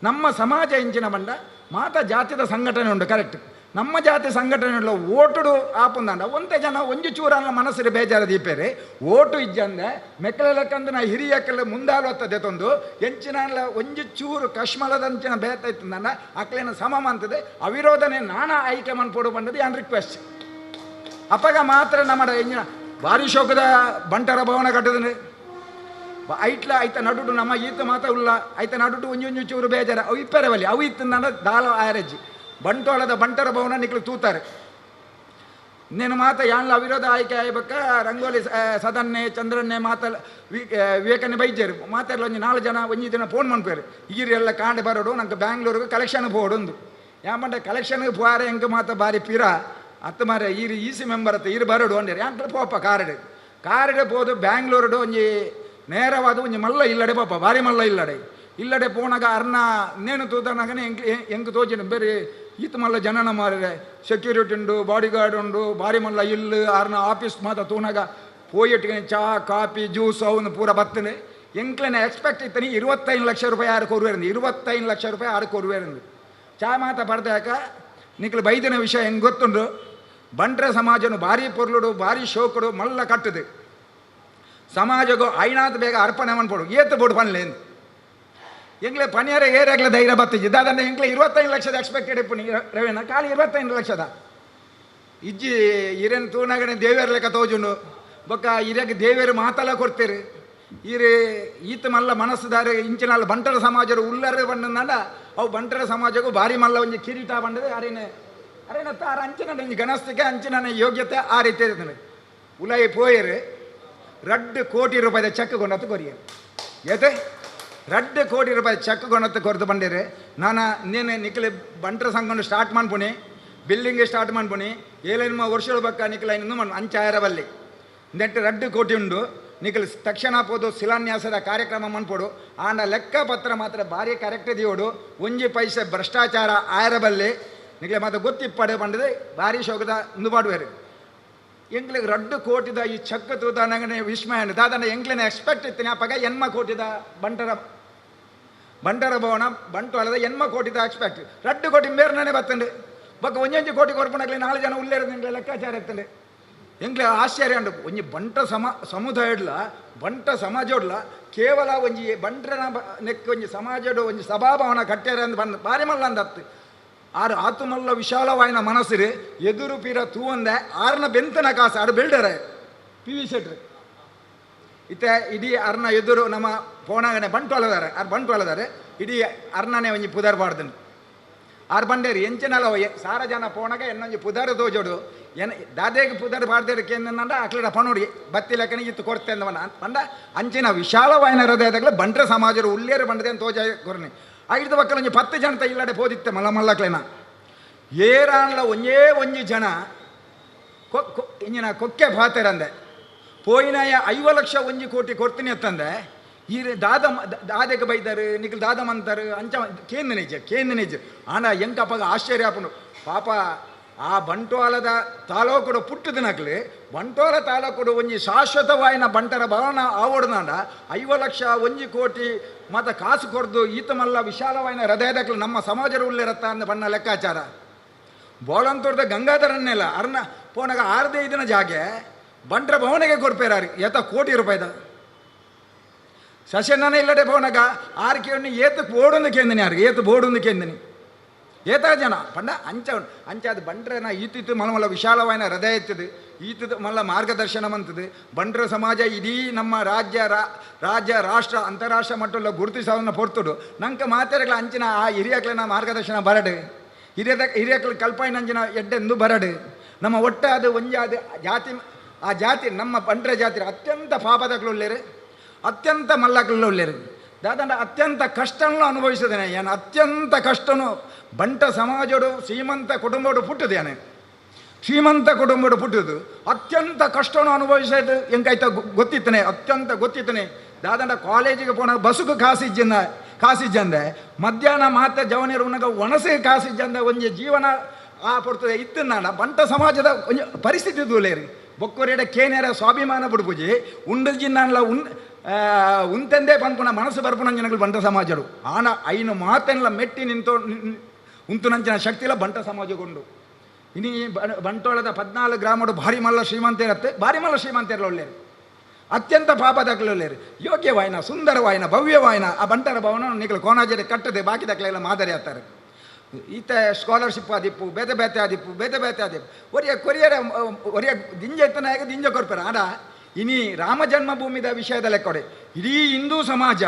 ನಮ್ಮ ಸಮಾಜ ಇಂಚಿನ ಬಂಡ ಮಾತ ಜಾತಿದ ಸಂಘಟನೆ ಉಂಡು ಕರೆಕ್ಟ್ ನಮ್ಮ ಜಾತಿ ಸಂಘಟನೆಗಳು ಓಟುಡು ಆಪುಂದಂಡ ಒಂದೇ ಜನ ಒಂಜಿ ಚೂರನ್ನ ಮನಸ್ಸಿಗೆ ಬೇಜಾರ ದೀಪೇರಿ ಓಟು ಇಜ್ಜಂದೆ ಮೆಕ್ಕಲೆಕ್ಕಂದು ನಾ ಹಿರಿಯಕ್ಕಲ್ಲ ಮುಂದಾಲೋತ್ತದೆ ತಂದು ಎಂಚಿನ ಒಂಜಿ ಚೂರು ಕಶ್ಮಲದಂಚಿನ ಬೇತ ಇತ್ತಂದಂಡ ಅಕ್ಲೇನ ಸಮ ಅಂತದೆ ಅವಿರೋಧನೆ ನಾನಾ ಆಯ್ಕೆ ಮನ್ಪೋಡು ಬಂದದ್ದು ಯಾನ್ ರಿಕ್ವೆಸ್ಟ್ ಅಪ್ಪಗ ಮಾತ್ರ ನಮ್ಮ ಎಂಜಿನ ಭಾರಿ ಶೋಕದ ಬಂಟರ ಭವನ ಕಟ್ಟದ್ರೆ ಐಟ್ಲ ಐತ ನಡುಟು ನಮ್ಮ ಈತ ಮಾತ ಉಲ್ಲ ಐತ ನಡುಟು ಒಂಜಿ ಚೂರು ಬೇಜಾರ ಅವು ಇಪ್ಪೆರವಲ್ಲಿ ಅವು ಇತ್ತಂದ ದಾಲ ಆಯರಜ್ಜಿ ಬಂಟ್ವಾಳದ ಬಂಟರ ಭವನ ನಿಕ್ಲು ತೂತಾರೆ ನೀನು ಮಾತ ಯಾನ್ಲ ಅವಿರೋಧ ಆಯ್ಕೆ ಆಯ್ಬೇಕ ರಂಗೋಲಿ ಸದನ್ನೆ ಚಂದ್ರನ್ನೇ ಮಾತ ವಿವೇಕನ್ನೇ ಬೈಜೇರು ಮಾತಾಡಲ ಒಂಜಿ 4 ಜನ ಒಂಜಿ ದಿನ ಫೋನ್ ಮನ್ಪೇರು ಈರು ಎಲ್ಲ ಕಾಂಡೆ ಬರೋಡು ನಂಗೆ ಬ್ಯಾಂಗ್ಳೂರಿಗೆ ಕಲೆಕ್ಷನ್ ಪೋಡೊಂದು ಯಾಮಂಡೆ ಕಲೆಕ್ಷನ್ಗೆ ಪೋರೆ ಹೆಂಗೆ ಮಾತ ಬಾರಿ ಪಿರ ಅತ್ತ ಮಾರ ಈರು EC ಮೆಂಬರ್ ಅತ್ತ ಇರು ಬರೋಡು ಅಂಡೇರು ಯಾಂಕ್ಲ ಪೋಪ ಕಾರಡೆ ಪೋದು ಬ್ಯಾಂಗ್ಳೂರುಡು ಒಂಜಿ ನೇರವಾದ ಒಂಜಿ ಮಲ್ಲ ಇಲ್ಲಡೆ ಪಾಪ ಭಾರಿ ಮಲ್ಲ ಇಲ್ಲಡೆ ಪೋನಾಗ ಅರ್ನ ನೇನು ತೂತನಾಗನೇ ಹೆಂಗೆ ತೋಚಿನ ಬೇರೆ ಈತ ಮಲ್ಲ ಜನನ ಮಾರಿದೆ ಸೆಕ್ಯೂರಿಟಿ ಉಂಡು ಬಾಡಿ ಗಾರ್ಡ್ ಉಂಡು ಭಾರಿ ಮಲ್ಲ ಇಲ್ಲು ಅರ್ನ ಆಫೀಸ್ ಮಾತ ತೂನಾಗ ಪೋಯಿಟ್ಟಿಗೆ ಚಾ ಕಾಫಿ ಜ್ಯೂಸ್ ಅವನು ಪೂರ ಬತ್ತನೆ ಎಂಕ್ಲೆನ ಎಕ್ಸ್ಪೆಕ್ಟ್ ಇತ್ತನಿ 25 ಲಕ್ಷ ರೂಪಾಯಿ ಆರು ಕೊರುವೇರಿಂದು 25 ಲಕ್ಷ ರೂಪಾಯಿ ಆರು ಕೊರುವೇರಿಂದು ಚಾ ಮಾತ ಬರ್ದಾಕ ನಿಕ್ಲು ಬೈದಿನ ವಿಷಯ ಹೆಂಗೆ ಗೊತ್ತುಂಡು ಬಂಟ್ರ ಸಮಾಜನು ಭಾರಿ ಪೊರ್ಲುಡು ಭಾರಿ ಶೋಕುಡು ಮಲ್ಲ ಕಟ್ಟದು ಸಮಾಜಗೂ ಐನಾತ್ ಬೇಗ ಅರ್ಪಣೆ ಮನ್ಪೋಡು ಏತು ಬೋಡು ಪನ್ಲೇನು ಎಂಗ್ಲೆ ಪನಿಯರ ಏರಿಯಾಗ್ಲ ಧೈರ್ಯ ಬತ್ತಿಜಿ ದಾದಂಡ ಎಂಗ್ಲೆ 25 ಲಕ್ಷದ ಎಕ್ಸ್ಪೆಕ್ಟೆಡ್ ಇಪ್ಪುನಿ ರವೇನ ಖಾಲಿ 25 ಲಕ್ಷದ ಇಜ್ಜಿ ಇರೇನು ತೂನಾಗಣೆ ದೇವೇರ್ ಲೆಕ್ಕ ತೋಜುಂಡು ಬೊಕ್ಕ ಇರಾಗ ದೇವೇರು ಮಾತಲ್ಲ ಕೊಡ್ತೀರಿ ಈರೆ ಈತ ಮಲ್ಲ ಮನಸ್ಸುದಾರೆ ಇಂಚಿನಲ್ಲ ಬಂಟರ ಸಮಾಜದ ಉಲ್ಲರೆ ಬಂಡಂದ ಅವು ಬಂಟರ ಸಮಾಜಕ್ಕೂ ಭಾರಿ ಮಲ್ಲ ಒಂಜಿ ಕಿರೀಟ ಬಂಡದೆ ಅರೇನೆ ತಾರ ಅಂಚಿನ ಗಣಸ್ತಿಗೆ ಅಂಚಿನ ಯೋಗ್ಯತೆ ಆ ರೀತಿ ಇರ್ತದೆ ಉಲಾಯಿ ಪೋಯರು 2 ಕೋಟಿ ರೂಪಾಯಿದ ಚೆಕ್ ಕೊಂಡತ್ತು ಕೊರಿಯರು ಏತೆ 2 ಕೋಟಿ ರೂಪಾಯಿ ಚೆಕ್ ಕೊಂಡತ್ತು ಕೊರತು ಬಂದಿರು ನಾನು ನೀನು ನಿಖಿಲ್ ಬಂಟರ ಸಂಘವನ್ನು ಸ್ಟಾರ್ಟ್ ಮಾಡ್ಪುಣಿ ಬಿಲ್ಡಿಂಗ್ ಸ್ಟಾರ್ಟ್ ಮಾಡ್ಪುಣಿ 7 ವರ್ಷದ ಬಕ್ಕ ನಿಖಿಲ್ ಇನ್ನು ಅಂಚಾಯರ ಬಲ್ಲಿ ನೆಟ್ಟು 2 ಕೋಟಿ ಉಂಡು ನಿಖಿಲ್ ತಕ್ಷಣ ಪೋದು ಶಿಲಾನ್ಯಾಸದ ಕಾರ್ಯಕ್ರಮ ಮನ್ಪೋಡು ಆಂಡ ಲೆಕ್ಕ ಪತ್ರ ಮಾತ್ರ ಭಾರಿ ಕರೆಕ್ಟ್ ದಿಯೋಡು ಒಂಜಿ ಪೈಸೆ ಭ್ರಷ್ಟಾಚಾರ ಆಯರಬಲ್ಲಿ ನಿಖಿಲ್ ಮತ್ತೆ ಗೊತ್ತಿಪ್ಪಡೆ ಬಂಡದೆ ಭಾರಿ ಶೋಕದ ನುಬಾಡುವೇರು ಎಂಗ್ಲಿಗೆ 2 ಕೋಟಿದ ಈ ಚೆಕ್ ತೂತ ನಂಗೆ ವಿಸ್ಮಯ ದಾದನ ಎಂಗ್ಲಿನ ಎಕ್ಸ್ಪೆಕ್ಟ್ ಇತ್ತು ಅಪ್ಪಾಗ 8 ಕೋಟಿದ ಬಂಟರ ಭವನ ಬಂಟು ಅಲ್ಲದ 8 ಕೋಟಿದ ಎಕ್ಸ್ಪೆಕ್ಟ್ 2 ಕೋಟಿ ಮೇರ್ನೇ ಬತ್ತಂಡು ಬಕ್ಕ ಒಂಜೊಂಜಿ ಕೋಟಿ ಕೊರ್ಪಣಕ್ಲಿ 4 ಜನ ಉಳ್ಳೇರು ಎಂಗ್ಲೆ ಲೆಕ್ಕಾಚಾರ ಎತ್ತಂಡು ಎಂಗ್ಲೆ ಆಶ್ಚರ್ಯ ಉಂಡು ಒಂಜಿ ಬಂಟ ಸಮುದಾಯಡ್ಲ ಬಂಟ ಸಮಾಜೋಡ್ಲ ಕೇವಲ ಒಂಜಿ ಬಂಟ್ರನ ನೆಕ್ ಒಂಜಿ ಸಮಾಜಡು ಒಂಜಿ ಸಭಾಭವನ ಕಟ್ಟ್ಯಾರ ಅಂದ್ ಬಂದು ಭಾರಿ ಮಲ್ಲ ಅಂದತ್ತು ಆರು ಆತುಮಲ್ಲ ವಿಶಾಲವಾಯಿನ ಮನಸ್ಸಿರು ಎದುರು ಪೀರ ತೂವಂದೆ ಆರ್ನ ಬೆಂತನ ಕಾಸು ಆರು ಬಿಲ್ಡರ್ PV ಶೆಟ್ರು ಇತ್ತೆ ಇಡೀ ಅರ್ನ ಎದುರು ನಮ್ಮ ಪೋಣಾಗನೆ ಬಂಟ್ವಾಳದಾರೆ ಬಂಟ್ವಾಳದಾರೆ ಇಡೀ ಅರ್ನನೇ ಒಂಜಿ ಪುದರ್ ಬಾಡ್ದನು ಆರು ಬಂಡೇರಿ ಎಂಚಿನಲ್ಲ ಸಾರ ಜನ ಪೋಣಗ ಎನ್ನೊಂಜಿ ಪುದರ್ ತೋಜೋಡು ದಾದೇಗೆ ಪುದರ್ ಬಾಡ್ದೇರು ಕೇಂದ್ರ ಅಕ್ಲಡ ಪಣೋಡಿ ಬತ್ತಿ ಲೆಕ್ಕನಿಗೆ ಇತ್ತು ಕೊಡ್ತೆ ಅಂದವನ ಬಂದ ಅಂಚಿನ ವಿಶಾಲವಾಯಿನ ಹೃದಯದಾಗಲೇ ಬಂಟ್ರ ಸಮಾಜರು ಉಳ್ಳೇರು ಬಂಡದೆ ಅಂತ ತೋಜ ಕೊರ್ನಿ ಆಗಿದ್ದ ಮಕ್ಕಳು ಒಂಜಿ 10 ಜನ ಇಲ್ಲಡೆ ಪೋದಿತ್ತೆ ಮಲ್ಲಕ್ಲೇನ ಏರಾನ್ಲ ಒಂಜಿ ಜನ ಇಂಜಿನ ಕೊಕ್ಕೆ ಭಾತೆರಂದೆ ಪೋಯಿನಾಯ 5 ಲಕ್ಷ 1 ಕೋಟಿ ಕೊಡ್ತೀನಿ ಅಂತಂದೆ ಈ ದಾದೆಗೆ ಬೈದಾರು ನಿಖಿಲ್ ದಾದ ಮಂತಾರೆ ಅಂಚ ಕೇಂದ್ರ ನಿಜ ಆಂಡ ಎಂಕಪ್ಪಾಗ ಆಶ್ಚರ್ಯ ಆಪುಂಡು ಪಾಪ ಆ ಬಂಟ್ವಾಳದ ತಾಲೂಕುಡು ಪುಟ್ಟದಿನಕ್ಲಿ ಬಂಟ್ವಾಳ ತಾಲೂಕುಡು ಒಂಜಿ ಶಾಶ್ವತವಾಯಿನ ಬಂಟರ ಭವನ ಆವಡ್ನಾಂಡ 5 ಲಕ್ಷ 1 ಕೋಟಿ ಮತ್ತು ಕಾಸು ಕೊಡ್ದು ಈತ ಮಲ್ಲ ವಿಶಾಲವಾಯಿನ ಹೃದಯದಕ್ಲು ನಮ್ಮ ಸಮಾಜದ ಉಳ್ಳಿರತ್ತ ಅಂದ ಬಣ್ಣ ಲೆಕ್ಕಾಚಾರ ಬೋಳಂತೂರ್ದ ಗಂಗಾಧರನ್ನೆಲ್ಲ ಅರ್ನ ಪೋನಾಗ 6 ದಿನ ಜಾಗೆ ಬಂಟ್ರ ಭವನಿಗೆ ಕೊಡ್ಪೇರಾರಿ ಕೋಟಿ ರೂಪಾಯಿದ ಸಶನನೇ ಇಲ್ಲಡೆ ಪೋನಾಗ 6 ಕೇಳಿ ಏತಕ್ಕೆ ಬೋಡೊಂದು ಕೇಂದಿನಿ ಯಾರಿಗೆ ಬೋಡೊಂದು ಕೇಂದಿನಿ ಜನ ಪಂಡ ಅಂಚಾದ ಬಂಟ್ರನ ಈತಿತ್ತು ಮಲ ವಿಶಾಲವಾಯಿನ ಹೃದಯ ಎತ್ತದು ಈತದ ಮಲ್ಲ ಮಾರ್ಗದರ್ಶನ ಅಂತದ್ದು ಬಂಟ್ರ ಸಮಾಜ ಇಡೀ ನಮ್ಮ ರಾಜ್ಯ ರಾಷ್ಟ್ರ ಅಂತಾರಾಷ್ಟ್ರ ಮಟ್ಟಲ್ಲ ಗುರುತಿಸೋದನ್ನ ಪೊರ್ತುಡು ನಂಗೆ ಮಾತಾಡಗಳ ಅಂಚಿನ ಆ ಹಿರಿಯಕ್ಲಿನ ಮಾರ್ಗದರ್ಶನ ಬರಡು ಹಿರಿಯಕ್ಲ ಕಲ್ಪಾಯಿನ ಅಂಚಿನ ಎಡ್ಡೆಂದು ಬರಡು ನಮ್ಮ ಒಟ್ಟಾದ ಒಂಜಾದ ಜಾತಿ ಆ ಜಾತಿ ನಮ್ಮ ಬಂಟ್ರ ಜಾತಿ ಅತ್ಯಂತ ಪಾಪದಕ್ಳುಳ್ಳೇರು ಅತ್ಯಂತ ಮಲ್ಲಕ್ಳುಳ್ಳೇರು ದಾದಂಡ ಅತ್ಯಂತ ಕಷ್ಟನೂ ಅನುಭವಿಸಿದ್ದೇನೆ ಏನು ಅತ್ಯಂತ ಕಷ್ಟನೂ ಬಂಟ ಸಮಾಜಡು ಶ್ರೀಮಂತ ಕುಟುಂಬಡು ಪುಟ್ಟದೇನೆ ಶ್ರೀಮಂತ ಕುಟುಂಬಡು ಪುಟ್ಟದು ಅತ್ಯಂತ ಕಷ್ಟನೂ ಅನುಭವಿಸೋದು ಹೆಂಗಾಯ್ತ ಗೊತ್ತಿತ್ತನೆ ಅತ್ಯಂತ ಗೊತ್ತಿತ್ತನೆ ದಾದಂಡ ಕಾಲೇಜಿಗೆ ಪೋಣ ಬಸ್ಸುಗೂ ಕಾಸಿಜ್ಜಂದೆ ಮಧ್ಯಾಹ್ನ ಮಾತ್ರ ಜವನಿರು ಉನ್ನಗ ಒಣಸೆ ಕಾಸಿಜ್ಜಂದ ಒಂಜಿ ಜೀವನ ಆ ಪಡ್ತದೆ ಇತ್ತು ನಾಡ ಬಂಟ ಸಮಾಜದ ಒಂಜಿ ಪರಿಸ್ಥಿತಿ ದೂಲೇರಿ ಬೊಕ್ಕೊರೆಡ ಕೇನೇರ ಸ್ವಾಭಿಮಾನ ಬಿಡ್ಪುಜಿ ಉಂಡಲ್ಜಿನ್ನ ಉಂತೆಂದೇ ಪನ್ಪುನ ಮನಸ್ಸು ಬರ್ಪುನ ಜನಗಳು ಬಂಟ ಸಮಾಜರು ಆನ ಐನು ಮಾತೆಲ್ಲ ಮೆಟ್ಟಿ ಉಂತು ನಂಚಿನ ಶಕ್ತಿಲ ಬಂಟ ಸಮಾಜಗೊಂಡು ಇನಿ ಬಂಟೋಳದ 14 ಗ್ರಾಮಡು ಭಾರಿ ಮಲ್ಲ ಶ್ರೀಮಂತೇರತ್ತೆ ಭಾರಿ ಮಲ್ಲ ಶ್ರೀಮಂತೇರಲ್ಲ ಒಳ್ಳೆಯರು ಅತ್ಯಂತ ಪಾಪದಕ್ಲೊಳ್ಳೆಯರು ಯೋಗ್ಯವಾಯಿನ ಸುಂದರವಾಯಿನ ಭವ್ಯವಾಯಿನ ಆ ಬಂಟರ ಭವನ ನಿಖಲು ಕೋಣಾಜರಿ ಕಟ್ಟದೆ ಬಾಕಿ ದಕ್ಲೆಲ್ಲ ಮಾದರಿ ಆಗ್ತಾರೆ ಈತ ಸ್ಕಾಲರ್ಶಿಪ್ ಆದಿಪ್ಪು ಬೇತೆ ಆದಿಪ್ಪು ಒರಿಯ ದಿಂಜ ಎತ್ತನಾಗ ದಿಂಜ ಕೊಡ್ಪಾರ ಆಡ ಇನಿ ರಾಮ ಜನ್ಮಭೂಮಿದ ವಿಷಯದ ಲೆಕ್ಕೊಡೆ ಇಡೀ ಹಿಂದೂ ಸಮಾಜ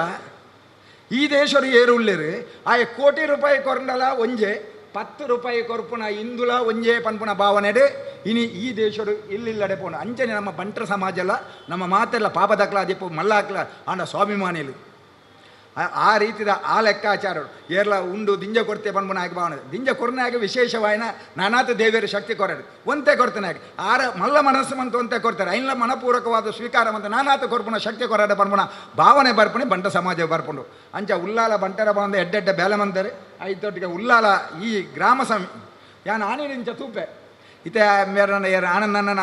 ಈ ದೇಶರು ಏರು ಉಳ್ಳೇರು ಆ 1 ಕೋಟಿ ರೂಪಾಯಿ ಕೊರಂಡಲ ಒಂಜೆ 10 ರೂಪಾಯಿ ಕೊರ್ಪುನ ಇಂದುಲ ಒಂಜೆ ಪನ್ಪುನ ಭಾವನೆಡೆ ಇನಿ ಈ ದೇಶರು ಇಲ್ಲಿಲ್ಲಡೆ ಪೋಣ ಅಂಚನೆ ನಮ್ಮ ಬಂಟ್ರ ಸಮಾಜ ಎಲ್ಲ ನಮ್ಮ ಮಾತೆಲ್ಲ ಪಾಪದಕ್ಲ ದಿಪ್ಪು ಮಲ್ಲಾಕ್ಲ ಆಂಡ ಸ್ವಾಭಿಮಾನಿಲು ಆ ರೀತಿದ ಆ ಲೆಕ್ಕಾಚಾರರು ಏರ್ಲ ಉಂಡು ದಿಂಜ ಕೊಡ್ತೆ ಪನ್ಪುನ ಆಗಿ ಭಾವನೆ ದಿಂಜ ಕೊರನಾಗ ವಿಶೇಷವಾಯಿನ ನಾನಾಥ ದೇವಿಯರು ಶಕ್ತಿ ಕೊರಡು ಒಂತೆ ಕೊಡ್ತಾನೆ ಆಗಿ ಆರ ಮಲ್ಲ ಮನಸ್ಸು ಮಂತ ಒಂತೆ ಕೊಡ್ತಾರೆ ಐನ್ಲ ಮನಪೂರ್ವಕವಾದ ಸ್ವೀಕಾರ ಮಂತ ನಾನಾಥ ಕೊರ್ಪುನ ಶಕ್ತಿ ಕೊರಡ ಪನ್ಪುನ ಭಾವನೆ ಬರ್ಪುಣಿ ಬಂಟ ಸಮಾಜ ಬರ್ಪುಂಡು ಅಂಚ ಉಲ್ಲಾಲ ಬಂಟರ ಬಂದ ಎಡ್ಡೆಡ್ಡ ಬೇಲೆ ಮಂತಾರೆ ಐದೊಟ್ಟಿಗೆ ಉಲ್ಲಾಲ ಈ ಗ್ರಾಮ ಯಾನು ಆನಿಡಿಂಚ ತೂಪೆ ಇತ್ತೆ ಮೇರನ ಆನಂದನ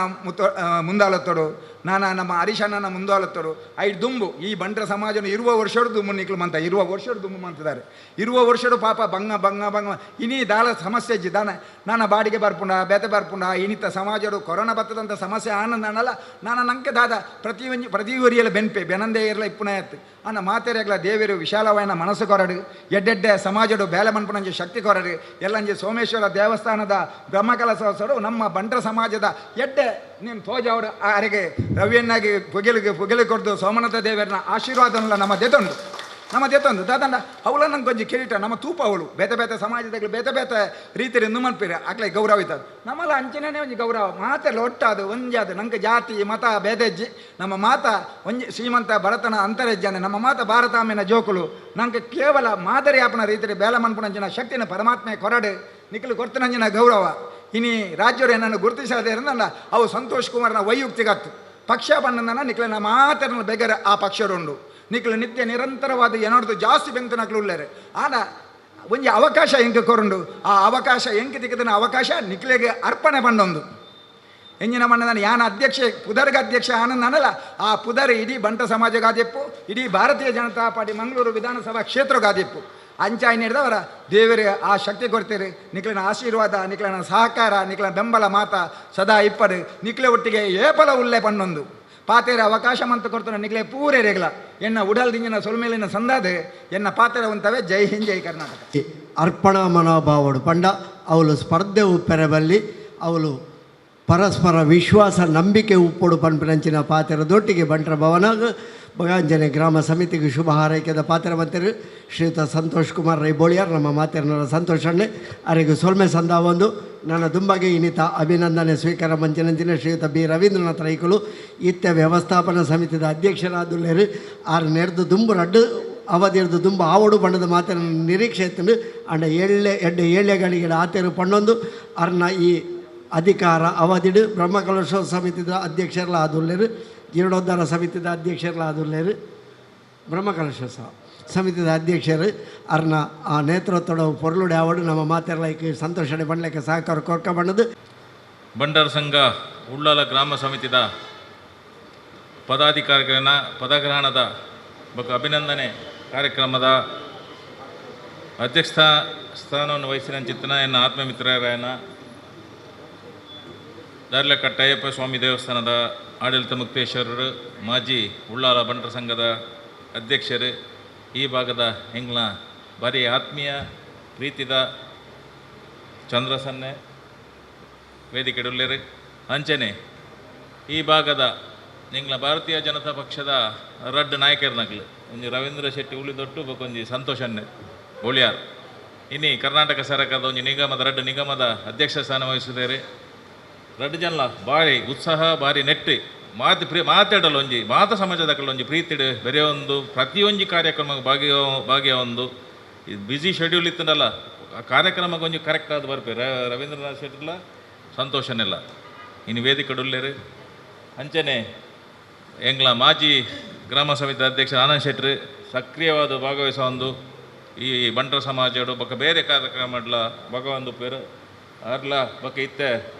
ಮುಂದಾಲತ್ತೋಡು ನಾನು ನಮ್ಮ ಹರೀಶಣ್ಣನ ಮುಂದಾಲತ್ತೋಡು ಐದು ದುಂಬು ಈ ಬಂಟ್ರ ಸಮಾಜನ ಇರುವ ವರ್ಷಡು ದುಂಬು ನಿಕ್ಲು ಮಂತ ಇರುವ ವರ್ಷಡು ದುಂಬು ಮಂತಿದ್ದಾರೆ ಇರುವ ವರ್ಷಡು ಪಾಪ ಬಂಗ ಇನಿ ದಾಲ ಸಮಸ್ಯೆ ಇಜ್ಜಿ ನಾನು ಬಾಡಿಗೆ ಬರ್ಪುಂಡ ಬೇತೆ ಬರ್ಪುಂಡ ಇನಿತ ಸಮಾಜಡು ಕೊರೋನಾ ಬತ್ತದಂಥ ಸಮಸ್ಯೆ ಆನಂದನಲ್ಲ ನಾನು ನಂಗೆ ದಾದ ಪ್ರತಿ ಊರಿಯಲ್ಲ ಬೆನಂದೇ ಇರಲ ಇಪ್ಪುನ ಎತ್ತು ಅನ್ನ ಮಾತೆರೆಗ್ಲ ದೇವಿರು ವಿಶಾಲವಾಯಿನ ಮನಸ್ಸು ಕೊರಡು ಎಡ್ಡೆಡ್ಡೆ ಸಮಾಜಡು ಬೇಲೆ ಮನ್ಪುನಂಜಿ ಶಕ್ತಿ ಕೊರಡು ಎಲ್ಲಂಜಿ ಸೋಮೇಶ್ವರ ದೇವಸ್ಥಾನದ ಬ್ರಹ್ಮಕಲಶೋತ್ಸವ ನಮ್ಮ ಬಂಟ್ರ ಸಮಾಜದ ಎಡ್ಡೆ ನೀನು ತೋಜ ಅವರು ಅರೆಗೆ ರವಿಯನ್ನಾಗಿ ಪುಗೆಲಿ ಕೊಡ್ದು ಸೋಮನಾಥ ದೇವರನ್ನ ಆಶೀರ್ವಾದನಲ್ಲ ನಮ್ಮ ದೇತೊಂದು ದಾದಂಡ ಅವಳ ನಂಗೆ ಕೊಂಚ ಕಿರೀಟ ನಮ್ಮ ತೂಪ ಅವಳು ಬೇತೆ ಬೇತೆ ಸಮಾಜದಾಗ ಬೇತೆ ಬೇತೆ ರೀತಿಯಲ್ಲಿ ನುಮನ್ಪಿರ ಆಗ್ಲೇ ಗೌರವ ಇದ್ದದು ನಮ್ಮಲ್ಲ ಅಂಚನೆ ಒಂಜಿ ಗೌರವ ಮಾತೆಲ್ಲ ಒಟ್ಟಾದು ಒಂಜಾದು ನಂಗೆ ಜಾತಿ ಮತ ಬೇದೆಜ್ಜಿ ನಮ್ಮ ಮಾತ ಒಂಜಿ ಶ್ರೀಮಂತ ಭರತನ ಅಂತರಜ್ಜಾನೆ ನಮ್ಮ ಮಾತ ಭಾರತಾಮಿನ ಜೋಕುಲು ನಂಗೆ ಕೇವಲ ಮಾದರಿ ಆಪನ ರೀತಿಯಲ್ಲಿ ಬೇಲ ಮನ್ಪುಣಂಚಿನ ಶಕ್ತಿನ ಪರಮಾತ್ಮೆ ಕೊರಡು ನಿಖಲು ಕೊರ್ತನಂಜಿನ ಗೌರವ ಇನಿ ರಾಜ್ಯರು ಏನನ್ನು ಗುರುತಿಸದೇ ಇರಲ್ಲ ಅವು ಸಂತೋಷ್ ಕುಮಾರ್ನ ವೈಯುಕ್ತಿಗತ್ತು ಪಕ್ಷ ಬಣ್ಣನ ನಿಖಲಿನ ಮಾತರನ್ನ ಬೆಗರ ಆ ಪಕ್ಷರುಂಡು ನಿಖಲು ನಿತ್ಯ ನಿರಂತರವಾದ ಏನಾಡ್ದು ಜಾಸ್ತಿ ಬೆಂತು ನಕಲು ಉಳ್ಳೇರೆ ಆದ ಒಂಜಿ ಅವಕಾಶ ಎಂಕ ಕೊರುಂಡು ಆ ಅವಕಾಶ ಎಂಕ ತಿಕ್ಕದನ ಅವಕಾಶ ನಿಖಲಿಗೆ ಅರ್ಪಣೆ ಬಂದೊಂದು ಎಂಜಿನ ಮಣ್ಣನ ಯಾನ ಅಧ್ಯಕ್ಷೆ ಪುದರ್ಗ ಅಧ್ಯಕ್ಷ ಆನಂದನಲ್ಲ ಆ ಪುದರ್ ಇಡೀ ಬಂಟ ಸಮಾಜಗಾದೆಪ್ಪು ಇಡೀ ಭಾರತೀಯ ಜನತಾ ಪಾರ್ಟಿ ಮಂಗಳೂರು ವಿಧಾನಸಭಾ ಕ್ಷೇತ್ರಗಾದೆಪ್ಪು ಅಂಚಾಯಿ ನೀಡಿದವರ ದೇವರಿಗೆ ಆ ಶಕ್ತಿ ಕೊಡ್ತೀರಿ ನಿಖಲಿನ ಆಶೀರ್ವಾದ ನಿಖಲಿನ ಸಹಕಾರ ನಿಖಲಿನ ಬೆಂಬಲ ಮಾತ ಸದಾ ಇಪ್ಪಡು ನಿಖಲೆ ಒಟ್ಟಿಗೆ ಏಪಲ ಉಲ್ಲೆ ಪಣ್ಣೊಂದು ಪಾತೆರ ಅವಕಾಶ ಮಂತ ಕೊಡ್ತಾನೆ ನಿಖಲೆ ಪೂರೇ ರೇಗಲ ಎನ್ನ ಉಡಲ್ ದಿಂಜಿನ ಸೊಲ್ಮೇಲಿನ ಸಂದಾದೆ ಎನ್ನ ಪಾತೆರ ಉಂತವೆ ಜೈ ಹಿಂದ್ ಜೈ ಕರ್ನಾಟಕ ಅರ್ಪಣಾ ಮನೋಭಾವಡು ಪಂಡ ಅವಳು ಸ್ಪರ್ಧೆ ಉಪ್ಪೆರಬಲ್ಲಿ ಅವಳು ಪರಸ್ಪರ ವಿಶ್ವಾಸ ನಂಬಿಕೆ ಉಪ್ಪೊಡು ಪನ್ಪಿನಂಚಿನ ಪಾತೆರದೊಟ್ಟಿಗೆ ಬಂಟ್ರ ಭವನಾಗ ಬಗಾಂಜನೆ ಗ್ರಾಮ ಸಮಿತಿಗೆ ಶುಭ ಹಾರೈಕೆದ ಪಾತ್ರ ಮಂತ್ರಿ ಶ್ರೀಯುತ ಸಂತೋಷ್ ಕುಮಾರ್ ರೈ ಬೋಳಿಯಾರ್ ನಮ್ಮ ಮಾತೆರನರ ಸಂತೋಷಣ್ಣೆ ಅವರಿಗೆ ಸೊಲ್ಮೆ ಸಂದ ಒಂದು ನನ್ನ ದುಂಬಗೆ ಇನಿತ ಅಭಿನಂದನೆ ಸ್ವೀಕಾರ ಮಂಚಿನಂಚಿನ ಶ್ರೀಯುತ ಬಿ ರವೀಂದ್ರನಾಥ್ ರೈಕುಲು ಇತ್ಯ ವ್ಯವಸ್ಥಾಪನಾ ಸಮಿತಿದ ಅಧ್ಯಕ್ಷರಾದುಲ್ಲೇರು ಆರು ನೆರೆದು ದುಂಬು ರಡ್ಡು ಅವಧಿರ್ದು ದುಂಬು ಆವಡು ಬಣ್ಣದ ಮಾತಿನ ನಿರೀಕ್ಷೆ ಎತ್ತುಂಡು ಅಂಡ ಏಳೆಗಳಿಗೆ ಆತೇರು ಪಣ್ಣೊಂದು ಅರ್ನ ಈ ಅಧಿಕಾರ ಅವಧಿಡು ಬ್ರಹ್ಮಕಲಶೋತ್ಸವ ಸಮಿತಿದ ಅಧ್ಯಕ್ಷರಲ್ಲ ಆದುಲ್ಲೇರು ಜೀರ್ಣೋದ್ಧಾರ ಸಮಿತಿದ ಅಧ್ಯಕ್ಷರಲ್ಲ ಆದುಲ್ಲೇರು ಬ್ರಹ್ಮಕಲಶೋತ್ಸವ ಸಮಿತಿದ ಅಧ್ಯಕ್ಷರು ಅರ್ನ ಆ ನೇತೃತ್ವದ ಪೊರ್ಲುಡೆ ಆವಡು ನಮ್ಮ ಮಾತೆರ್ಲೈಕ್ ಸಂತೋಷಣೆ ಬಣ್ಣಕ್ಕೆ ಸಹಕಾರ ಕೊರ್ಕ ಬಣ್ಣದು ಬಂಡರ ಸಂಘ ಉಳ್ಳಾಲ ಗ್ರಾಮ ಸಮಿತಿದ ಪದಾಧಿಕಾರಿಗಳನ್ನ ಪದಗ್ರಹಣದ ಬಗ್ಗೆ ಅಭಿನಂದನೆ ಕಾರ್ಯಕ್ರಮದ ಅಧ್ಯಕ್ಷ ಸ್ಥಾನವನ್ನು ವಹಿಸಿನ ಚಿತ್ತನ ಎನ್ನ ಆತ್ಮಮಿತ್ರರಾಯನ ದಾರ್ಲೆಕಟ್ಟ ಅಯ್ಯಪ್ಪ ಸ್ವಾಮಿ ದೇವಸ್ಥಾನದ ಆಡಳಿತ ಮುಕ್ತೇಶ್ವರರು ಮಾಜಿ ಉಳ್ಳಾಲ ಬಂಟರ ಸಂಘದ ಅಧ್ಯಕ್ಷರು ಈ ಭಾಗದ ಎಂಗ್ಲ ಭಾರಿ ಆತ್ಮೀಯ ಪ್ರೀತಿದ ಚಂದ್ರಸನ್ನೆ ವೇದಿಕೆಡುಲ್ಲೇರು ಅಂಚನೆ ಈ ಭಾಗದ ಎಂಗ್ಲ ಭಾರತೀಯ ಜನತಾ ಪಕ್ಷದ ರಡ್ಡು ನಾಯಕರ್ನಕ್ಲು ಒಂಜಿ ರವೀಂದ್ರ ಶೆಟ್ಟಿ ಉಳಿದೊಟ್ಟು ಬೊಕೊಂಜಿ ಸಂತೋಷನ್ನೆ ಬೋಳಿಯಾರ್ ಇನ್ನಿ ಕರ್ನಾಟಕ ಸರ್ಕಾರದ ಒಂಜಿ ನಿಗಮದ ರಡ್ಡು ನಿಗಮದ ಅಧ್ಯಕ್ಷ ಸ್ಥಾನ ವಹಿಸಿದ್ದಾರೆ ರಡ್ಡು ಜನ ಭಾರಿ ಉತ್ಸಾಹ ಭಾರಿ ನೆಟ್ಟು ಮಾತಾಡಲು ಒಂಜಿ ಮಾತ ಸಮಾಜದಕ್ಕೊಂಜಿ ಪ್ರೀತಿಡು ಬೆರೆಯೊಂದು ಪ್ರತಿಯೊಂದು ಕಾರ್ಯಕ್ರಮಕ್ಕೆ ಭಾಗಿಯಾವೊಂದು ಬ್ಯುಸಿ ಶೆಡ್ಯೂಲ್ ಇತ್ತಂದಲ್ಲ ಆ ಕಾರ್ಯಕ್ರಮಕ್ಕೆ ಒಂಜಿ ಕರೆಕ್ಟ್ ಆದ ಬರ್ಪೆ ರವೀಂದ್ರನಾಥ್ ಶೆಟ್ಟಿಲ್ಲ ಸಂತೋಷನೆಲ್ಲ ಇನ್ನು ವೇದಿಕೆಡುಲ್ಲೇರು ಅಂಚನೆ ಎಂಗ್ಲ ಮಾಜಿ ಗ್ರಾಮ ಸಮಿತಿ ಅಧ್ಯಕ್ಷ ಆನಂದ್ ಶೆಟ್ರು ಸಕ್ರಿಯವಾದ ಭಾಗವಹಿಸೋ ಒಂದು ಈ ಬಂಟರ ಸಮಾಜಡು ಬೊಕ್ಕ ಬೇರೆ ಕಾರ್ಯಕ್ರಮಡ್ಲ ಭಾಗವೊಂದು ಪೇರು ಅರ್ಲ ಬೊಕ್ಕ ಇತ್ತೆ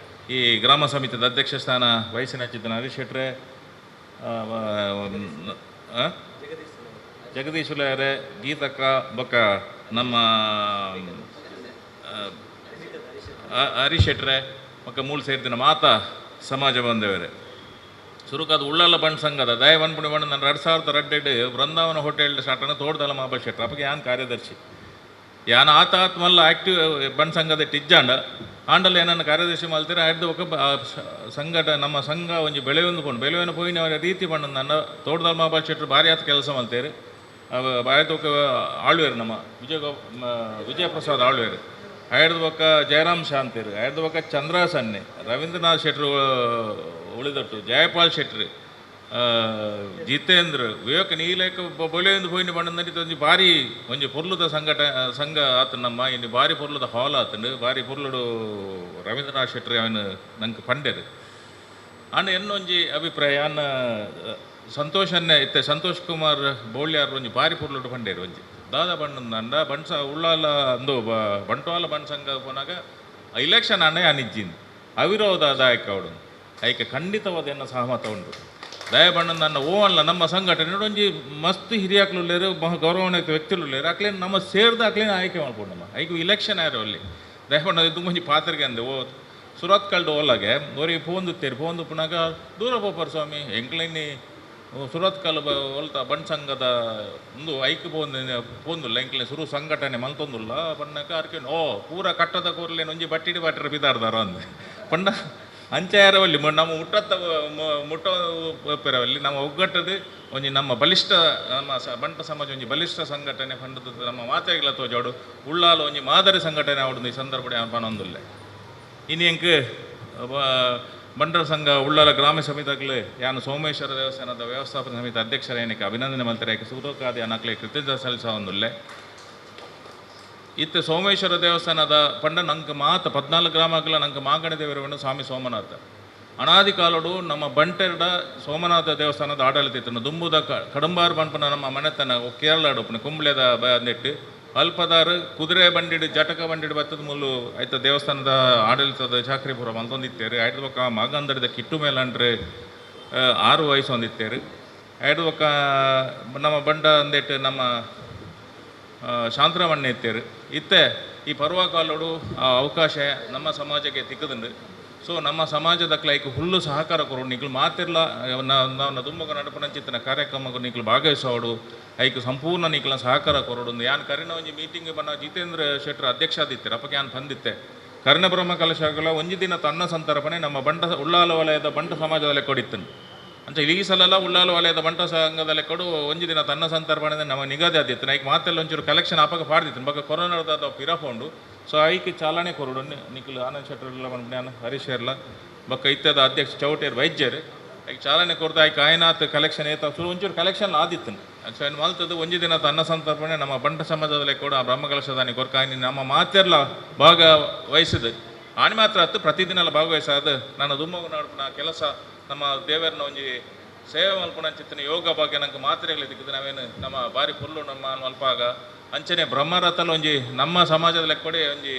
ಈ ಗ್ರಾಮ ಸಮಿತಿದ ಅಧ್ಯಕ್ಷ ಸ್ಥಾನ ವಹಿಸಿನ ಚಿತ್ತನ ಹರೀಶ್ ಶೆಟ್ರೆ ಜಗದೀಶ್ ಉಲಯರೆ ಗೀತಕ್ಕ ಬೊಕ್ಕ ನಮ್ಮ ಹರೀಶ್ ಶೆಟ್ರೆ ಬೊಕ್ಕ ಮೂಲ ಸೇರಿದಿನ ಮಾತ ಸಮಾಜ ಬಂದೇವರೆ ಸುರುಕಾದ ಉಳ್ಳಾಲ ಬಂಡ್ ಸಂಘದ ದಯ ಬಣ್ಪುಣಿ ಬಣ್ಣ ನಾನು 2002 ಬೃಂದಾವನ ಹೋಟೆಲ್ ಸ್ಟಾರ್ಟನ್ನು ತೋಡ್ದಲ್ಲ ಮಾಬಲ್ ಶೆಟ್ರ ಅಪ್ಪಗೆ ಯಾನ್ ಕಾರ್ಯದರ್ಶಿ ಯಾನ ಆತ ಮಲ್ಲ ಆಕ್ಟಿವ್ ಬಂಡ್ ಸಂಘದ ಟಿಜ್ಜಾಂಡ ಆಂಡಲ್ಲಿ ಏನನ್ನು ಕಾರ್ಯದರ್ಶಿ ಮಲ್ತೀರ ಆಯ್ದು ಒಕ್ಕ ಸಂಘಟ ನಮ್ಮ ಸಂಘ ಒಂಜಿ ಬೆಳೆಯೊಂದು ಪೋಯಿನ ಅವರ ರೀತಿ ಬಣ್ಣ ನನ್ನ ತೋಟದಲ್ಲಿ ಮಾಬಲ್ ಶೆಟ್ರು ಭಾರಿ ಆತ ಕೆಲಸ ಮಲ್ತೇರಿ ಆಯ್ತು ಒಕ್ಕ ಆಳ್ವೇರು ನಮ್ಮ ವಿಜಯಪ್ರಸಾದ್ ಆಳ್ವೇರು ಆಯ್ದು ಒಕ್ಕ ಜಯರಾಮ್ ಶಾಂತಿರು ಆಯ್ದು ಒಕ್ಕ ಚಂದ್ರ ಸನ್ನೆ ರವೀಂದ್ರನಾಥ್ ಶೆಟ್ರು ಉಳಿದಟ್ಟು ಜಯಪಾಲ್ ಶೆಟ್ರಿ ಜಿತೇಂದ್ರ ವಿವೇಕ ನೀಲೇಕ ಬೊಲೆಯೊಂದು ಪೋಯಿನ ಬಣ್ಣದಲ್ಲಿ ಒಂಜಿ ಭಾರಿ ಒಂಜಿ ಪೊರ್ಲುದ ಸಂಘ ಆತ ನಮ್ಮ ಇನ್ನು ಭಾರಿ ಪೊರ್ಲುದ ಹಾಲ್ ಆತಂಡು ಭಾರಿ ಪೊರ್ಲುಡು ರವೀಂದ್ರನಾಥ್ ಶೆಟ್ರಿ ಅವನು ನಂಗೆ ಪಂಡೆರು ಆಂಡ ಎನ್ನೊಂಜಿ ಅಭಿಪ್ರಾಯ ಅನ್ನ ಸಂತೋಷನ್ನೇ ಇತ್ತೆ ಸಂತೋಷ್ ಕುಮಾರ್ ಬೋಳ್ಯಾರ್ ಒಂಜಿ ಭಾರಿ ಪೊರ್ಲುಡು ಪಂಡೇರು ಒಂಜಿ ದಾದ ಬಣ್ಣದ ಅಂಡ ಬಣ್ಸ ಉಳ್ಳಾಲ ಅಂದು ಬಂಟ್ವಾಳ ಬಣ್ ಸಂಘ ಪೋನಾಗ ಇಲೆಕ್ಷನ್ ಅಣ್ಣೆ ಅನಿಜ್ಜಿಂದು ಅವಿರೋಧದಾಯಕ ಅವಡು ಐಕೆ ಖಂಡಿತವಾದ ಎನ್ನ ಸಹಮತ ಉಂಟು ದಯಬಣ್ಣ ನನ್ನ ಓ ಅಲ್ಲ ನಮ್ಮ ಸಂಘಟನೆ ಒಂಜಿ ಮಸ್ತ್ ಹಿರಿಯಾಕ್ಲುಲ್ಲೇರು ಗೌರವಾನ್ವಿತ ವ್ಯಕ್ತಿಲುಲ್ಲೇರು ಅಕ್ಲೇನು ನಮ್ಮ ಸೇರ್ದು ಅಕ್ಲೇನು ಆಯ್ಕೆ ಮಾಡ್ಕೊಂಡು ನಮ್ಮ ಐಕು ಇಲೆಕ್ಷನ್ ಯಾರು ಅಲ್ಲಿ ದಯಬಣ್ಣ ಇದು ಮುಂಚೆ ಪಾತ್ರೆಗೆ ಅಂದೆ ಓ ಸುರತ್ ಕಲ್ಡು ಓಲಾಗೆ ಅವರಿಗೆ ಫೋನ್ ಪುನಾಗ ದೂರ ಪೋಪರ್ ಸ್ವಾಮಿ ಎಂಕ್ಲೈನಿ ಸುರತ್ ಕಲ್ ಹೊಲ್ತ ಬಣ್ ಸಂಘದ ಒಂದು ಐಕ್ ಪೋಂದುಲ್ಲ ಎಂಕ್ಲೆ ಸುರು ಸಂಘಟನೆ ಮಲ್ತೊಂದುಲ್ಲ ಬಣ್ಣಕ್ಕೆ ಅರ್ಕೊಂಡು ಓ ಪೂರ ಕಟ್ಟದ ಕೂರ್ಲೇನು ಒಂಜಿ ಬಟ್ಟಿಡಿ ಬಾಟ್ರ ಬಿದಾಡ್ದಾರ ಅಂದೆ ಪಂಡ ಅಂಚಾಯರವಲ್ಲಿ ನಮ್ಮ ಮುಟ್ಟತ್ತ ಮುಟ್ಟ ಪೆರವಲ್ಲಿ ನಮ್ಮ ಒಗ್ಗಟ್ಟದು ಒಂಜಿ ನಮ್ಮ ಬಲಿಷ್ಠ ನಮ್ಮ ಬಂಟ ಸಮಾಜ ಒಂಜಿ ಬಲಿಷ್ಠ ಸಂಘಟನೆ ಪಂಡದ ನಮ್ಮ ಮಾತೆಗಳ ತೋಜಾಡು ಉಳ್ಳಾಲು ಒಂಜಿ ಮಾದರಿ ಸಂಘಟನೆ ಆವಡು ಈ ಸಂದರ್ಭ ಪನೊಂದುಲ್ಲೆ ಇನ್ನು ಎಂಕ್ ಬಂಟರ ಸಂಘ ಉಳ್ಳಾಲ ಗ್ರಾಮ ಸಮಿತಿಗಳು ಯಾನು ಸೋಮೇಶ್ವರ ದೇವಸ್ಥಾನದ ವ್ಯವಸ್ಥಾಪನ ಸಮಿತಿ ಅಧ್ಯಕ್ಷರೇನಕ್ಕೆ ಅಭಿನಂದನೆ ಮಲ್ತಾರೆ ಸೂರೋಕಾದಿ ಅನ್ನಕ್ಲೆ ಕೃತಜ್ಞತೆ ಸಲ್ಲಿಸೊಂದುಲ್ಲೆ ಇತ್ತು ಸೋಮೇಶ್ವರ ದೇವಸ್ಥಾನದ ಪಂಡ ನಂಗೆ 14 ಗ್ರಾಮಗಳ ನಂಗೆ ಮಾಗಣ ದೇವರವನ್ನು ಸ್ವಾಮಿ ಸೋಮನಾಥ ಅನಾದಿ ಕಾಲಡು ನಮ್ಮ ಬಂಟೆರಡ ಸೋಮನಾಥ ದೇವಸ್ಥಾನದ ಆಡಳಿತ ಇತ್ತು ದುಂಬುದ ಕಡಂಬಾರು ಪಂಪನ ನಮ್ಮ ಮನೆತನ ಕೇರಳ ಕುಂಬ್ಳೆದ ಬಂದಿಟ್ಟು ಅಲ್ಪದಾರು ಕುದುರೆ ಬಂಡಿಡು ಜಟಕ ಬಂಡಿಡು ಬತ್ತದ ಮುಲ್ಲು ಆಯ್ತ ದೇವಸ್ಥಾನದ ಆಡಳಿತದ ಚಾಕ್ರಿಪುರ ಅಂತೊಂದಿತ್ತೇರು ಐದು ಪಕ್ಕ ಮಗಂದಡಿದ ಕಿಟ್ಟು ಮೇಲಂಡ್ರೆ 6 ವಯಸ್ಸು ಹೊಂದಿತ್ತೇರು ಐದು ಪಕ್ಕ ನಮ್ಮ ಬಂಡ ಅಂದಿಟ್ಟು ನಮ್ಮ ಶಾಂತರಮಣ್ಣೆ ಇತ್ತೇರು ಇತ್ತೆ ಈ ಪರ್ವಕಾಲಡು ಆ ಅವಕಾಶ ನಮ್ಮ ಸಮಾಜಕ್ಕೆ ತಿಕ್ಕದುಂಡು ಸೊ ನಮ್ಮ ಸಮಾಜದ ಲೈಕ್ ಫುಲ್ಲು ಸಹಕಾರ ಕೊರೋಡು ನಿಕ್ಲು ಮಾತಿರ್ಲ ನಾವು ದುಮ್ಮಗ ನಡಪನಂಚಿತ್ತಿನ ಕಾರ್ಯಕ್ರಮಕ್ಕೆ ನಿಕ್ಲು ಭಾಗವಹಿಸೋಡು ಐಕ್ ಸಂಪೂರ್ಣ ನಿಕ್ಲ ಸಹಕಾರ ಕೊರೋಡು ಯಾನ್ ಕರಿನ ಒಂಜಿ ಮೀಟಿಂಗ್ ಬನ್ನ ಜಿತೇಂದ್ರ ಶೆಟ್ಟರ್ ಅಧ್ಯಕ್ಷ ಆದಿತ್ತೆ ಅಪ್ಪಕ್ಕೆ ಯಾನ್ ಬಂದಿತ್ತೆ ಕರ್ಣ ಬ್ರಹ್ಮ ಕಲಶಗಳ ಒಂಜಿ ದಿನ ತನ್ನ ಸಂತರ್ಪಣೆ ನಮ್ಮ ಬಂಟ ಉಳ್ಳಾಲ ವಲಯದ ಬಂಟ ಸಮಾಜದಲ್ಲೇ ಕೊಡಿತ್ತನು ಅಂತ ಈ ಸಲ ಉಳ್ಳಾಲ ವಲಯದ ಬಂಟ ಸಂಘದಲ್ಲೇ ಕೊಡು ಒಂಜಿ ದಿನ ತನ್ನ ಸಂತರ್ಪಣೆ ನಮ್ಮ ನಿಗದಿ ಆದಿತ್ತು ಐಕ್ ಮಾತೆಲ್ಲ ಒಂಚೂರು ಕಲೆಕ್ಷನ್ ಆಪಕ ಪಾಡ್ದಿತ್ತು ಬಕ್ಕ ಕೊರೋನಾದ ಪಿರಫೌಂಡು ಸೊ ಐಕ್ ಚಾಲನೆ ಕೊರೋಡು ನಿಖಿಲ್ ಆನಂದ್ ಶೆಟ್ಟರ್ಲ ಬಂದ್ಯಾನ ಹರೀಶ್ ಇರ್ಲ ಬಕ್ಕ ಇತ್ಯದ ಅಧ್ಯಕ್ಷ ಚೌಟೇರ್ ವೈದ್ಯರು ಐಕ್ ಚಾಲನೆ ಕೊಡ್ದು ಐಕ್ ಆಯ್ನಾತ್ ಕಲೆಕ್ಷನ್ ಏತ ಸುರು ಒಂಚೂರು ಕಲೆಕ್ಷನ್ ಆದಿತ್ತು ಆ್ಯಕ್ಚುಲಿ ಮಲ್ತದ್ದು ಒಂಜಿ ದಿನ ತನ್ನ ಸಂತರ್ಪಣೆ ನಮ್ಮ ಬಂಟ ಸಮಾಜದಲ್ಲೇ ಕೂಡ ಆ ಬ್ರಹ್ಮಕಲಶದಾನಿ ಕೊರ್ಕಾಯಿ ನಮ್ಮ ಮಾತೆರ್ಲ ಭಾಗವಹಿಸಿದ್ದು ಆಣಿ ಮಾತ್ರ ಹತ್ತು ಪ್ರತಿದಿನ ಭಾಗವಹಿಸೋದು ನಾನು ದುಮ್ಮಗ ನಡುಪಿನ ಕೆಲಸ ನಮ್ಮ ದೇವರನ್ನ ಒಂಜಿ ಸೇವೆ ಮಲ್ಪುನಂಚಿತ್ತಿನ ಯೋಗ ಬಗ್ಗೆ ನಂಗೆ ಮಾತ್ರೆಗಳು ದಿಕ್ಕಿದ್ದು ನಾವೇನು ನಮ್ಮ ಬಾರಿ ಫುಲ್ಲು ನಮ್ಮ ಮಲ್ಪಾಗ ಅಂಚನೆ ಬ್ರಹ್ಮರಥಲ್ಲಿ ಒಂಜಿ ನಮ್ಮ ಸಮಾಜದ ಲೆಕ್ಕೊಡೆ ಒಂಜಿ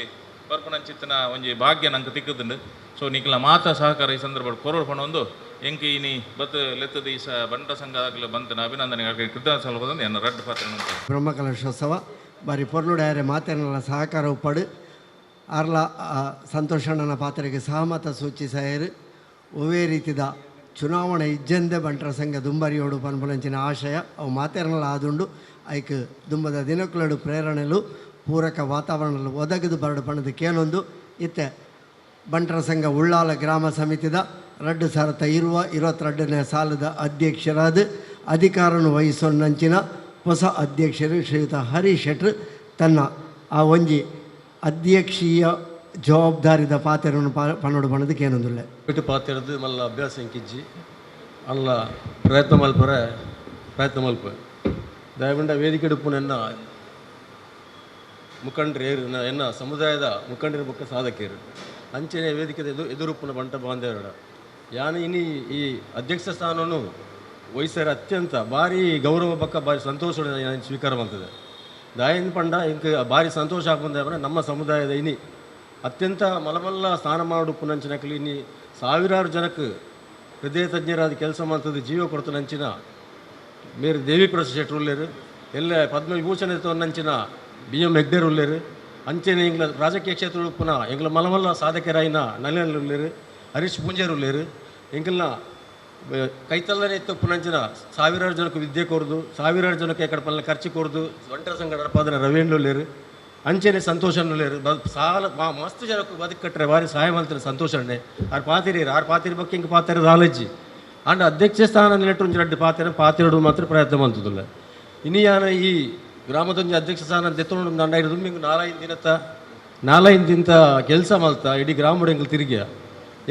ಬರ್ಪುನಂಚಿತ್ತಿನ ಒಂಜಿ ಭಾಗ್ಯ ನಂಗೆ ತಿಕ್ಕುದುಂಡು ಸೊ ನಿಕ್ಲ ಮಾತ ಸಹಕಾರ ಈ ಸಂದರ್ಭ ಕೊರೋಡು ಪಣೊಂದು ಎಂಕಿ ಇನಿ ಬತ್ ಲೆತ್ತದ ಈ ಬಂಟ ಸಂಘ ಆಗಲಿ ಬಂತನ ಅಭಿನಂದನೆ ಕೃತಜ್ಞತೆ ಸಲ್ಪದಂದು ಎನ್ನ ರಡ್ಡು ಪಾತ್ರ ಬ್ರಹ್ಮಕಲಶೋತ್ಸವ ಬಾರಿ ಪೊರ್ಲುಡಾಯರೆ ಮಾತೆರ್ನಲ ಸಹಕಾರ ಉಪ್ಪಡು ಆರ್ಲ ಸಂತೋಷಣ್ಣನ ಪಾತ್ರೆಗೆ ಸಹಮತ ಸೂಚಿಸಾಯರು ಒವೇ ರೀತಿದ ಚುನಾವಣೆ ಇಜ್ಜಂದೆ ಬಂಟರ ಸಂಘ ದುಂಬರಿಯೋಡು ಪನ್ಪುನಂಚಿನ ಆಶಯ ಅವು ಮಾತೆರ್ನಲ ಆದುಂಡು ಐಕ್ ದುಂಬದ ದಿನಕುಲಡು ಪ್ರೇರಣೆಲು ಪೂರಕ ವಾತಾವರಣಲು ಒದಗದು ಬರಡು ಪಣದು ಕೇಳೊಂದು ಇತ್ತೆ ಬಂಟರ ಸಂಘ ಉಳ್ಳಾಲ ಗ್ರಾಮ ಸಮಿತಿದ 2022ನೇ ಸಾಲದ ಅಧ್ಯಕ್ಷರಾದ ಅಧಿಕಾರವನ್ನು ವಹಿಸೊನ್ನಂಚಿನ ಹೊಸ ಅಧ್ಯಕ್ಷರು ಶ್ರೀಯುತ ಹರೀಶ್ ಶೆಟ್ರ್ ತನ್ನ ಆ ಒಂಜಿ ಅಧ್ಯಕ್ಷೀಯ ಜವಾಬ್ದಾರಿದ ಪಾತ್ರವನ್ನು ಪನ್ನೋಡು ಪಣದು ಕೇನೊಂದುಲ್ಲೆ ಬಿಟ್ಟು ಪಾತ್ರದ್ದು ಮಲ್ಲ ಅಭ್ಯಾಸ ಎಂಕಿಜ್ಜಿ ಅಲ್ಲ ಪ್ರಯತ್ನ ಮಲ್ಪ ದಯವಿಂಡ ವೇದಿಕೆ ಎನ್ನ ಮುಖಂಡರು ಏರು ಎನ್ನ ಸಮುದಾಯದ ಮುಖಂಡರ ಬುಕ್ಕ ಸಾಧಕರು ಅಂಚನೆ ವೇದಿಕೆ ಎದುರುಪ್ಪನ ಬಂಟ ಬಾಂಧವರ ಯಾನು ಇನಿ ಈ ಅಧ್ಯಕ್ಷ ಸ್ಥಾನವನ್ನು ವಹಿಸರ ಅತ್ಯಂತ ಭಾರಿ ಗೌರವ ಬಕ್ಕ ಭಾರಿ ಸಂತೋಷ ಸ್ವೀಕಾರ ಮಾಡ್ತದೆ ದಾಯನ್ ಪಂಡ ಇಂಕ ಭಾರಿ ಸಂತೋಷ ಆಗ್ಬಂದ್ರೆ ನಮ್ಮ ಸಮುದಾಯದ ಇನಿ ಅತ್ಯಂತ ಮಲಮಲ್ಲ ಸ್ನಾನ ಮಾಡು ಪುನಂಚಿನಕಲಿ ಇನಿ ಸಾವಿರಾರು ಜನಕ್ಕೆ ಹೃದಯ ತಜ್ಞರಾದ ಕೆಲಸ ಮಾಡ್ತದೆ ಜೀವ ಕೊಡ್ತು ನಂಚಿನ ಮೇರೆ ದೇವಿ ಪ್ರಸಾದ್ ಶೆಟ್ರು ಉಳ್ಳೇರು ಎಲ್ಲ ಪದ್ಮವಿಭೂಷಣ ನಂಚಿನ BM ಹೆಗ್ಡೇರ್ ಉಳ್ಳೇರು ಅಂಚೆನೆ ಎಂಗ್ಲ ರಾಜಕೀಯ ಕ್ಷೇತ್ರ ಪುನಃ ಎಂಗ್ಲ ಮಲಮಲ್ಲ ಸಾಧಕರಾಯಿನ ನಲ್ಲೆಲ್ಲ ಉಳ್ಳೇರು ಹರೀಶ್ ಪೂಂಜೇರು ಉಳ್ಳೇರು ಎಂಗ್ಲನ ಕೈತಲ್ಲನೆ ಇತ್ತು ಪುನಂಚಿನ ಸಾವಿರಾರು ಜನಕ್ಕೆ ವಿದ್ಯೆ ಕೊರ್ದು ಸಾವಿರಾರು ಜನಕ್ಕೆ ಎಕಡೆ ಪಲ್ಲ ಖರ್ಚು ಕೊರ್ದು ಒಂಟರ ಸಂಘ ನಡಪಾದನ ರವೀಂದ್ರ ಉಳ್ಳೇರು ಅಂಚೆನೆ ಸಂತೋಷನುಳ್ಳೇರು ಸಾಲ ಮಸ್ತ್ ಜನಕ್ಕೆ ಬದುಕು ಕಟ್ಟರೆ ಭಾರಿ ಸಹಾಯ ಮಾಡ್ತಾರೆ ಸಂತೋಷಣ್ಣೆ ಆರು ಪಾತಿರಿ ಬಗ್ಗೆ ಹಿಂಗೆ ಪಾತಿರೋದು ಆಲಜ್ಜಿ ಅಂಡ್ ಅಧ್ಯಕ್ಷ ಸ್ಥಾನ ನೆಟ್ಟು ಒಂದು 2 ಪಾತಿರೋಡು ಮಾತ್ರ ಪ್ರಯತ್ನ ಮಾಡ್ತದಿಲ್ಲ ಇನಿಯಾನ ಈ ಗ್ರಾಮದೊಂದು ಅಧ್ಯಕ್ಷ ಸ್ಥಾನ ತೆತ್ತೊಂಡು ನಂಡ ಹಿಡಿದು ಹಿಂಗೆ 4 ದಿನ ಕೆಲಸ ಮಾಡ್ತಾ ಇಡೀ ಗ್ರಾಮಡು ಎಂಗ್ಲು ತಿರುಗಿಯ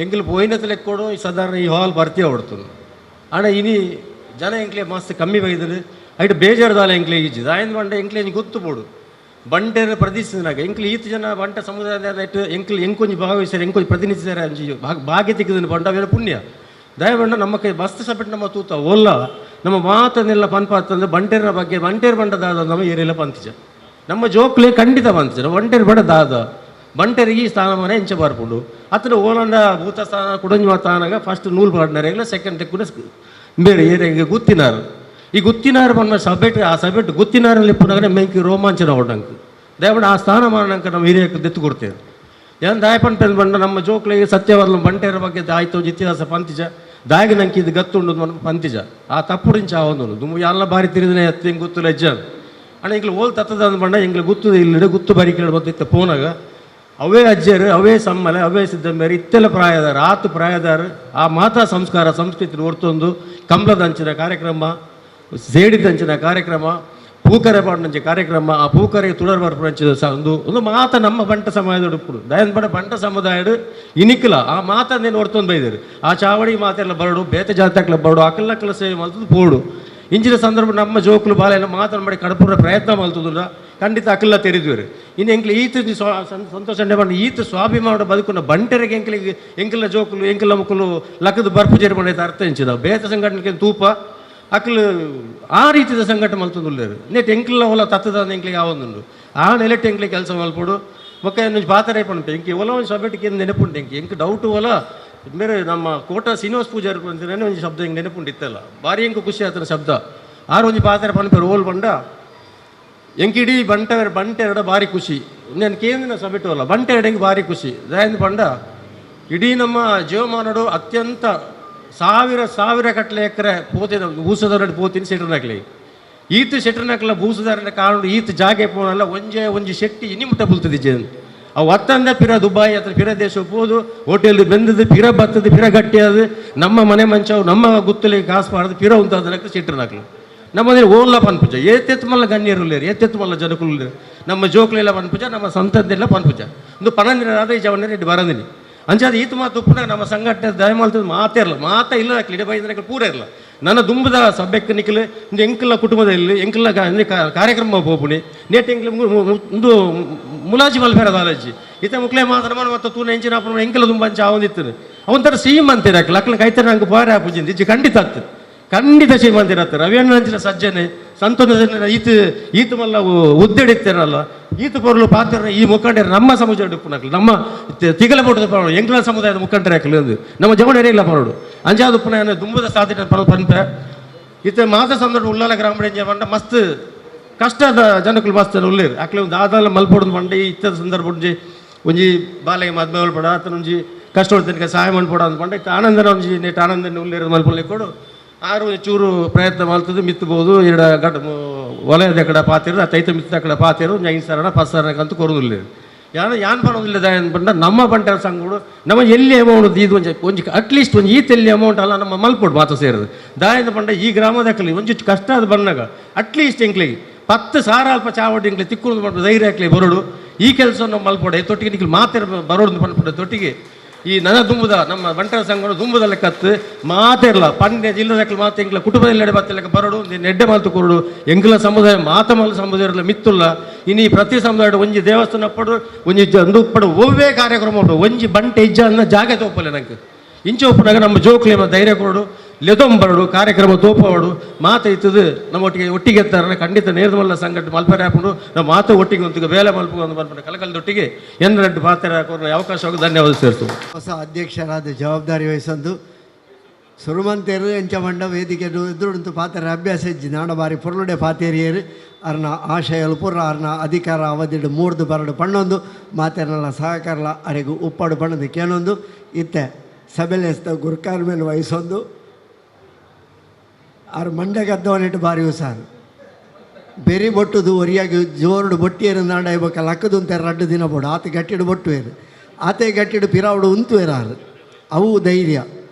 ಎಂಗ್ಲು ಪೋಯಿನತ ಲೆಕ್ಕೊಡು ಸಾಧಾರಣ ಈ ಹಾಲ್ ಬರ್ತೀಯ ಹೊಡ್ತದೆ ಅಣ್ಣ ಇನಿ ಜನ ಎಂಕ್ಲೆ ಮಸ್ತ್ ಕಮ್ಮಿ ಬೈದರು ಐಟ್ ಬೇಜಾರ್ದಾಲ ಎಂಕ್ಲೆ ಈಜಿ ದಾಯನ್ ಬಂಡ ಎಂಕ್ಲೆ ಗೊತ್ತು ಬೋಡು ಬಂಟೆರ ಪ್ರತಿನಿಧಿಸಿದಾಗ ಎಂಕ್ಲೆ ಈತ ಜನ ಬಂಟ ಸಮುದಾಯದ ಎಂಕ್ಲೆ ಎಂಕೊಂಜಿ ಭಾಗವಹಿಸ್ತಾರೆ ಎಂಕೊಂಜಿ ಪ್ರತಿನಿಧಿಸಿದ್ದಾರೆ ಅಂಜಿ ಭಾಗ್ಯ ತಿಕ್ಕದನ್ನು ಬಂಡವೇನ ಪುಣ್ಯ ದಯವಂಡ ನಮ್ಮ ಕೈ ಮಸ್ತ್ ಸಪೆಟ್ ನಮ್ಮ ತೂತ ಓಲ್ಲ ನಮ್ಮ ಮಾತನ್ನೆಲ್ಲ ಪನ್ಪಾತಂದ್ರೆ ಬಂಟೇರ ಬಗ್ಗೆ ಬಂಟೇರ್ ಬಂಡದಾದ ನಮ್ಮ ಏರಿಯೆಲ್ಲ ಪಂತಿಜ ನಮ್ಮ ಜೋಕ್ಲೆ ಖಂಡಿತ ಪಂತಿಜ ಬಂಟೇರ್ ಬಡ ದಾದ ಬಂಟೇರಿಗೆ ಈ ಸ್ಥಾನಮಾನ ಎಂಚ ಬರ್ಪುಂಡು ಅತ್ರ ಓಲಂಡ ಭೂತ ಸ್ಥಾನ ಕುಡಂಜಿ ಮಾತಾನಾಗ ಫಸ್ಟ್ ನೂಲ್ ಪಾಡ್ನಾರೆಲ್ಲ ಸೆಕೆಂಡ್ ತೆಕ್ಕುಡ ಬೇರೆ ಏರಿಯಾಗೆ ಗುತ್ತಿನಾರು ಈ ಗುತ್ತಿನಾರು ಬಂದ ಸಬ್ಜೆಕ್ಟ್ ಆ ಸಬ್ಜೆಕ್ಟ್ ಗುತ್ತಿನಾರಲ್ಲಿ ಪುನಃ ಮೆಂಕಿ ರೋಮಾಂಚನ ಹೊಡಂಕ ದಯವಿಟ್ಟು ಆ ಸ್ಥಾನಮಾನಂಕ ನಾವು ಹಿರಿಯಕ್ಕೆ ದೆತ್ತು ಕೊಡ್ತೇವೆ ಏನು ದಾಯಪನ್ ಪೆನ್ ಬಂಡ ನಮ್ಮ ಜೋಕ್ಲಿಗೆ ಸತ್ಯವಾದ ಬಂಟೇರ ಬಗ್ಗೆ ಆಯ್ತು ಇತಿಹಾಸ ಪಂತಿಜ ದಾಗಿ ನಂಗೆ ಇದು ಗತ್ತುಂಡು ಪಂತಿಜ ಆ ತಪ್ಪುಡಿಂಚ ಆವೊಂದು ದುಮ್ಮು ಎಲ್ಲ ಬಾರಿ ತಿರಿದ್ರೆ ಎತ್ತು ಹಿಂಗೆ ಗೊತ್ತು ಲಜ್ಜ ಅಣ್ಣ ಈಗಲೂ ಓಲ್ ತತ್ತದ ಅಂದ್ ಬಂಡ ಎಂಗ್ಲು ಗುತ್ತು ಇಲ್ಲಿ ಗುತ್ತು ಬಾರಿ ಕೇಳಿ ಬಂದಿತ್ತು ಫೋನಾಗ ಅವೇ ಅಜ್ಜರು ಅವೇ ಸಮ್ಮಲೆ ಅವೇ ಸಿದ್ದಮ್ಮೇರಿ ಇತ್ತೆಲ್ಲ ಪ್ರಾಯದಾರ ಆತು ಪ್ರಾಯದಾರ ಆ ಮಾತಾ ಸಂಸ್ಕಾರ ಸಂಸ್ಕೃತಿ ಹೊರ್ತೊಂದು ಕಂಬಳದಂಚಿನ ಕಾರ್ಯಕ್ರಮ ಸೇಡಿದಂಚಿನ ಕಾರ್ಯಕ್ರಮ ಪೂಕರೆ ಪಾಡಿನಂಚ ಕಾರ್ಯಕ್ರಮ ಆ ಪೂಕರೆಗೆ ತುಳರ್ ಬರ್ಪಂಚಿದ ಒಂದು ಮಾತ ನಮ್ಮ ಬಂಟ ಸಮುದಾಯದ ಉಪ್ಪುಡು ದಯನ್ ಪಡ ಬಂಟ ಸಮುದಾಯಡು ಇನಿಕ್ಲ ಆ ಮಾತಂದೇನು ಹೊರ್ತೊಂದು ಬೈದರು ಆ ಚಾವಡಿ ಮಾತೆಲ್ಲ ಬರಡು ಬೇತೆ ಜಾತಕ್ಲ ಬರಡು ಅಕ್ಕಲ್ಲಕ್ಕಲ ಸೇವೆ ಮಲ್ತದ್ದು ಪೋಡು ಇಂಚಿನ ಸಂದರ್ಭ ನಮ್ಮ ಜೋಕುಲು ಬಾಲೆಲ್ಲ ಮಾತನ್ನು ಮಾಡಿ ಕಡಪುರ ಪ್ರಯತ್ನ ಮಲ್ತುದುಂಡ ಖಂಡಿತ ಅಕ್ಕಲ್ಲ ತೆರೆದಿವ್ರು ಇನ್ನು ಎಂಕ್ಲು ಈತ ಸಂತೋಷ ಬಂದು ಈತ ಸ್ವಾಭಿಮಾನ ಬದುಕುನ ಬಂಟರಿಗೆ ಎಂಕಲ ಜೋಕುಲು ಎಂಕಲ ಮಕ್ಕಳು ಲಕ್ಕದ ಬರ್ಪು ಜೇರಿ ಮಾಡೈತೆ ಅರ್ಥ ಎಂಚಿದ ಬೇತ ಸಂಘಟನೆಗೆ ತೂಪ ಅಕ್ಕಲು ಆ ರೀತಿಯ ಸಂಘಟನೆ ಮಲ್ತುಂದುಲ್ಲೇರು ನೆಟ್ ಎಂಕ್ಲ ಹೊಲ ತತ್ತದ ಎಂಕ್ಲಿಗೆ ಯಾವೊಂದುಂಡು ಆ ನೆಲೆಟ್ಟು ಎಂಕ್ಲಿಗೆ ಕೆಲಸ ಮಲ್ಪಡು ಮೊಕ್ಕ ಒಂದು ಪಾತ್ರೆ ಪಣಪೆ ಎಂಕಿ ಹೊಲ ಒಂದು ಸೊಬೆಟಿಗೆ ನೆನಪುಂಟು ಎಂಕ್ ಡೌಟು ಹೊಲ ಬೇರೆ ನಮ್ಮ ಕೋಟ ಶ್ರೀನಿವಾಸ ಪೂಜಾರಿ ಅಂತಾನೆ ಒಂದು ಶಬ್ದ ಹಿಂಗೆ ನೆನಪುಂಡಿತ್ತಲ್ಲ ಭಾರಿ ಎಂಕು ಖುಷಿ ಆತನ ಶಬ್ದ ಆರು ಒಂದು ಪಾತ್ರೆ ಪಣಪೆ ರೋಲ್ ಬಂಡ ಎಂಕಿಡೀ ಬಂಟೆರಡ ಭಾರಿ ಖುಷಿ ನಾನು ಕೇಂದ್ರ ಸೊಬೆಟು ಅಲ್ಲ ಬಂಟೆರಡೆಂಗೆ ಭಾರಿ ಖುಷಿ ದಯಂದು ಪಂಡ ಇಡೀ ನಮ್ಮ ಜೀವಮಾನಡು ಅತ್ಯಂತ ಸಾವಿರ ಕಟ್ಲೆ ಎಕರೆ ಪೋತಿನ ಭೂಸದಾರ ಪೋತಿನ ಸೆಟ್ರನಾಕ್ಲಿ ಈತ ಶೆಟ್ರನಾಕ್ಲ ಭೂಸದಾರನ ಕಾರಣ ಈತ ಜಾಗೆ ಪೋನಲ್ಲ ಒಂಜಿ ಶೆಟ್ಟಿ ಇನಿಮುಟ್ಟ ಬುಲ್ತದೆ ಜೇನು ಅವು ಒತ್ತಂದ ಪಿರ ದುಬಾಯಿ ಅಥವಾ ಪಿರ ದೇಶ ಹೋದು ಹೋಟೆಲ್ ಬೆಂದದು ಪಿರ ಬತ್ತದು ಪಿರ ಗಟ್ಟಿಯಾದ ನಮ್ಮ ಮನೆ ಮಂಚವು ನಮ್ಮ ಗುತ್ತಲಿಗೆ ಕಾಸು ಮಾಡೋದು ಪಿರ ಉಂತಾದನಕ್ಕೆ ಶೆಟ್ರನಾಕ್ಲು ನಮ್ಮದೇ ಓನ್ಲ ಪನ್ಪುಜ ಏತೆತ್ತು ಮಲ್ಲ ಗಣ್ಯರುಳ್ಳೇರು ಏತೆತ್ತು ಮಲ್ಲ ಜನಕುಳ್ಳೇರು ನಮ್ಮ ಜೋಕ್ಲೆಲ್ಲ ಪನ್ಪುಜ ನಮ್ಮ ಸಂತದ್ದೆಲ್ಲ ಪನ್ಪುಜ ಒಂದು ಪನಂದಿನ ಈ ಜವನ ರೆಡ್ಡಿ ಬರಂದಿನಿ ಅಂಚಾದ ಈತ ಮಾತು ಉಪ್ಪುನಾಗ ನಮ್ಮ ಸಂಘಟನೆ ದಯಮಾಲ್ತದ ಮಾತೇರಲ್ಲ ಮಾತಾ ಇಲ್ಲ ಇಡೀ ಬೈದನಕ್ಕೆ ಪೂರ ಇರಲ್ಲ ನನ್ನ ದುಂಬದ ಸಭ್ಯಕ್ಕೆ ನಿಕ್ಕಲು ಒಂದು ಎಂಕಲ ಕುಟುಂಬದಲ್ಲಿ ಎಂಕಲ ಕಾರ್ಯಕ್ರಮ ಹೋಗ್ಬಿಡಿ ನೇಟ್ ಎಂಕ್ಲ ಒಂದು ಮುಲಾಜಿ ಮಲ್ಪೇರದ ಆಲೋಚಿ ಈತ ಮುಕ್ಲೆ ಮಾತ್ರ ಮತ್ತು ತೂನ ಎಂಚಿನ ಎಂಕಲ ತುಂಬ ಅಂಚ ಅವಂದಿತ್ತು ಅವಂತರ ಶ್ರೀಮಂತಿರ ಅಕ್ಕಲ ಕೈತರ ನಂಗೆ ಬಾರಿ ಹಾಪುಜಿಂದ ಇಜ್ಜಿ ಖಂಡಿತ ಆಗ್ತದೆ ಖಂಡಿತ ಶ್ರೀಮಂತಿರತ್ತೆ ರವಿಯಣ್ಣ ಅಂಚಿನ ಸಜ್ಜನೆ ಸಂತೋಷ ಈತ ಮಲ್ಲ ಉದ್ದೆಡಿತ್ತೇನಲ್ಲ ಈತ ಪೊರ್ಲು ಪಾತ್ರ ಈ ಮುಖಂಡರು ನಮ್ಮ ಸಮಾಜ ಉಪ್ಪುನಕ್ಲು ನಮ್ಮ ತಿಗಲ ಬೋಟದ ಪರೋಡು ಎಂಕ್ಲ ಸಮುದಾಯದ ಮುಖಂಡರ ಹಾಕಲು ನಮ್ಮ ಜವಣರೇ ಇಲ್ಲ ಪರೋಡು ಅಂಜಾದ ಉಪ್ಪುನ ದುಂಬದ ಸಾಧ್ಯತೆ ಪನ್ಪೆ ಈತ ಮಾತ ಸಂದರ್ಭ ಉಳ್ಳಾಲ ಗ್ರಾಮೀಣ ಬಂಡ ಮಸ್ತ್ ಕಷ್ಟದ ಜನಕ್ಕಳು ಮಸ್ತ್ ಉಳ್ಳೇರು ಅಕ್ಲೆ ಒಂದು ಆದಾಲ ಮಲ್ಪೊಡದು ಬಂಡ ಇತ್ತದ ಸಂದರ್ಭ ಒಂಜಿ ಬಾಲೆಗೆ ಮದ್ಮೆ ಪಡ ಆತನ ಒಂಜಿ ಕಷ್ಟ ತನಕ ಸಹಾಯ ಮಾಡ್ಕೊಡ ಅಂತ ಬಂಡ ಆನಂದನ ಒಂಜಿ ನೆಟ್ ಆನಂದನ ಉಳ್ಳೇರು ಮಲ್ಪೊಳ್ಳಿ ಕೊಡು ಆರು ಚೂರು ಪ್ರಯತ್ನ ಮಾಡ್ತದೆ ಮಿತ್ತಬಹುದು ಎರಡು ಗಡ್ ವಲಯದ ಕಡೆ ಪಾತಿರು ತೈತ ಮಿತ್ತ ಕಡೆ ಪಾತಿರು 5 ಸರಣ 10 ಸರಣಕ್ಕಂತೂ ಕೊರೋದಿಲ್ಲ ಯಾನ್ ಬರೋದಿಲ್ಲ ಬಂಡ ನಮ್ಮ ಬಂಟರ ಸಂಘಗಳು ನಮ್ಮ ಎಲ್ಲಿ ಅಮೌಂಟ್ ಇದು ಒಂಜಿ ಅಟ್ಲೀಸ್ಟ್ ಒಂದು ಈತೆಲ್ಲಿ ಅಮೌಂಟ್ ಅಲ್ಲ ನಮ್ಮ ಮಲ್ಪೊಡು ಮಾತ್ರ ಸೇರೋದು ದಾಯದ ಬಂಡ ಈ ಗ್ರಾಮದಕ್ಕಲಿ ಒಂಚು ಕಷ್ಟ ಅದು ಬಂದಾಗ ಅಟ್ಲೀಸ್ಟ್ ಎಂಕ್ಲಿಗೆ 10 ಸಾವಿರ ಅಲ್ಪ ಚಾವಡಿ ಎಂಕ್ಲಿ ತಿಕ್ಕೊಂಡು ಮಾಡ್ಬೋದು ಧೈರ್ಯ ಹಾಕ್ಲಿ ಬರೋಡು ಈ ಕೆಲಸವನ್ನು ಮಲ್ಪೊಡೆ ತೊಟ್ಟಿಗೆ ನಿಕ್ಲಿ ಮಾತಾಡ ಬರೋದು ಬಂದ್ಬಿಟ್ಟು ತೊಟ್ಟಿಗೆ ಈ ನನ್ನ ದುಂಬುದ ನಮ್ಮ ಬಂಟರ ಸಂಘಗಳು ದುಂಬುದ ಲೆಕ್ಕತ್ತು ಮಾತಿರಲ್ಲ ಪಂಡ್ಯ ಜಿಲ್ಲದಕ್ಕೆ ಮಾತು ಎಂಕ್ಲ ಕುಟುಂಬದಲ್ಲಿ ಬತ್ತ ಲೆಕ್ಕ ಬರೋಡು ನೆಡ್ಡೆ ಮಾತು ಕೊರಡು ಎಂಕ್ಲ ಸಮುದಾಯ ಮಾತಮಲ್ಲ ಸಮುದಾಯ ಮಿತ್ತುಲ್ಲ ಇನ್ನು ಪ್ರತಿ ಸಮುದಾಯ ಒಂಜಿ ದೇವಸ್ಥಾನ ಪಡು ಒಂಜಿ ಒಂದು ಪಡು ಒವ್ವೇ ಕಾರ್ಯಕ್ರಮ ಉಂಟು ಒಂಜಿ ಬಂಟೆ ಇಜ್ಜ ಅನ್ನ ಜಾಗ ತೋಪಲ್ಲ ನಂಗೆ ಇಂಚೆ ಒಪ್ಪನಾಗ ನಮ್ಮ ಜೋಕ್ಲಿ ಧೈರ್ಯ ಕೊರಡು ಲೆದೊಂಬರಡು ಕಾರ್ಯಕ್ರಮ ತೋಪವಾಡು ಮಾತೈತದು ನಮ್ಮ ಒಟ್ಟಿಗೆ ಎತ್ತಾರೆ ಖಂಡಿತ ನೇರಮಲ್ಲ ಸಂಘಟನೆ ಮಲ್ಪರೆ ಹಾಕೊಂಡು ನಮ್ಮ ಮಾತು ಒಟ್ಟಿಗೆ ಒಂದು ಬೇಲೆ ಮಲ್ಪೊಂದು ಮಲ್ಪನೆ ಕಲಕಲದೊಟ್ಟಿಗೆ ಎನ್ನರೆಡ್ಡು ಪಾತ್ರ ಹಾಕೋರು ಅವಕಾಶವಾಗಿ ಧನ್ಯವಾದ ಸೇರ್ತದೆ ಹೊಸ ಅಧ್ಯಕ್ಷರಾದ ಜವಾಬ್ದಾರಿ ವಹಿಸೊಂದು ಸುರುಮಂತೇರು ಎಂಚ ಮಂಡ ವೇದಿಕೆ ಎದುರುಂತು ಪಾತ್ರ ಅಭ್ಯಾಸ ಇಜ್ಜಿ ನಾಡ ಬಾರಿ ಪೊರ್ಲುಡೆ ಪಾತೇರಿಯರು ಅರ್ನ ಆಶಯಲು ಪುರ ಅರ್ನ ಅಧಿಕಾರ ಅವಧಿಡು 3 ಬರಡು ಪಣ್ಣೊಂದು ಮಾತೇರನಲ್ಲ ಸಹಕಾರಲ ಅರೆಗೂ ಉಪ್ಪಾಡು ಪಣ್ಣದು ಕೇಳೊಂದು ಇತ್ತೆ ಸಭೆಲೆಸ್ತ ಗುರ್ಕಾರ್ ಮೇಲೆ ವಹಿಸೊಂದು ಆರು ಮಂಡ್ಯ ಗದ್ದವನಿಟ್ಟು ಬಾರಿ ಹುಷಾರು ಬೆರಿ ಬೊಟ್ಟುದು ಒರಿಯಾಗಿ ಜೋರುಡು ಬೊಟ್ಟಿಯರು ನಾಡ ಇವಾಗ ಲಕ್ಕದು ಅಂತಾರೆ 2 ದಿನ ಬೋಡು ಆತ ಗಟ್ಟಿಡು ಬೊಟ್ಟುವೇರು ಆತೆ ಗಟ್ಟಿಡು ಪಿರಾವುಡು ಉಂತುವೇರಾರು ಅವು ಧೈರ್ಯ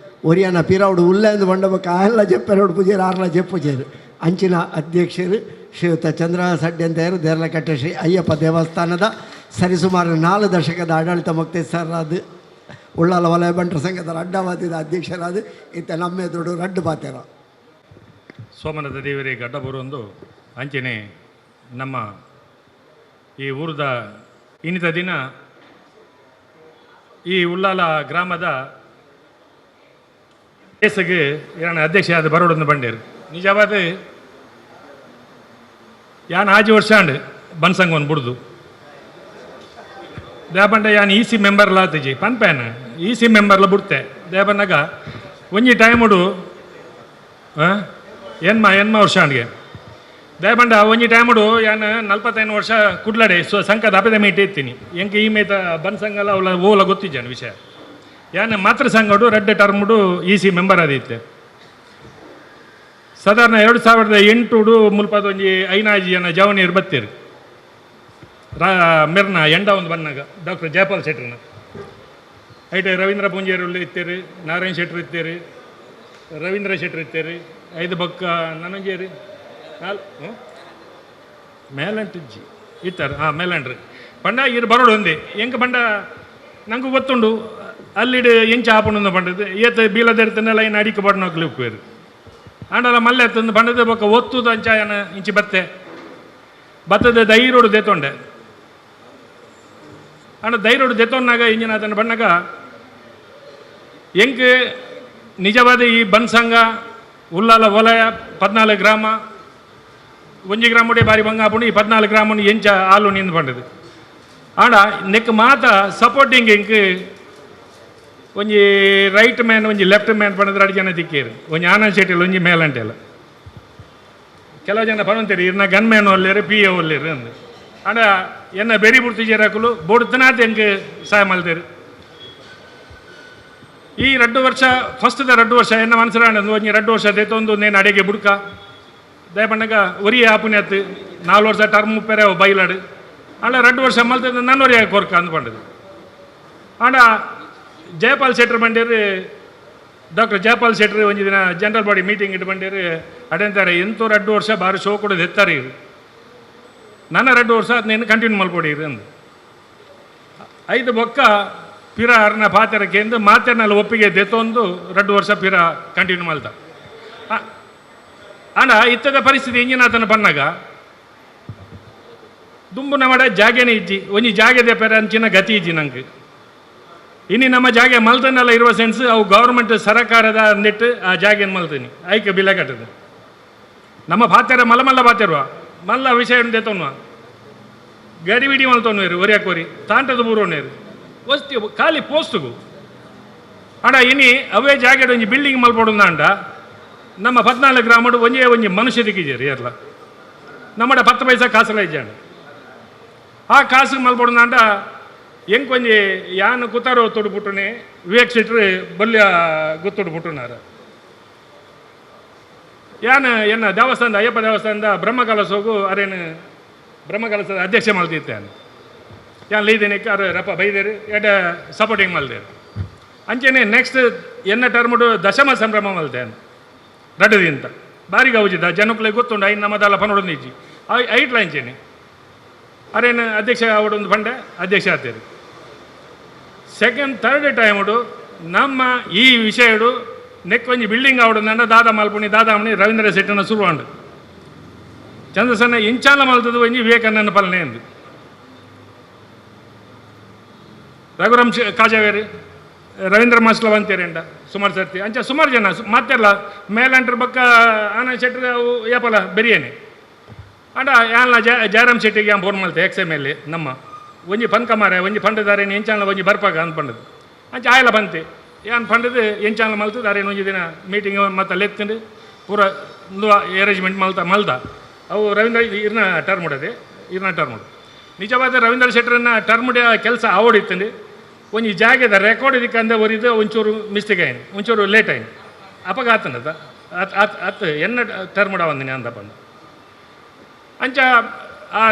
ಒರಿಯಾನ ಪಿರಾವುಡು ಉಲ್ಲೆಂದು ಬಂಡಬೇಕು ಆಯೆಲ್ಲ ಜೆಪ್ಪೆರೋಡು ಪೂಜೆರು ಆರ್ಲ ಜೆಪ್ಪುಜೇರು ಅಂಚಿನ ಅಧ್ಯಕ್ಷರು ಶ್ರೀಯುತ ಚಂದ್ರ ಸಡ್ಡೆ ಅಂತೇರು ದೇರ್ಲಕಟ್ಟೆ ಶ್ರೀ ಅಯ್ಯಪ್ಪ ದೇವಸ್ಥಾನದ ಸರಿಸುಮಾರು 4 ದಶಕದ ಆಡಳಿತ ಮುಕ್ತೇಸರಾದ ಉಳ್ಳಾಲ ವಲಯ ಬಂಟರ ಸಂಘದ ಅಡ್ಡವಾದಿದ ಅಧ್ಯಕ್ಷರಾದ ಇತ್ತ ನಮ್ಮ ಎದುರು ರಡ್ಡು ಪಾತೆರ ಸೋಮನದ ದೇವರೇ ಗಡ್ಡ ಬರುವೊಂದು ಅಂಚನೆ ನಮ್ಮ ಈ ಊರದ ಇನ್ನಿತ ದಿನ ಈ ಉಳ್ಳಾಲ ಗ್ರಾಮದ ದೇಶಗೆ ಯಾನ ಅಧ್ಯಕ್ಷ ಆದ ಬರೋಡೊಂದು ಬಂಡೇರು ನಿಜವಾದ ಯಾನ್ ಆಜಿ ವರ್ಷ ಅಂಡ್ ಬನ್ಸಂಗ್ ಬಿಡ್ದು ದೇಬಂಡ ಯಾನ್ ಇ ಸಿ ಮೆಂಬರ್ಲ ಆತಜಿ ಪನ್ಪೇನ ಇ ಸಿ ಮೆಂಬರ್ಲ ಬಿಡ್ತೆ ದೇಬನ್ನಾಗ ಒಂಜಿ ಟೈಮುಡು ಎನ್ಮ ವರ್ಷ ಅಂಡ್ಗೆ ದಯಬಂಡ ಒಂಜಿ ಟೈಮುಡು ಯಾನ್ 45 ವರ್ಷ ಕುಡ್ಲಡೆ ಸಂಘದ ಅಪದ ಮೀಟ್ ಇರ್ತೀನಿ ಎಂಕ ಈ ಮೇತ ಬನ್ಸಂಗಲ್ಲ ಅವಳ ಓಲ ಗೊತ್ತಿದ್ದಾನೆ ವಿಷಯ ಯಾನ್ ಮಾತೃ ಸಂಘಡು 2 ಟರ್ಮ್ಡು ಇ ಸಿ ಮೆಂಬರ್ ಆದಿತ್ತೆ ಸಾಧಾರಣ 2008 ಮುಲ್ಪದ ಒಂಜಿ ಐನಾಜಿ ಜನ ಜವನಿಯರು ಬತ್ತೀರು ಮೆರ್ನ ಎಂಡ ಒಂದು ಬನ್ನಾಗ ಡಾಕ್ಟರ್ ಜಯಪಾಲ್ ಶೆಟ್ರನ ಐಟೆ ರವೀಂದ್ರ ಪೂಂಜೇರು ಇತ್ತೇರಿ, ನಾರಾಯಣ್ ಶೆಟ್ರು ಇತ್ತೇರಿ, ರವೀಂದ್ರ ಶೆಟ್ರು ಇತ್ತೇರಿ, ಐದು ಬೊಕ್ಕ ನನಂಜೇರಿ ಮೇಲಂಟಿಜ್ಜಿ ಇತ್ತಾರೆ. ಮೇಲಂಡ್ರಿ ಪಂಡ ಇರು ಬರೋಡು ಒಂದೇ ಎಂಕ ಪಂಡ ನಂಗೆ ಗೊತ್ತುಂಡು ಅಲ್ಲಿಡು ಎಂಚ ಆಪುಂಡು ಪಂಡದು ಏತ ಬೀಲದೆರ್ತನೆಲ್ಲ ಏನು ಅಡಿಕೆ ಬಡ್ನೋಗ್ಲಿ ಉಪ್ಪೇರು ಆಂಡಲ ಮಲ್ಲೆ ತಂದು ಪಂಡದ ಬೊಕ್ಕ ಒತ್ತುದು ಅಂಚಾಯನ ಇಂಚಿ ಭತ್ತದ ದೈರೋಡು ದೆತ್ತೊಂಡೆ ಆಂಡ ದೈರೋಡು ದೆತ್ತೊಂಡಾಗ ಇಂಜಿನ ಅದನ್ನು ಬಣ್ಣಗ ಎಂಕ್ ನಿಜವಾದ ಈ ಬನ್ಸಂಗ ಉಲ್ಲಾಲ ವಲಯ 14 ಗ್ರಾಮ 1 ಗ್ರಾಮುಡೆ ಬಾರಿ ಬಂಗ ಆಪುಂಡು ಈ 14 ಗ್ರಾಮನು ಎಂಚ ಆಲು ನಿಂದು ಪಂಡದು ಆಂಡ ನೆಕ್ ಮಾತ ಸಪೋರ್ಟಿಂಗ್ ಎಂಕ್ ಒಂಜಿ ರೈಟ್ ಮ್ಯಾನ್ ಒಂಜಿ ಲೆಫ್ಟ್ ಮ್ಯಾನ್ ಪಂಡದ್ರೆ 2 ಜನ ತಿಕ್ಕೇರು ಒಂಜಿ ಆನಂದ್ ಶೆಟ್ಟಿಲ್ ಒಂಜಿ ಮೇಲಂಟೆಲ್ಲ ಕೆಲವು ಜನ ಪಣಂತೇರಿ ಇರ್ನ ಗನ್ ಮ್ಯಾನ್ ಒಲ್ಲೇರು ಪಿ ಎ ಒಲ್ಲೇರು ಅಂದು ಆಂಡ ಎನ್ನ ಬೆರಿ ಬುಡ್ತಿ ಜೇರಾಕುಲು ಬೋಡ್ತನಾತ ಎಂಕ್ ಸಹಾಯ ಮಲ್ತೇರು ಈ 2 ವರ್ಷ ಫಸ್ಟ್ದ 2 ವರ್ಷ ಎನ್ನ ಮನಸ್ಸರಾಂಡು ಒಂಜಿ 2 ವರ್ಷ ದೆತ್ತೊಂದು ನೇನು ಅಡೆಗೆ ಬುಡ್ಕ ದಯಪಣ್ಣಗ ಒರಿ ಆಪುಣ್ಯತ್ 4 ವರ್ಷ ಟರ್ಮ್ ಪೆರೆ ಬೈಲಾಡು ಆಂಡ 2 ವರ್ಷ ಮಲ್ತದ ನಾನು ಒರಿ ಕೊರ್ಕ ಅಂದ್ಕೊಂಡದು and Jayapal Shettar ಬಂಡೇರು doctor Jayapal ಶೆಟ್ರ್ ಒಂಜಿ ದಿನ ಜನರಲ್ ಬಾಡಿ ಮೀಟಿಂಗ್ ಇಟ್ಟು ಬಂಡೇರು ಅಡೆಂತಾರೆ ಎಂತೂ 2 ವರ್ಷ ಬಾರಿ ಶೋ ಕೊಡೋದು ಎತ್ತಾರೆ ಇರು ನನ್ನ 2 ವರ್ಷ ಅದನ್ನೇನು ಕಂಟಿನ್ಯೂ ಮಲ್ಕೊಡಿರಿ ಅಂದು 5 ಬೊಕ್ಕ ಪಿರ ಅರ್ನ ಪಾತೆರಕ್ಕೆ ಎಂದು ಮಾತೆರ್ನೆಲ್ಲ ಒಪ್ಪಿಗೆ ದೆತ್ತೊಂದು 2 ವರ್ಷ ಪಿರ ಕಂಟಿನ್ಯೂ ಮಲ್ತ ಆಂಡ ಇತ್ತದ ಪರಿಸ್ಥಿತಿ ಇಂಜಿನಾತನ ಬನ್ನಾಗ ದುಂಬು ನಮ್ಮಡ ಜಾಗೆನೇ ಇಜ್ಜಿ ಒಂಜಿ ಜಾಗೆದೆ ಪೆರ ಅಂಚಿನ ಗತಿ ಇಜ್ಜಿ ನಂಗೆ ಇನ್ನು ನಮ್ಮ ಜಾಗೆ ಮಲ್ತನೆಲ್ಲ ಇರುವ ಸೆನ್ಸ್ ಅವು ಗೌರ್ಮೆಂಟ್ ಸರಕಾರದ ಅಂದಿಟ್ಟು ಆ ಜಾಗೆಯನ್ನು ಮಲ್ತೀನಿ ಐಕೆ ಬಿಲೆ ಕಟ್ಟದು ನಮ್ಮ ಪಾತೆರ ಮಲ್ಲ ಪಾತೆರುವ ಮಲ್ಲ ವಿಷಯ ದೆತ್ತೋನ್ವ ಗಡಿಬಿಡಿ ಮಲ್ತೋನ್ವೇರು ಒರಿಯಾಕೋರಿ ತಾಂಟದ ಬೂರೋನೇರು ವಸ್ತಿ ಖಾಲಿ ಪೋಸ್ಟ್ಗೂ ಆಡ ಇನಿ ಅವೇ ಜಾಗೆಡ್ ಒಂಜಿ ಬಿಲ್ಡಿಂಗ್ ಮಲ್ಪೊಡುಂದ ಅಂಡ ನಮ್ಮ 14 ಗ್ರಾಮಡು ಒಂಜಿ ಮನುಷ್ಯ ದಿಕ್ಕಿಜೇರಿ ಎಲ್ಲ ನಮ್ಮಡ 10 ಪೈಸಾ ಕಾಸಲ ಇಜ್ಜಾಣ ಆ ಕಾಸು ಮಲ್ಪೊಡುಂದ ಎಂಕೊಂಜಿ ಯಾನು ಕುತಾರೋ ತೊಡುಪುಟ್ಟನೆ ವಿವೇಕ್ ಶೆಟ್ರು ಬಲ್ಯ ಗೊತ್ತೊಡು ಪುಟ್ಟನಾರ ಯಾನು ಎನ್ನ ದೇವಸ್ಥಾನದ ಅಯ್ಯಪ್ಪ ದೇವಸ್ಥಾನದ ಬ್ರಹ್ಮಕಲಸ ಹೋಗು ಅರೇನು ಬ್ರಹ್ಮಕಲಸದ ಅಧ್ಯಕ್ಷ ಮಲ್ತಿತ್ತೇನೆ ಯಾನ್ ಲೀದೇನೆ ಅರೆ ರಪ್ಪ ಬೈದೇರು ಎಡ ಸಪೋರ್ಟಿಂಗ್ ಮಲ್ದೇರು ಅಂಚೆನೆ ನೆಕ್ಸ್ಟ್ ಎನ್ನ ಟರ್ಮುಡು ದಶಮ ಸಂಭ್ರಮ ಮಲ್ತೇನೆ ರಡ್ಡದಿಂತ ಬಾರಿಗೆ ಔಜಿದ ಜನಕ್ಕಲೆ ಗೊತ್ತುಂಡು ಐದು ನಮ್ಮದಲ್ಲ ಪನೊಡೊಂದು ಇಜ್ಜಿ ಐಟ್ಲ ಅಂಚೆನೆ ಅರೇನು ಅಧ್ಯಕ್ಷ ಅವಡೊಂದು ಬಂಡೆ ಅಧ್ಯಕ್ಷ ಆಗ್ತೇರಿ ಸೆಕೆಂಡ್ ಥರ್ಡ್ ಟೈಮುಡು ನಮ್ಮ ಈ ವಿಷಯಡು ನೆಕ್ ಒಂಜಿ ಬಿಲ್ಡಿಂಗ್ ಅವಡೊಂದಂಡ ದಾದಾ ಮಲ್ಪುಣಿ ರವೀಂದ್ರ ಶೆಟ್ಟನ ಶುರುವಾಂಡು ಚಂದ್ರಸನ್ನ ಇಂಚಾಲ ಮಲ್ತದು ಒಂಜಿ ವಿವೇಕಾನಂದ ಪಾಲನೆ ಎಂದು ರಘುರಾಮ್ ಕಾಜಾವೇರಿ ರವೀಂದ್ರ ಮಾಸ್ಲವ್ ಅಂತೇರಿ ಅಂಡ ಸುಮಾರು ಸರ್ತಿ ಅಂಚ ಸುಮಾರು ಜನ ಮತ್ತೆಲ್ಲ ಮೇಲಂಟ್ರ ಬಕ್ಕ ಆನಂದ್ ಶೆಟ್ಟಿ ಅವು ಏಪಲ ಬೆರಿಯೇನೆ ಅಂಡ ಯಾನ್ಲ ಜಯರಾಮ್ ಶೆಟ್ಟಿಗೆ ಫೋನ್ ಮಲ್ತೆ ಎಕ್ಸ್ ಎಮ್ ಎಲ್ ಎ ನಮ್ಮ ಒಂಜಿ ಪನ್ಕ ಮಾರೆ ಒಂಜಿ ಪಂಡದಾರೇನು ಎಂಚಾನ್ಲ ಒಂಜಿ ಬರ್ಪಾಗ ಅಂದ್ ಪಂಡದು ಅಂಚ ಆಯ್ಲ ಬಂತೆ ಯಾನ್ ಪಂಡದು ಎಂಚಾನ್ಲ ಮಲ್ತದ ಅರೇನು ಒಂಜಿ ದಿನ ಮೀಟಿಂಗ್ ಮತ್ತೆ ಲೆತ್ತಂಡು ಪೂರ ಅರೇಂಜ್ಮೆಂಟ್ ಮಲ್ತ ಅವು ರವೀಂದ್ರ ಇರ್ನ ಟರ್ಮ್ ಉಡದೆ ಇರ್ನ ಟರ್ಮ್ ಉಡು ನಿಜವಾದ ರವೀಂದ್ರ ಶೆಟ್ಟರನ್ನ ಟರ್ಮ್ ಕೆಲಸ ಆವಡಿತ್ತಂಡು ಒಂಜಿ ಜಾಗದ ರೆಕಾರ್ಡ್ ಇದಕ್ಕಂದೆ ಒರಿದು ಒಂಚೂರು ಮಿಸ್ಟೇಕ್ ಆಯ್ನು ಒಂಚೂರು ಲೇಟ್ ಆಯ್ನು ಅಪಘಾತನದ ಅತ್ ಎನ್ನ ಟರ್ಮ್ ಉಡವಂದಿನಿ ಅಂದ ಬಂದು ಅಂಚ ಆ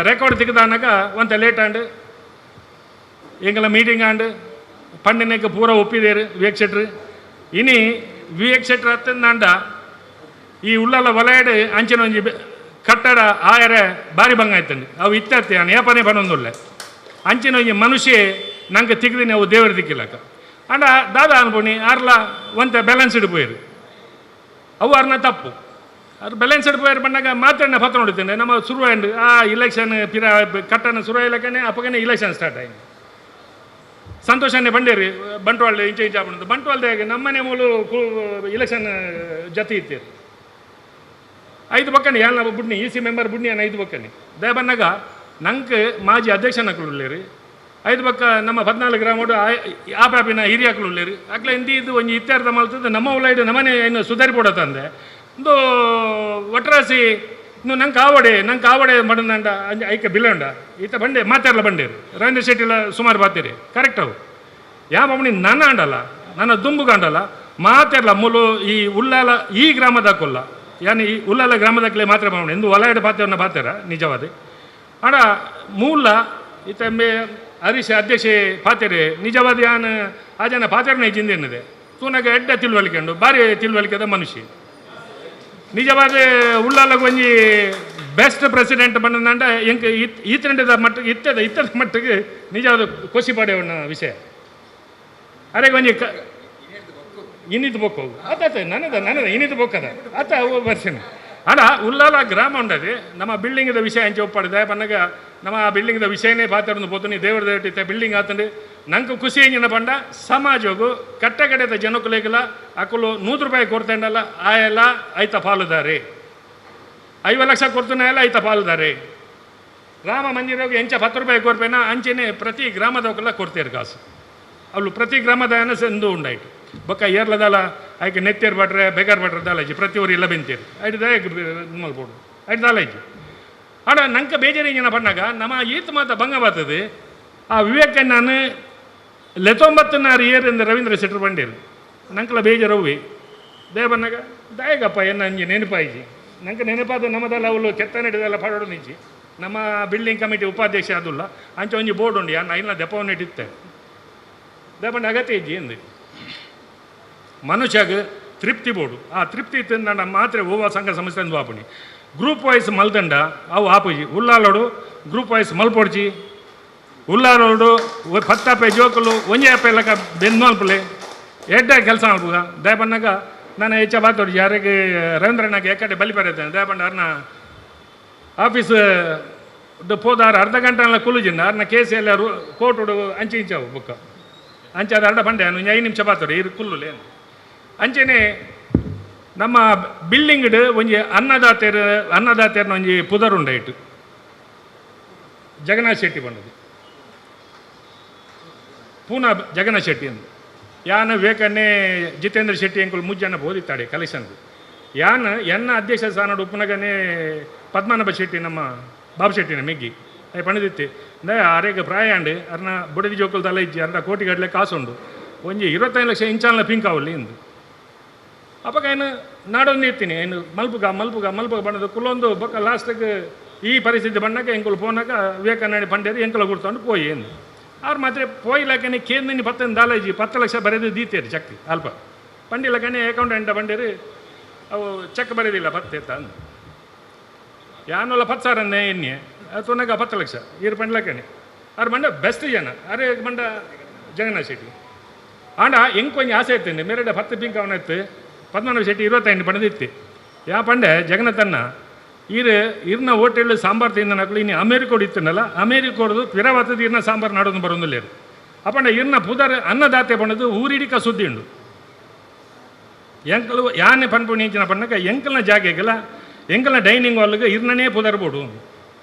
ರೆಕಾರ್ಡ್ ತೆಗೆದಾನಾಗ ಒಂತ ಲೇಟ್ ಆಂಡು ಎಂಗಲ ಮೀಟಿಂಗ್ ಆಂಡು ಪಂಡಿನಕ್ಕೆ ಪೂರ ಒಪ್ಪಿದೇರು ವಿವೇಕ್ ಶೆಟ್ರು ಇನಿ ವಿವೇಕ್ ಶೆಟ್ರು ಹತ್ತಂದಾಂಡ ಈ ಉಳ್ಳಲ ವಲಯಡ್ ಅಂಚಿನ ಒಂಜಿ ಕಟ್ಟಡ ಆಯರೆ ಬಾರಿ ಬಂಗ ಆಯ್ತಂಡು ಅವು ಇತ್ತತ್ತೆ ನಾನು ಏಪನೇ ಪನೊಂದುಲ್ಲೆ ಅಂಚಿನ ಒಂಜಿ ಮನುಷ್ಯ ನಂಗೆ ತೆಗ್ದಿನಿ ಅವು ದೇವರು ದಿಕ್ಕಿಲ್ಲಕ ಅಂಡ ದಾದ ಅನ್ಪುಣಿ ಆರ್ಲ ಒಂತ ಬ್ಯಾಲೆನ್ಸ್ ಇಡ್ಬೋಯ್ರು ಅವು ಅರ್ನ ತಪ್ಪು ಅದು ಬ್ಯಾಲೆನ್ಸ್ ಇಡ್ಬೋಯ್ರು ಬಂದಾಗ ಮಾತಾಡಿನ ಪತ್ರ ನೋಡುತ್ತೇನೆ ನಮ್ಮ ಶುರುವಾಂಡು ಆ ಇಲೆಕ್ಷನ್ ಪಿರ ಕಟ್ಟನ ಶುರು ಇಲ್ಲಕ್ಕೇ ಅಪ್ಪಗನೆ ಇಲೆಕ್ಷನ್ ಸ್ಟಾರ್ಟ್ ಆಯ್ತು ಸಂತೋಷನೇ ಬಂಡೇರಿ ಬಂಟ್ವಾಳ ಇಂಚೆ ಆಗ್ಬಿಡೋದು ಬಂಟ್ವಾಳದಾಗ ನಮ್ಮನೆ ಮೂಲು ಇಲೆಕ್ಷನ್ ಜೊತೆ ಇತ್ತೇರು 5 ಬಕ್ಕನೆ ಯಾನ ಬುಡ್ನಿ ಇ ಸಿ ಮೆಂಬರ್ ಬುಡ್ನಿ ಅನ್ನ 5 ಬಕ್ಕನೆ ದಯ ಬಂದಾಗ ನಂಗೆ ಮಾಜಿ ಅಧ್ಯಕ್ಷನಕ್ಕಳುಳ್ಳೇರಿ 5 ಬಕ್ಕ ನಮ್ಮ 14 ಗ್ರಾಮೋಡು ಆ ಪ್ಯಾಪಿನ ಹಿರಿಯಾಕಳುಳ್ಳೇರಿ ಅಕ್ಲ ಇಂದು ಒಂಜಿ ಇತ್ಯಾರ್ಥ ಮಲ್ತದ್ದು ನಮ್ಮ ಉಳ್ಳೈಡು ನಮ್ಮನೆ ಇನ್ನು ಸುಧಾರಿ ಪೋಡತ್ತಂದೆ ಒಂದು ಒಟ್ರಾಸಿ ಇನ್ನು ನಂಗೆ ಆವಡೆ ಮಡಂದಂಡ ಐಕೆ ಬಿಲ್ಲಂಡ ಈತ ಬಂಡೆ ಮಾತಾಡ್ಲ ಬಂಡೇರು ರವೀಂದ್ರ ಶೆಟ್ಟಿಲ ಸುಮಾರು ಬಾತೀರಿ ಕರೆಕ್ಟ್ ಅವು ಯಾವ ಮಮ್ಮನಿ ನನ್ನ ಅಂಡಲ್ಲ ನನ್ನ ದುಂಬುಗ ಅಂಡಲ್ಲ ಮಾತಾಡ್ಲ ಮೂಲು ಈ ಉಳ್ಳಾಲ ಈ ಗ್ರಾಮದ ಕೊಲ್ಲ ಯಾನಿ ಈ ಉಳ್ಳಾಲ ಗ್ರಾಮದಕ್ಕಲೇ ಮಾತ್ರ ಮಾಡೋಣ ಎಂದು ಒಲಯಡ ಪಾತ್ರವನ್ನು ಬಾತಾರ ನಿಜವಾದ ಆಡ ಮೂಲ ಇತ್ತ ಹರೀಶ್ ಅಧ್ಯಕ್ಷೆ ಪಾತೆರೆ ನಿಜವಾದ ಯಾನ್ ಆ ಜನ ಪಾತೆರನೇ ಜಿಂದೇನಿದೆ ತೂನಾಗ ಎಡ್ಡ ತಿಳುವಳಿಕೆಂಡು ಭಾರಿ ತಿಳುವಳಿಕೆದ ಮನುಷ್ಯ ನಿಜವಾದ ಉಳ್ಳಾಲ ಒಂಜಿ ಬೆಸ್ಟ್ ಪ್ರೆಸಿಡೆಂಟ್ ಬಂದಂಡ ಎಂಕ್ ಈತಂಡದ ಮಟ್ಟಿಗೆ ಇತ್ತದ ಮಟ್ಟಿಗೆ ನಿಜವಾದ ಖುಷಿ ಪಡೆಯೋಣ ವಿಷಯ ಅರೆ ಒಂಜಿ ಇನ್ನಿದ್ದು ಬೊಕ್ಕು ಅತ್ತ ನನ್ನದ ಇನ್ನಿದ್ದು ಬೊಕ್ಕದ ಅತ್ತ ಬರ್ಸೇನೆ ಅಡ ಉಳ್ಳಾಲ ಗ್ರಾಮ ಉಂಡದೆ ನಮ್ಮ ಬಿಲ್ಡಿಂಗ್ದ ವಿಷಯ ಹಂಚೆ ಒಪ್ಪಾಡಿದೆ ಪನ್ನಗ ನಮ್ಮ ಬಿಲ್ಡಿಂಗ್ದ ವಿಷಯನೇ ಪಾತ್ರನ್ನು ಪೋತನಿ ದೇವರ ದೇವಟಿತ್ತೆ ಬಿಲ್ಡಿಂಗ್ ಆತಂಡು ನಂಗೆ ಖುಷಿ ಹೆಂಗಿನ ಪಂಡ ಸಮಾಜವು ಕಟ್ಟಗಡೆದ ಜನಕ್ಕುಲೇಗಲ ಅಕ್ಕಲು ₹100 ಕೊಡ್ತಂಡಲ್ಲ ಆ ಎಲ್ಲ ಐತ ಪಾಲುದಾರೆ 5 ಲಕ್ಷ ಕೊಡ್ತಾನೆ ಎಲ್ಲ ಐತ ಪಾಲುದಾರೆ ರಾಮ ಮಂದಿರಗೆ ಎಂಚ ₹10 ಕೊಡ್ಬೇನ ಅಂಚೆನೆ ಪ್ರತಿ ಗ್ರಾಮದವಕ್ಕೆಲ್ಲ ಕೊಡ್ತೇರು ಕಾಸು ಅವಳು ಪ್ರತಿ ಗ್ರಾಮದ ಎಂದು ಉಂಡಾಯ್ತು ಬೊಕ್ಕ ಏರ್ಲದಲ್ಲ ಆಯ್ಕೆ ನೆತ್ತೇರು ಬಟ್ರೆ ಬೇಗಾರ್ ಬಟ್ರೆ ದಾಲಾಜಿ ಪ್ರತಿ ಊರು ಎಲ್ಲ ಬೆಂತೇರು ಐದು ದಯಕ್ಕೆ ಮಲ್ಬೋದು ಐದು ದಾಲಾಜಿ ಆಡ ನಂಗೆ ಬೇಜಾರಿಂಗಿನ ಪಣ್ಣಾಗ ನಮ್ಮ ಈತ್ ಮಾತ ಭಂಗ ಬರ್ತದೆ ಆ ವಿವೇಕಣ್ಣನ 19 ಇಯರ್ ಎಂದು ರವೀಂದ್ರ ಶೆಟ್ಟರ್ ಬಂಡೇರು ನಂಕಲ ಬೇಜಾರವ್ವಿ ದಯ ಬನ್ನಾಗ ದಯಗಪ್ಪ ಎನ್ನ ಅಂಜಿ ನೆನಪಾಯಿಜಿ ನಂಗೆ ನೆನಪಾದ ನಮ್ಮದಲ್ಲ ಅವಳು ಕೆತ್ತ ನಡೆದಲ್ಲ ಪಾಡೋಡು ನಿಂಚಿ ನಮ್ಮ ಬಿಲ್ಡಿಂಗ್ ಕಮಿಟಿ ಉಪಾಧ್ಯಕ್ಷ ಅದುಲ್ಲ ಅಂಚ ಒಂಜಿ ಬೋರ್ಡ್ ಉಂಡು ಯಾನ ಇಲ್ಲ ದೆಪ್ಪವನ್ನು ಇಟ್ಟಿತ್ತೆ ದಯಪಂಡ ಅಗತ್ಯ ಇಜ್ಜಿ ಎಂದು ಮನುಷ್ಯಗೆ ತೃಪ್ತಿ ಬೋಡು ಆ ತೃಪ್ತಿ ತಿಂದ ಮಾತ್ರ ಓವ ಸಂಘ ಸಂಸ್ಥೆ ಎಂದು ಆಪಣಿ ಗ್ರೂಪ್ ವೈಸ್ ಮಲ್ದಂಡ ಅವು ಆಪುಜಿ ಉಳ್ಳಾಲೋಡು ಗ್ರೂಪ್ ವೈಸ್ ಮಲ್ಪೊಡ್ಚಿ ಉಳ್ಳಾಲೋಡು 10 ಜೋಕಲು 1 ಲಕ ಬೆಂದು ಮಲ್ಪಲೆ ಎಡ್ಡ ಕೆಲಸ ಮಲ್ಪುಗ ದಯಪನ್ನಾಗ ನಾನು ಹೆಚ್ಚ ಬಾತೋಡು ಯಾರಿಗೆ ರವೀಂದ್ರನಾಗೆ ಏಕಡೆ ಬಲಿ ಬರೀತೇನೆ ದಯಪಂಡ ಅವ್ರನ್ನ ಆಫೀಸ್ ಪೋದಾರ ಅರ್ಧ ಗಂಟೆ ಎಲ್ಲ ಕುಲುಜಿಂದ ಅವ್ರನ್ನ ಕೇಸ್ ಎಲ್ಲ ಕೋರ್ಟು ಅಂಚೆ ಇಂಚಾವು ಬುಕ್ಕ ಅಂಚಾದ ಅರ್ಧ ಬಂಡೆ ಅವನು 5 ನಿಮಿಷ ಬಾತೋಡು ಇರು ಕುಲ್ಲುಲೆ ಅಂಚೆನೆ ನಮ್ಮ ಬಿಲ್ಡಿಂಗ್ಡ್ ಒಂಜಿ ಅನ್ನದಾತೆರ್ನ ಒಂಜಿ ಪುದರ್ ಉಂಡಾಯ್ತು ಜಗನ್ನಾಥ್ ಶೆಟ್ಟಿ ಬಂದದು ಪೂನಾ ಜಗನ್ನಾಥ್ ಶೆಟ್ಟಿ ಅಂದು ಯಾನ ವಿವೇಕನ್ನೇ ಜಿತೇಂದ್ರ ಶೆಟ್ಟಿ ಅಂಕಲ್ ಮುಜ್ಜನ ಬೋದಿತ್ತಾಡೆ ಕಲೆಕ್ಷನ್ದು ಯಾನ ಎನ್ನ ಅಧ್ಯಕ್ಷ ಸ್ಥಾನ ಉಪ್ಪನಗನೇ ಪದ್ಮನಾಭ ಶೆಟ್ಟಿ ನಮ್ಮ ಬಾಬು ಶೆಟ್ಟಿನ ಮೆಗ್ಗಿ ಅಯ್ಯ ಪಣಿದಿತ್ತೆ ಅಂದ ಆರೇಗ ಪ್ರಾಯಾಂಡು ಅರ್ನ ಬುಡದಿ ಜೋಕಲ್ ತಲ ಇಜ್ಜಿ ಅರ್ನ ಕೋಟಿ ಗಡ್ಲೆ ಕಾಸುಂಡು ಒಂಜಿ 25 ಲಕ್ಷ ಇಂಚಾಲ್ನ ಪಿಂಕ್ ಅವಲ್ಲಿ ಇಂದು ಅಪ್ಪ ಏನು ನಾಡೊಂದು ಇರ್ತೀನಿ ಏನು ಮಲ್ಪುಗ ಬಣ್ಣದು ಕುಲೊಂದು ಬೊಕ್ಕ ಲಾಸ್ಟಿಗೆ ಈ ಪರಿಸ್ಥಿತಿ ಬಂದಾಗ ಎಂಕುಲು ಪೋನಾಗ ವಿವೇಕಾನಂದ ಪಂಡೇರು ಎಂಕುಲ ಗುಡ್ತೊಂಡು ಪೋಯಿ ಏನು ಅವ್ರು ಮಾತ್ರ ಪೋಯಿಲಕನೆ ಕೇಂದ್ರನಿ 10 ಲಕ್ಷ ಬರೆದು ದೀತೇರಿ ಚಕ್ತಿ ಅಲ್ಪ ಪಂಡಿಲಕನೆ ಅಕೌಂಟೆಂಟ ಬಂಡೇರು ಅವು ಚೆಕ್ ಬರೆದಿಲ್ಲ 10 ಅಂತ ಅಂದು ಯಾನಲ್ಲ 10,000 ಅಂದೆ ಎಣ್ಣೆ ಅಥವಾ 10 ಲಕ್ಷ ಇರು ಪಂಡ್ಲಕನೆ ಅವ್ರು ಮಂಡ ಬೆಸ್ಟ್ ಜನ ಅರೆ ಮಂಡ ಜಗನ್ನಾಥ್ ಶೆಟ್ಟಿ ಆಂಡ ಹೆಂಗೆ ಕೊಂಚ ಆಸೆ ಇರ್ತೇನೆ ಮೇರೆಡೆ 10 ಪಿಂಕ್ ಅವನ ಇತ್ತು ಪದ್ಮನಾಭ ಶೆಟ್ಟಿ 25 ಪಡೆದಿತ್ತು ಯಾ ಪಂಡೆ ಜಗನ್ನಾಥನ್ನ ಇರ್ನ ಹೋಟೆಲ್ ಸಾಂಬಾರು ತಿಂದ ನಕಲು ಇನ್ನು ಅಮೇರಿಕೋಡು ಇತ್ತನಲ್ಲ ಅಮೇರಿಕೋಡ್ದು ಪಿರವತ್ತದ ಇರ್ನ ಸಾಂಬಾರು ನಾಡೋದು ಬರೋದಿಲ್ಲ ಅಪ್ಪಂಡ ಇರ್ನ ಪುದರ್ ಅನ್ನದಾತೆ ಪಣದು ಊರಿಡಿಕ ಸುದ್ದಿ ಉಂಡು ಎಂಕಲು ಯಾನೆ ಪನ್ಪುಣಿ ಇಂಚಿನ ಪಣ್ಣಕ ಎಂಕಲ್ನ ಜಾಗೆಗೆಲ್ಲ ಎಂಕಲ್ನ ಡೈನಿಂಗ್ ಹಾಲ್ಗೆ ಇರ್ನೇ ಪುದರ್ ಬೋಡು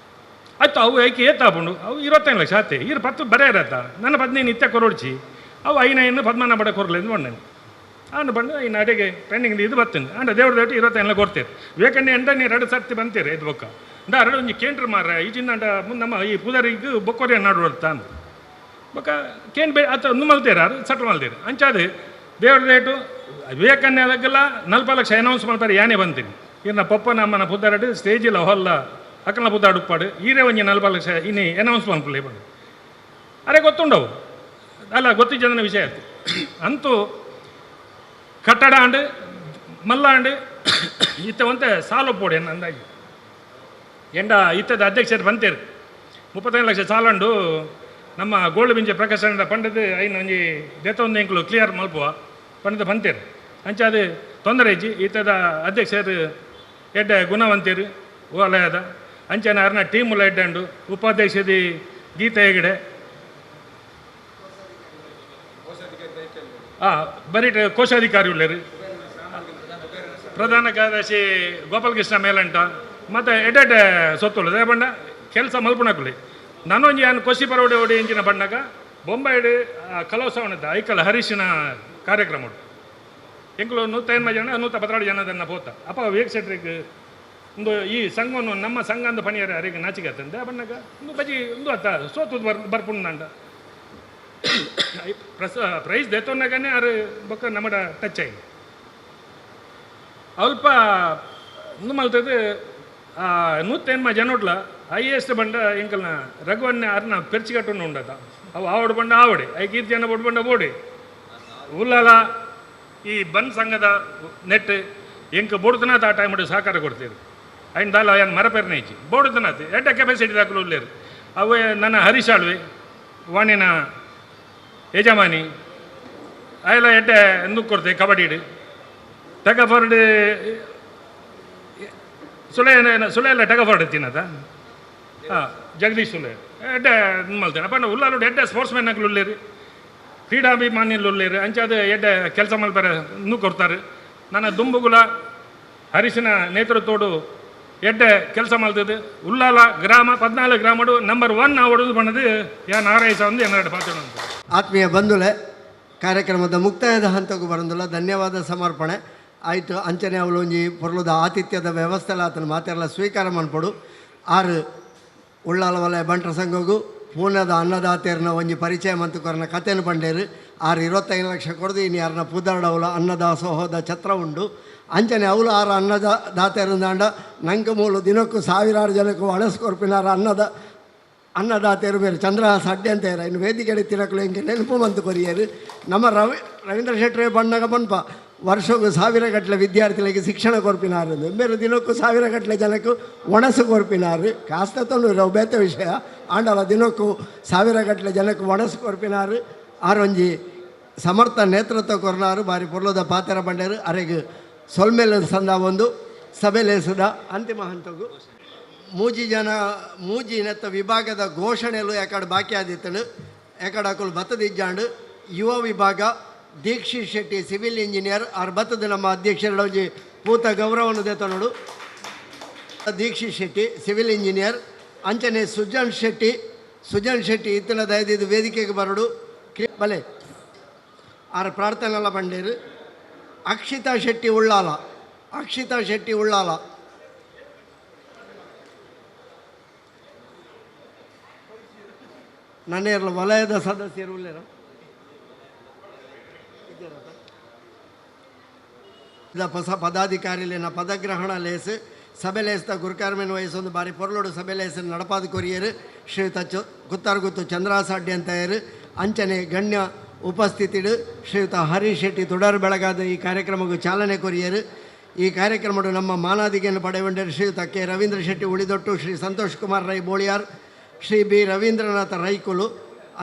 ಆಯ್ತು ಅವು ಏಕೆ ಏತಾಪುಂಡು ಅವು 25 ಲಕ್ಷ ಆತೆ ಇರು 10 ಬರೇ ಇರತ್ತ ನನ್ನ 15 ಇತ್ತ ಕೊರೊಡ್ಚಿ ಅವು 5 ಪದ್ಮನಾಭ ಬಡ ಕೊರಲೆಂದು ಬಂದನು ಆಂಡು ಬಂದು ಇನ್ನು ಅಡೆಗೆ ಪೆಂಡಿಂಗ್ ಇದು ಬರ್ತೇನೆ ಆಂಡ ದೇವ್ರ ದೇವಟಿ 25 ಕೊಡ್ತೇವೆ ಬೇಕಂಡೆ ಎಂಟನೇ 2 ಸರ್ತಿ ಬಂತೇರೆ ಇದು ಬೊಕ್ಕ ಅಂದ 2 ಒಂಜಿ ಕೇಂದ್ರ ಮಾರ ಈಜಿಂದ ನಮ್ಮ ಈ ಪುದರಿಗೆ ಬೊಕ್ಕೋರಿ ನಾಡುವರ್ತಾನು ಬೊಕ್ಕ ಕೇನ್ ಬೇ ಆತ ಒಂದು ಮಲ್ತೇರ ಸಟ್ಲು ಮಲ್ತೇರು ಅಂಚಾದು ದೇವ್ರ ರೇಟು ವಿವೇಕನ್ನೆಲ್ಲ 40 ಲಕ್ಷ ಅನೌನ್ಸ್ ಮಾಡ್ತಾರೆ ಯಾನೇ ಬಂತೀನಿ ಇನ್ನು ಪಪ್ಪನ ಅಮ್ಮನ ಪುದ್ದಾರಡು ಸ್ಟೇಜಿಲ್ಲ ಹೊಲ್ಲ ಅಕ್ಕನ ಪುದ್ದಾಡು ಉಪ್ಪಾಡು ಈರೇ ಒಂಜಿ 40 ಲಕ್ಷ ಇನ್ನು ಅನೌನ್ಸ್ ಮಾಡ್ಕೊಳ್ಳಿ ಬಂದು ಅರೆ ಗೊತ್ತುಂಡವು ಅಲ್ಲ ಗೊತ್ತಿದ್ದನ ವಿಷಯ ಆಯ್ತು ಅಂತೂ ಕಟ್ಟಡ ಆಂಡು ಮಲ್ಲಾಂಡು ಇತ್ತವಂತೆ ಸಾಲು ಪೋಡಿ ಅಂದಾಗಿ ಎಂಡ ಇತ್ತದ ಅಧ್ಯಕ್ಷರು ಬಂತೇರು 35 ಲಕ್ಷ ಸಾಲಂಡು ನಮ್ಮ ಗೋಲ್ಡ್ ಬಿಂಜೆ ಪ್ರಕಾಶನ ಪಂಡದು ಐನು ಒಂಜಿ ದೇತೊಂದು ಎಂಕ್ಲು ಕ್ಲಿಯರ್ ಮಲ್ಪುವ ಪಂಡದ ಬಂತೇರು ಅಂಚಾದು ತೊಂದರೆ ಇಜ್ಜಿ ಇತ್ತದ ಅಧ್ಯಕ್ಷರು ಎಡ್ಡ ಗುಣವಂತೇರು ಓಲಯದ ಅಂಚನ ಅರ್ನ ಟೀಮುಲ ಎಡ್ಡಂಡು ಉಪಾಧ್ಯಕ್ಷದಿ ಗೀತಾ ಹೆಗಡೆ ಬರೀ ಕೋಶಾಧಿಕಾರಿ ಉಳ್ಳೇರು ಪ್ರಧಾನ ಕಾರ್ಯದರ್ಶಿ ಗೋಪಾಲಕೃಷ್ಣ ಮೇಲಂಟ ಮತ್ತು ಎಡ್ಡೆಡ್ಡ ಸೊತ್ತುಳು ಅದೇ ಬಣ್ಣ ಕೆಲಸ ಮಲ್ಪುಣಕುಲಿ ನಾನೊಂಜಿ ನಾನು ಕೊಸಿ ಪರವಡೆ ಓಡಿ ಎಂಚಿನ ಬಣ್ಣಗ ಬೊಂಬಾಯಿಡು ಕಲೋತ್ಸವನದ ಐಕಲ್ ಹರೀಶಿನ ಕಾರ್ಯಕ್ರಮ ಉಂಟು ಎಂಕಲು 150 ಜನ 116 ಜನದನ್ನು ಪೋತ ಅಪ್ಪ ವಿವೇಕ್ ಶೆಟ್ರಿಗೆ ಒಂದು ಈ ಸಂಘವನ್ನು ನಮ್ಮ ಸಂಘ ಅಂದು ಪಣಿಯರ ಅರಿಗೆ ನಾಚಿಕತ್ತಂದೆ ಬಣ್ಣಗ ಒಂದು ಬಜಿ ಒಂದು ಅತ್ತ ಸೋತು ಬರ್ಪುಂಡ ಪ್ರೈಸ್ ದೇತೋನಾಗನೇ ಅರು ಬೊಕ್ಕ ನಮ್ಮಡ ಟಚ್ ಆಗಿ ಅಲ್ಪ ಒಂದು ಮಲ್ತದ್ದು 150 ಜನ ಉಟ್ಲ ಹೈಯೆಸ್ಟ್ ಬಂಡ ಎಂಕಲ್ನ ರಘುವನ್ನ ಅರ್ನ ಪೆರ್ಚಿಗಟ್ಟು ಉಂಡದ ಅವು ಆವಡು ಬಂಡ ಆವಡೆ ಐ ಕೀರ್ತಿಯನ್ನ ಬೋಡು ಬಂಡ ಬೋಡೆ ಉಲ್ಲಾಲ ಈ ಬನ್ ಸಂಘದ ನೆಟ್ ಎಂಕ ಬೋಡುತನಾಥ ಆ ಟೈಮ್ ಸಹಕಾರ ಕೊಡ್ತೀರಿ ಐನ್ ದಾಲ ಏನು ಮರಪೆರ್ನ ಇಚ್ಚಿ ಬೋಡುತನಾಥ ಎಡ್ಡ ಕೆಪಾಸಿಟಿ ದಾಖಲು ಉಳ್ಳೇರು ಅವೇ ನನ್ನ ಹರೀಶಾಳ್ವೆ ವಾಣಿನ ಯಜಮಾನಿ ಅವೆಲ್ಲ ಎಡ್ಡೆ ಎಂದೂ ಕೊಡ್ತೆ ಕಬಡ್ಡಿ ಟಗಫರ್ಡ್ ಸುಳೆ ಎಲ್ಲ ಟಗಫರ್ಡ್ ತಿನ್ನದ ಹಾಂ ಜಗದೀಶ್ ಸುಳೆ ಎಡ್ಡೆ ಮಲ್ತೇನೆ ಅಪ್ಪ ಉಲ್ಲಾಲು ಎಡ್ಡೆ ಸ್ಪೋರ್ಟ್ಸ್ ಮ್ಯಾನ್ ಆಗ್ಲು ಉಳ್ಳೇರಿ ಕ್ರೀಡಾಭಿಮಾನಿಗಳು ಉಳ್ಳೇರಿ ಅಂಚಾದ ಎಡ್ಡೆ ಕೆಲಸ ಮಲ್ಪರೆ ಇನ್ನೂ ಕೊಡ್ತಾರೆ ನನ್ನ ದುಂಬುಗುಲ ಹರೀಶನ ನೇತೃತ್ವಡು ಎಡ್ಡೆ ಕೆಲಸ ಮಾಡ್ತದೆ ಉಲ್ಲಾಲ ಗ್ರಾಮ 14 ಗ್ರಾಮಡು ನಂಬರ್ 1 ಹೊಡೆದು ಬಂದದು ಯಾ ನಾರಾಯಸ ಒಂದು ಎರಡು ಪಾತ್ರ ಆತ್ಮೀಯ ಬಂಧುಲೆ ಕಾರ್ಯಕ್ರಮದ ಮುಕ್ತಾಯದ ಹಂತಕ್ಕೂ ಬರಂದಿಲ್ಲ ಧನ್ಯವಾದ ಸಮರ್ಪಣೆ ಆಯಿತು ಅಂಚನೆ ಅವಳು ಒಂಜಿ ಪೊರ್ಲುದ ಆತಿಥ್ಯದ ವ್ಯವಸ್ಥೆಲ್ಲ ಆತನ ಮಾತೆಲ್ಲ ಸ್ವೀಕಾರ ಮಾಡ್ಕೊಡು ಆರು ಉಳ್ಳಾಲ ವಲಯ ಬಂಟ್ರ ಸಂಘಗೂ ಪೂರ್ಣದ ಅನ್ನದಾತೆಯರನ್ನ ಒಂಜಿ ಪರಿಚಯ ಮಂತುಕೊರನ ಕಥೆನ ಬಂಡೇರು 25 ಲಕ್ಷ ಕೊಡ್ದು ಇನ್ನು ಯಾರನ್ನ ಪುದರ್ಡವಲ ಅನ್ನದಾಸೋಹದ ಛತ್ರ ಉಂಡು ಅಂಚನೆ ಅವಳು 6 ಅನ್ನದಾತೆಯರಿಂದಾಂಡ ನಂಗೆ ಮೂಲು ದಿನಕ್ಕೂ 1000 ಜನಕ್ಕೂ ಒಣಸ್ಕೊರ್ಪಿನಾರ ಅನ್ನದಾತೆಯರು ಬೇರೆ ಚಂದ್ರಹಾಸ ಅಡ್ಡೆ ಅಂತ ಇನ್ನು ವೇದಿಕೆ ತಿನ್ನಕ್ಕಲು ಹೆಂಗೆ ನೆನಪು ಮಂತು ಕೊರಿಯರು ನಮ್ಮ ರವೀಂದ್ರ ಶೆಟ್ಟಿ ಬಣ್ಣಗ ಬನ್ಪ ವರ್ಷಕ್ಕೂ 1000 ಗಟ್ಟಲೆ ವಿದ್ಯಾರ್ಥಿಗಳಿಗೆ ಶಿಕ್ಷಣ ಕೊರ್ಪಿನಾರು ಬೇರೆ ದಿನಕ್ಕೂ 1000 ಗಟ್ಟಲೆ ಜನಕ್ಕೂ ಒಣಸು ಕೊರ್ಪಿನಾರು ಕಾಸ್ತ ತೊಂದರೆ ಬೇತ ವಿಷಯ ಆಂಡಲ ದಿನಕ್ಕೂ 1000 ಗಟ್ಟಲೆ ಜನಕ್ಕೂ ಒಣಸು ಕೊರ್ಪಿನಾರು ಆರೊಂಜಿ ಸಮರ್ಥ ನೇತೃತ್ವ ಕೊರ್ನಾರು ಬಾರಿ ಪೊರ್ಲದ ಪಾತ್ರ ಬಂಡೇರು ಅರೆಗೆ ಸೊಲ್ಮೇಲ ಸಂದ ಒಂದು ಸಭೆಲೇಸದ ಅಂತಿಮ ಹಂತಗೂ ಮೂಜಿ ನೆತ್ತ ವಿಭಾಗದ ಘೋಷಣೆಯಲ್ಲೂ ಯಾಕಡೆ ಬಾಕಿ ಆದಿತ್ತಳು ಯಾಕಡೆ ಹಾಕಲು ಬತ್ತದಿಜ್ಜಾಂಡು ಯುವ ವಿಭಾಗ ದೀಕ್ಷಿತ್ ಶೆಟ್ಟಿ ಸಿವಿಲ್ ಇಂಜಿನಿಯರ್ ಅವ್ರ ಬತ್ತದ ನಮ್ಮ ಅಧ್ಯಕ್ಷರ ಒಂಜಿ ಪೂತ ಗೌರವವನ್ನು ದೇತನೋಡು ದೀಕ್ಷಿತ್ ಶೆಟ್ಟಿ ಸಿವಿಲ್ ಇಂಜಿನಿಯರ್ ಅಂಚನೆ ಸುಜನ್ ಶೆಟ್ಟಿ ಇತ್ತಿನ ದಯದಿದ್ದು ವೇದಿಕೆಗೆ ಬರೋಡು ಬಲೆ ಆರ ಪ್ರಾರ್ಥನೆಲ್ಲ ಬಂಡೇರು ಅಕ್ಷಿತಾ ಶೆಟ್ಟಿ ಉಳ್ಳಾಲ ನನ್ನ ವಲಯದ ಸದಸ್ಯರು ಉಳ್ಳೇರ ಹೊಸ ಪದಾಧಿಕಾರಿಲಿನ ಪದಗ್ರಹಣ ಲೇಸು ಸಭೆ ಲೇಸ್ದ ಗುರುಕಾರ್ಮೆನ್ ವಯಸ್ಸೊಂದು ಬಾರಿ ಪೊರ್ಲೋಡು ಸಭೆ ಲೇಸು ನಡಪಾದ ಕೊರಿಯರು ಶ್ರೀಯುತ ಕುತ್ತಾರ್ಗುತ್ತು ಚಂದ್ರಾಸ ಅಡ್ಡಿ ಅಂತಯರು ಅಂಚನೆ ಗಣ್ಯ ಉಪಸ್ಥಿತಿಡು ಶ್ರೀಯುತ ಹರೀಶ್ ಶೆಟ್ಟಿ ತುಡರ್ ಬೆಳಗಾದ ಈ ಕಾರ್ಯಕ್ರಮಕ್ಕೂ ಚಾಲನೆ ಕೊರಿಯರು ಈ ಕಾರ್ಯಕ್ರಮಡು ನಮ್ಮ ಮಾನಾದಿಗೆಯನ್ನು ಪಡೆಯುವಂಡರು ಶ್ರೀಯುತ ಕೆ ರವೀಂದ್ರ ಶೆಟ್ಟಿ ಉಳಿದೊಟ್ಟು ಶ್ರೀ ಸಂತೋಷ್ ಕುಮಾರ್ ರೈ ಬೋಳಿಯಾರ್ ಶ್ರೀ ಬಿ ರವೀಂದ್ರನಾಥ ರೈಕುಲು